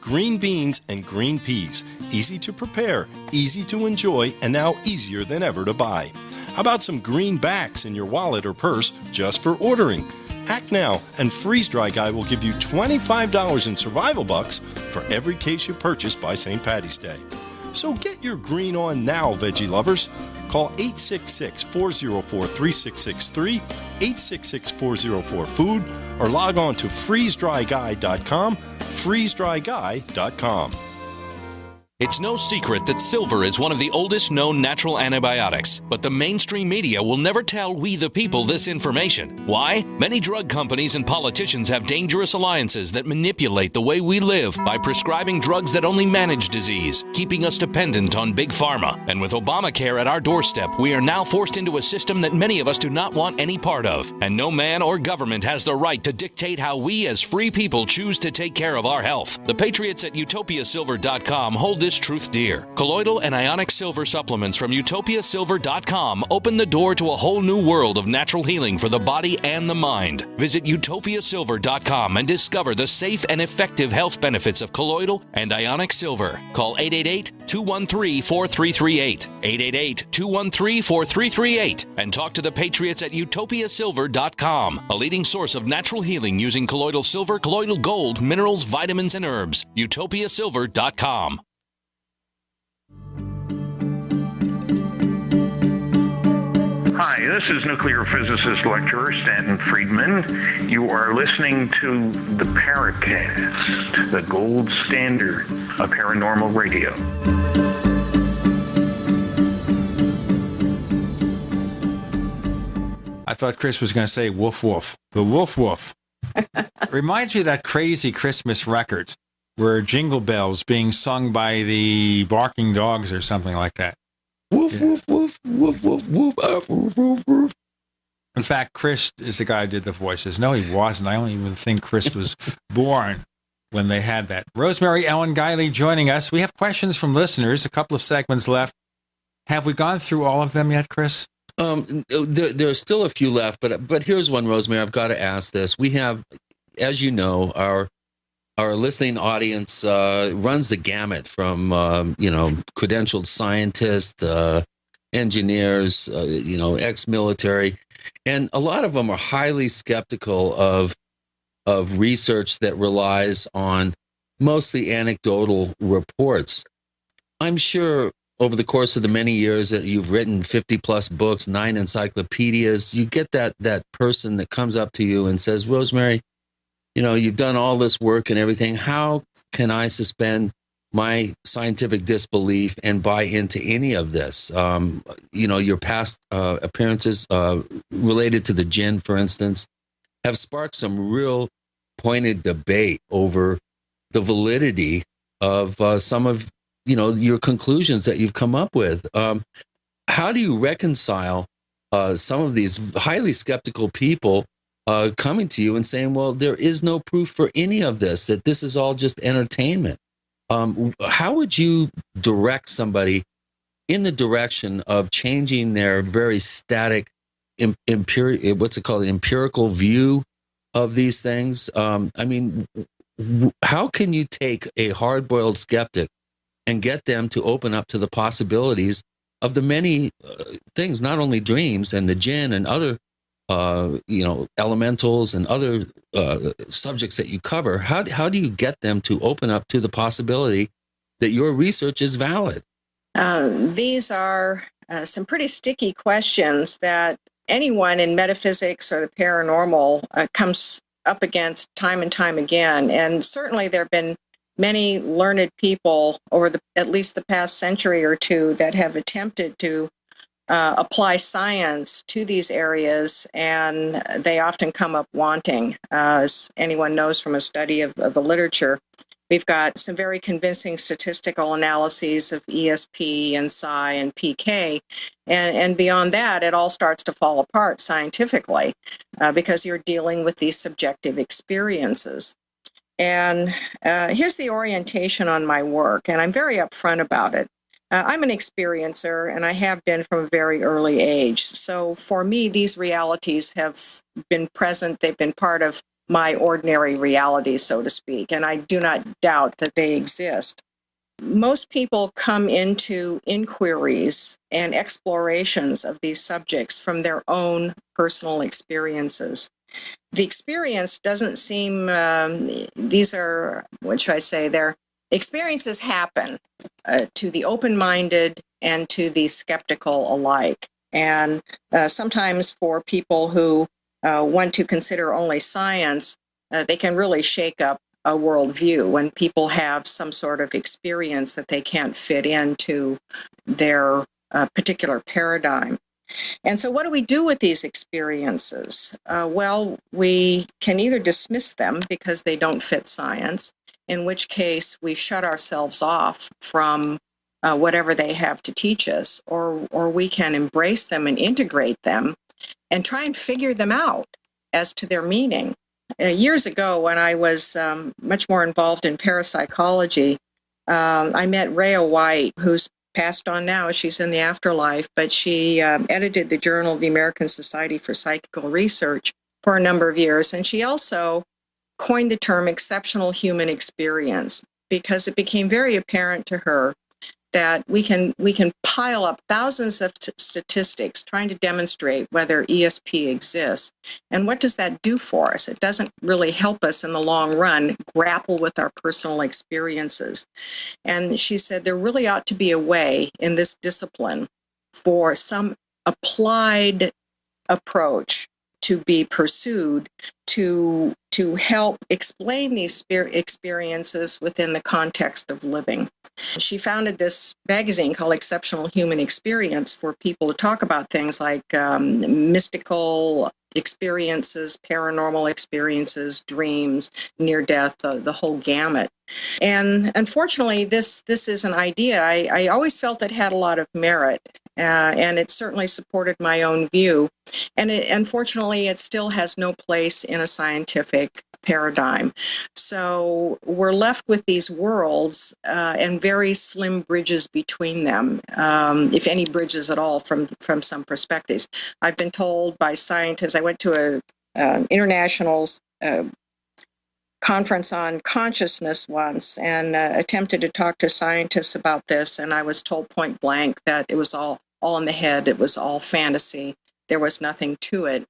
Green beans and green peas, easy to prepare, easy to enjoy, and now easier than ever to buy. How about some greenbacks in your wallet or purse just for ordering? Act now, and Freeze Dry Guy will give you $25 in survival bucks for every case you purchase by St. Patty's Day. So get your green on now, veggie lovers. Call 866-404-3663, 866-404-FOOD, or log on to freezedryguy.com, freezedryguy.com. It's no secret that silver is one of the oldest known natural antibiotics, but the mainstream media will never tell we the people this information. Why? Many drug companies and politicians have dangerous alliances that manipulate the way we live by prescribing drugs that only manage disease, keeping us dependent on big pharma. And with Obamacare at our doorstep, we are now forced into a system that many of us do not want any part of. And no man or government has the right to dictate how we as free people choose to take care of our health. The patriots at utopiasilver.com hold this truth dear. Colloidal and ionic silver supplements from utopiasilver.com open the door to a whole new world of natural healing for the body and the mind. Visit utopiasilver.com and discover the safe and effective health benefits of colloidal and ionic silver. Call 888-213-4338, 888-213-4338, and talk to the patriots at utopiasilver.com, a leading source of natural healing using colloidal silver, colloidal gold, minerals, vitamins, and herbs. utopiasilver.com. Hi, this is nuclear physicist lecturer Stanton Friedman. You are listening to the Paracast, the gold standard of paranormal radio. I thought Chris was going to say woof woof. The woof woof. Reminds me of that crazy Christmas record where Jingle Bells being sung by the barking dogs or something like that. Woof, woof, woof, woof, woof, woof, woof, woof, woof. In fact, Chris is the guy who did the voices. No, he wasn't. I don't even think Chris was born when they had that. Rosemary Ellen Guiley joining us. We have questions from listeners. A couple of segments left. Have we gone through all of them yet, Chris? There are still a few left, but here's one, Rosemary. I've got to ask this. We have, as you know, our listening audience runs the gamut from credentialed scientists, engineers, ex-military, and a lot of them are highly skeptical of research that relies on mostly anecdotal reports. I'm sure over the course of the many years that you've written 50 plus books, 9 encyclopedias, you get that person that comes up to you and says, Rosemary, you've done all this work and everything. How can I suspend my scientific disbelief and buy into any of this? Your past appearances related to the jinn, for instance, have sparked some real pointed debate over the validity of some of your conclusions that you've come up with. How do you reconcile some of these highly skeptical people coming to you and saying, well, there is no proof for any of this, that this is all just entertainment? How would you direct somebody in the direction of changing their very static, empirical view of these things? How can you take a hard-boiled skeptic and get them to open up to the possibilities of the many things, not only dreams and the jinn and other, elementals and other subjects that you cover? How do you get them to open up to the possibility that your research is valid? These are some pretty sticky questions that anyone in metaphysics or the paranormal comes up against time and time again. And certainly there have been many learned people over at least the past century or two that have attempted to apply science to these areas, and they often come up wanting. As anyone knows from a study of the literature, we've got some very convincing statistical analyses of ESP and psi and PK, and beyond that, it all starts to fall apart scientifically because you're dealing with these subjective experiences. And here's the orientation on my work, and I'm very upfront about it. I'm an experiencer, and I have been from a very early age. So for me, these realities have been present. They've been part of my ordinary reality, so to speak, and I do not doubt that they exist. Most people come into inquiries and explorations of these subjects from their own personal experiences. The experience doesn't seem, these are, what should I say, their experiences happen to the open-minded and to the skeptical alike. And sometimes for people who want to consider only science, they can really shake up a worldview when people have some sort of experience that they can't fit into their particular paradigm. And so what do we do with these experiences? Well, we can either dismiss them because they don't fit science, in which case we shut ourselves off from whatever they have to teach us, or we can embrace them and integrate them and try and figure them out as to their meaning. Years ago, when I was much more involved in parapsychology, I met Rhea White, who's passed on now. She's in the afterlife, but she edited the Journal of the American Society for Psychical Research for a number of years. And she also coined the term exceptional human experience because it became very apparent to her that we can pile up thousands of statistics trying to demonstrate whether ESP exists. And what does that do for us? It doesn't really help us in the long run grapple with our personal experiences. And she said there really ought to be a way in this discipline for some applied approach to be pursued to help explain these experiences within the context of living. She founded this magazine called Exceptional Human Experience for people to talk about things like mystical experiences, paranormal experiences, dreams, near death, the whole gamut. And unfortunately, this is an idea I always felt it had a lot of merit, and it certainly supported my own view. And unfortunately, it still has no place in a scientific paradigm. So we're left with these worlds and very slim bridges between them, if any bridges at all from some perspectives. I've been told by scientists, I went to an international conference on consciousness once and attempted to talk to scientists about this, and I was told point blank that it was all in the head, it was all fantasy, there was nothing to it.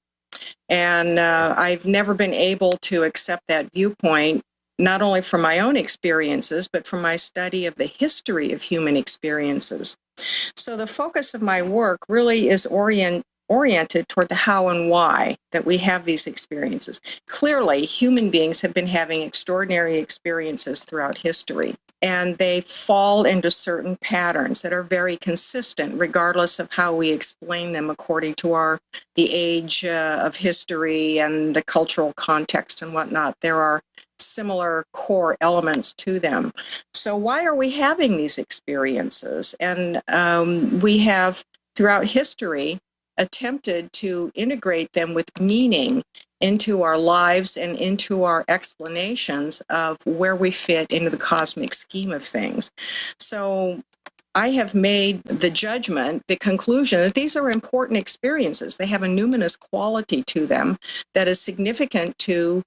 And I've never been able to accept that viewpoint, not only from my own experiences, but from my study of the history of human experiences. So the focus of my work really is oriented toward the how and why that we have these experiences. Clearly, human beings have been having extraordinary experiences throughout history, and they fall into certain patterns that are very consistent, regardless of how we explain them according to the age of history and the cultural context and whatnot. There are similar core elements to them. So why are we having these experiences? And we have, throughout history, attempted to integrate them with meaning into our lives and into our explanations of where we fit into the cosmic scheme of things. So I have made the judgment, the conclusion that these are important experiences. They have a numinous quality to them that is significant to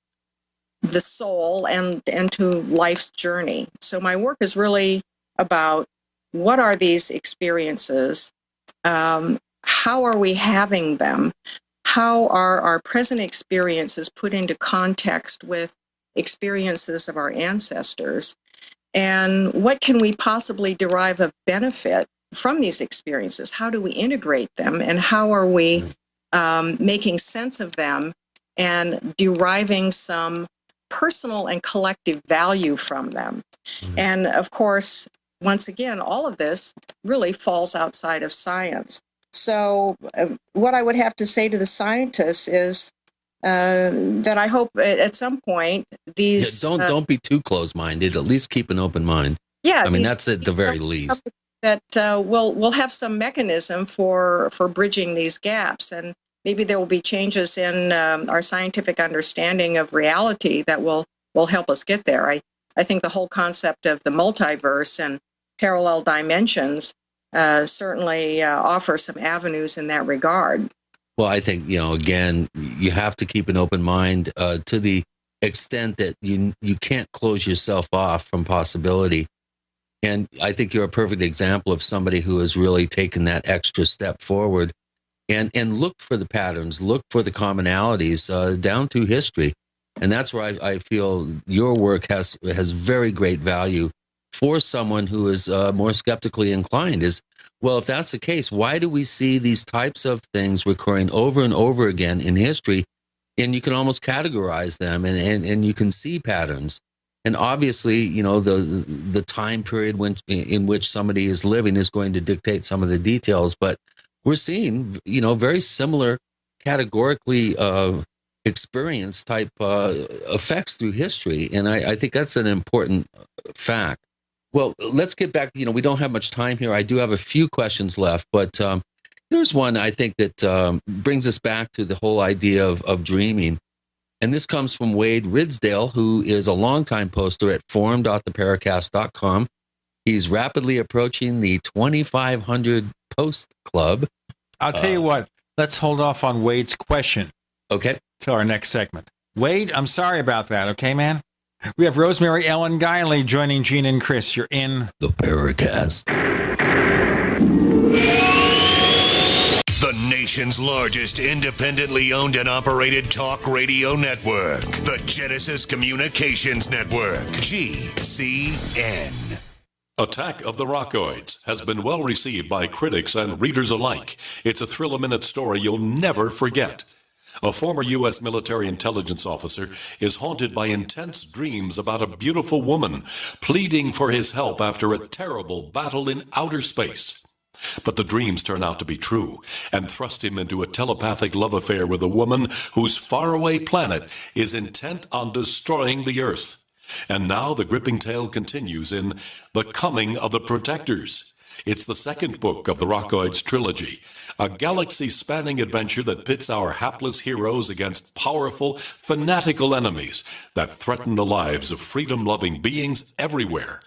the soul and to life's journey. So my work is really about what are these experiences? How are we having them? How are our present experiences put into context with experiences of our ancestors? And what can we possibly derive of benefit from these experiences? How do we integrate them? And how are we making sense of them and deriving some personal and collective value from them? And of course, once again, all of this really falls outside of science. So what I would have to say to the scientists is that I hope at some point these... Don't be too close-minded. At least keep an open mind. Yeah. I mean, that's at the very least. That we'll have some mechanism for bridging these gaps. And maybe there will be changes in our scientific understanding of reality that will help us get there. I think the whole concept of the multiverse and parallel dimensions certainly offer some avenues in that regard. Well, I think, again, you have to keep an open mind to the extent that you can't close yourself off from possibility. And I think you're a perfect example of somebody who has really taken that extra step forward and look for the patterns, look for the commonalities down through history. And that's where I feel your work has very great value for someone who is more skeptically inclined. Is, well, if that's the case, why do we see these types of things recurring over and over again in history? And you can almost categorize them and you can see patterns. And obviously, the time period in which somebody is living is going to dictate some of the details. But we're seeing, very similar categorically experience type effects through history. And I think that's an important fact. Well, let's get back. We don't have much time here. I do have a few questions left, but there's one I think that brings us back to the whole idea of dreaming. And this comes from Wade Ridsdale, who is a longtime poster at forum.theparacast.com. He's rapidly approaching the 2,500 post club. I'll tell you what, let's hold off on Wade's question. Okay. Till our next segment. Wade, I'm sorry about that, okay, man? We have Rosemary Ellen Guiley joining Gene and Chris. You're in the Paracast. The nation's largest independently owned and operated talk radio network. The Genesis Communications Network. GCN. Attack of the Rockoids has been well received by critics and readers alike. It's a thrill-a-minute story you'll never forget. A former U.S. military intelligence officer is haunted by intense dreams about a beautiful woman pleading for his help after a terrible battle in outer space. But the dreams turn out to be true and thrust him into a telepathic love affair with a woman whose faraway planet is intent on destroying the Earth. And now the gripping tale continues in The Coming of the Protectors. It's the second book of the Rockoids trilogy, a galaxy-spanning adventure that pits our hapless heroes against powerful, fanatical enemies that threaten the lives of freedom-loving beings everywhere.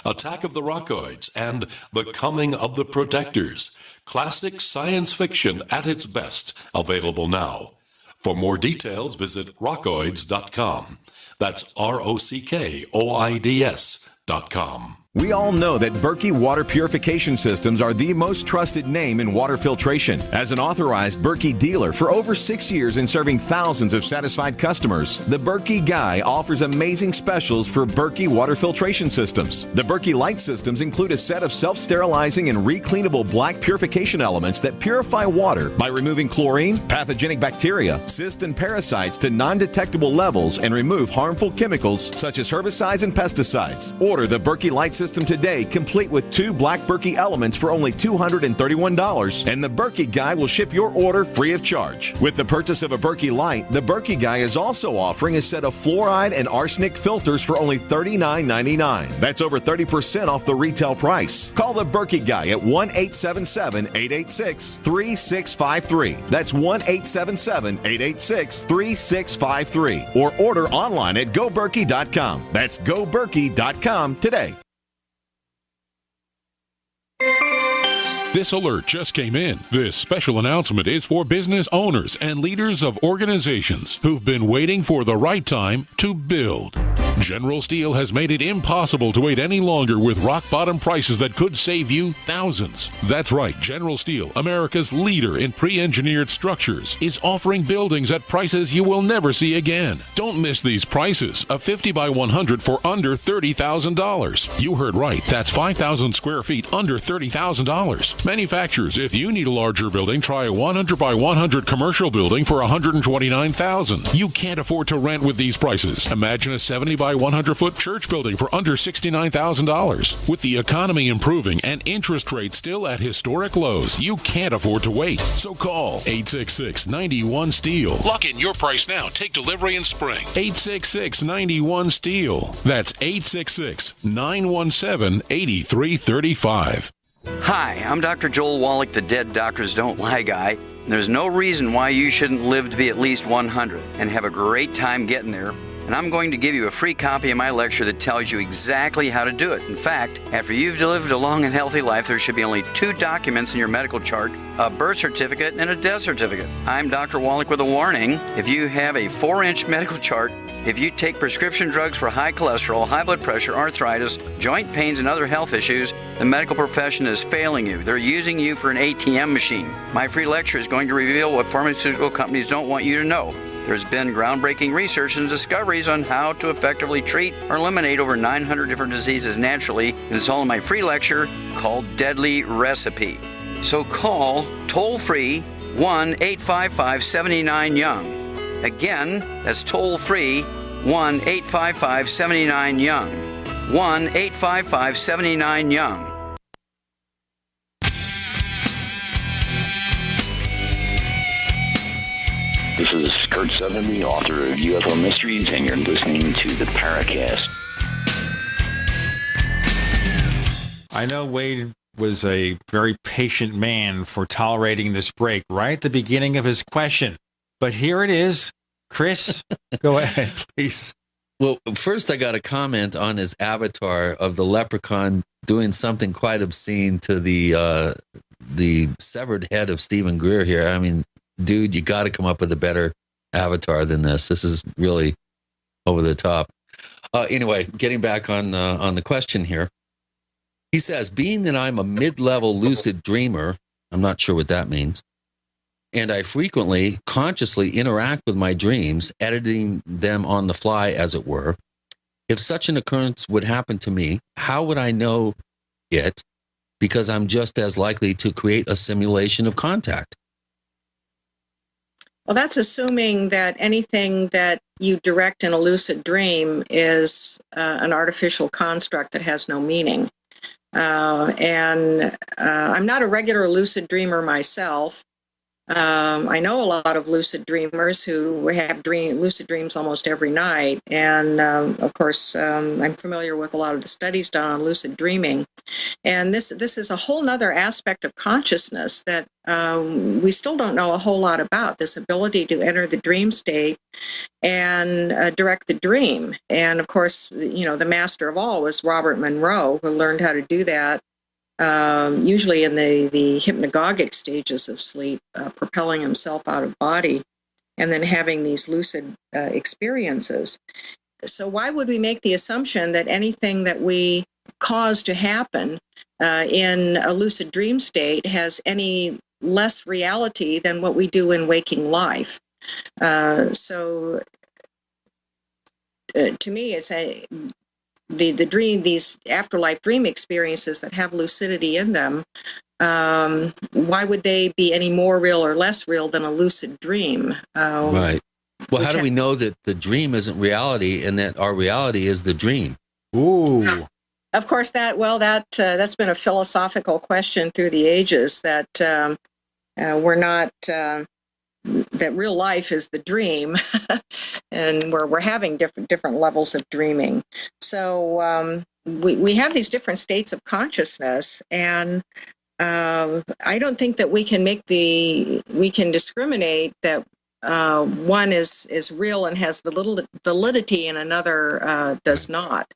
Attack of the Rockoids and The Coming of the Protectors. Classic science fiction at its best, available now. For more details, visit rockoids.com. That's ROCKOIDS.com. We all know that Berkey Water Purification Systems are the most trusted name in water filtration. As an authorized Berkey dealer for over 6 years and serving thousands of satisfied customers, the Berkey Guy offers amazing specials for Berkey Water Filtration Systems. The Berkey Light Systems include a set of self-sterilizing and recleanable black purification elements that purify water by removing chlorine, pathogenic bacteria, cysts, and parasites to non-detectable levels and remove harmful chemicals such as herbicides and pesticides. Order the Berkey Light System today, complete with 2 black Berkey elements for only $231, and the Berkey Guy will ship your order free of charge. With the purchase of a Berkey Light, the Berkey Guy is also offering a set of fluoride and arsenic filters for only $39.99. That's over 30% off the retail price. Call the Berkey Guy at 1-877-886-3653. That's 1-877-886-3653. Or order online at goberkey.com. That's goberkey.com today. This alert just came in. This special announcement is for business owners and leaders of organizations who've been waiting for the right time to build. General Steel has made it impossible to wait any longer with rock-bottom prices that could save you thousands. That's right, General Steel, America's leader in pre-engineered structures, is offering buildings at prices you will never see again. Don't miss these prices. A 50 by 100 for under $30,000. You heard right. That's 5,000 square feet under $30,000. Manufacturers, if you need a larger building, try a 100 by 100 commercial building for $129,000. You can't afford to rent with these prices. Imagine a 70 by 100 foot church building for under $69,000. With the economy improving and interest rates still at historic lows, you can't afford to wait. So call 866-91-STEEL. Lock in your price now. Take delivery in spring. 866-91-STEEL. That's 866-917-8335. Hi, I'm Dr. Joel Wallach, the Dead Doctors Don't Lie guy. There's no reason why you shouldn't live to be at least 100 and have a great time getting there. And I'm going to give you a free copy of my lecture that tells you exactly how to do it. In fact, after you've lived a long and healthy life, there should be only 2 documents in your medical chart, a birth certificate and a death certificate. I'm Dr. Wallach with a warning. If you have a 4-inch medical chart, if you take prescription drugs for high cholesterol, high blood pressure, arthritis, joint pains, and other health issues, the medical profession is failing you. They're using you for an ATM machine. My free lecture is going to reveal what pharmaceutical companies don't want you to know. There's been groundbreaking research and discoveries on how to effectively treat or eliminate over 900 different diseases naturally, and it's all in my free lecture called Deadly Recipe. So call toll-free 1-855-79-YOUNG. Again, that's toll-free 1-855-79-YOUNG. 1-855-79-YOUNG. This is Kurt Sotheby, author of UFO Mysteries, and you're listening to the Paracast. I know Wade was a very patient man for tolerating this break right at the beginning of his question. But here it is. Chris, go ahead, please. Well, first I got a comment on his avatar of the leprechaun doing something quite obscene to the severed head of Stephen Greer here. I mean, dude, you got to come up with a better avatar than this. This is really over the top. Anyway, getting back on the question here. He says, being that I'm a mid-level lucid dreamer, I'm not sure what that means, and I frequently consciously interact with my dreams, editing them on the fly, as it were. If such an occurrence would happen to me, how would I know it? Because I'm just as likely to create a simulation of contact. Well, that's assuming that anything that you direct in a lucid dream is an artificial construct that has no meaning. And I'm not a regular lucid dreamer myself. I know a lot of lucid dreamers who have lucid dreams almost every night. And of course, I'm familiar with a lot of the studies done on lucid dreaming. And this is a whole nother aspect of consciousness that we still don't know a whole lot about, this ability to enter the dream state and direct the dream. And of course, the master of all was Robert Monroe, who learned how to do that. Usually in the hypnagogic stages of sleep, propelling himself out of body and then having these lucid experiences. So why would we make the assumption that anything that we cause to happen in a lucid dream state has any less reality than what we do in waking life? To me, it's the dream, these afterlife dream experiences that have lucidity in them, why would they be any more real or less real than a lucid dream? Right. Well, how do we know that the dream isn't reality and that our reality is the dream? Ooh. Of course, that's been a philosophical question through the ages, that we're not... that real life is the dream, and we're having different levels of dreaming. So we have these different states of consciousness, and I don't think that we can discriminate that one is real and has validity, and another does not.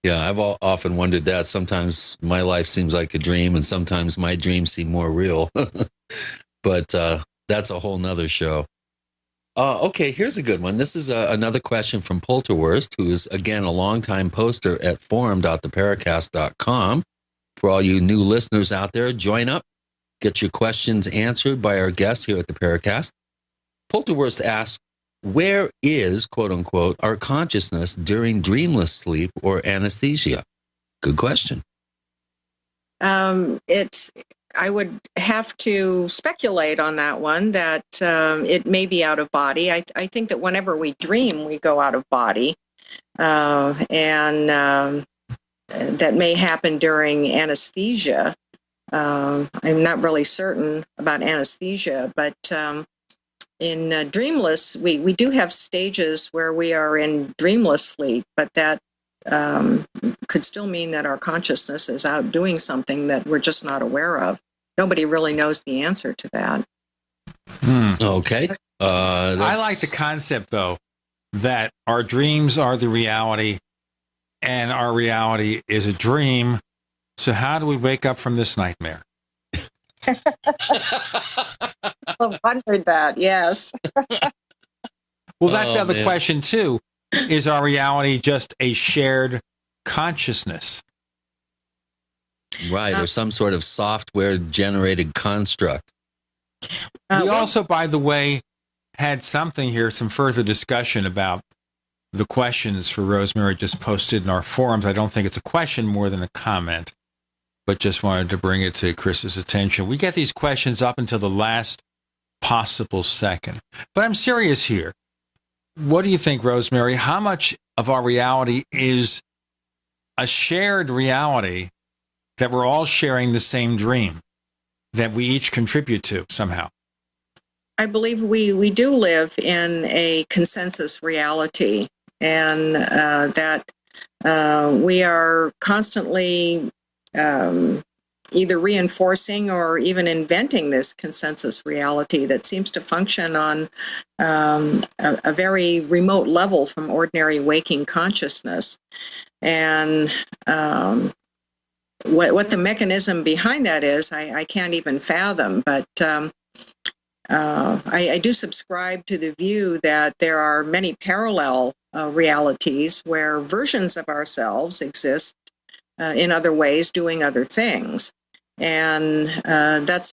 Yeah, I've often wondered that. Sometimes my life seems like a dream, and sometimes my dreams seem more real. But that's a whole nother show. Okay, here's a good one. This is another question from Polterwurst, who is, again, a longtime poster at forum.theparacast.com. For all you new listeners out there, join up. Get your questions answered by our guests here at the Paracast. Polterwurst asks, where is, quote unquote, our consciousness during dreamless sleep or anesthesia? Good question. I would have to speculate on that one, that it may be out of body. I think that whenever we dream, we go out of body. And that may happen during anesthesia. I'm not really certain about anesthesia, but in dreamless, we do have stages where we are in dreamless sleep, but that could still mean that our consciousness is out doing something that we're just not aware of. Nobody really knows the answer to that. Okay. I like the concept, though, that our dreams are the reality and our reality is a dream. So how do we wake up from this nightmare? I've wondered that, yes. Well, that's the other question, too. Is our reality just a shared consciousness? Right, or some sort of software-generated construct. We also, by the way, had something here, some further discussion about the questions for Rosemary just posted in our forums. I don't think it's a question more than a comment, but just wanted to bring it to Chris's attention. We get these questions up until the last possible second. But I'm serious here. What do you think, Rosemary? How much of our reality is a shared reality that we're all sharing the same dream that we each contribute to somehow? I believe we do live in a consensus reality, and that we are constantly either reinforcing or even inventing this consensus reality that seems to function on a very remote level from ordinary waking consciousness. And what the mechanism behind that is, I can't even fathom, but I do subscribe to the view that there are many parallel realities where versions of ourselves exist in other ways, doing other things. And that's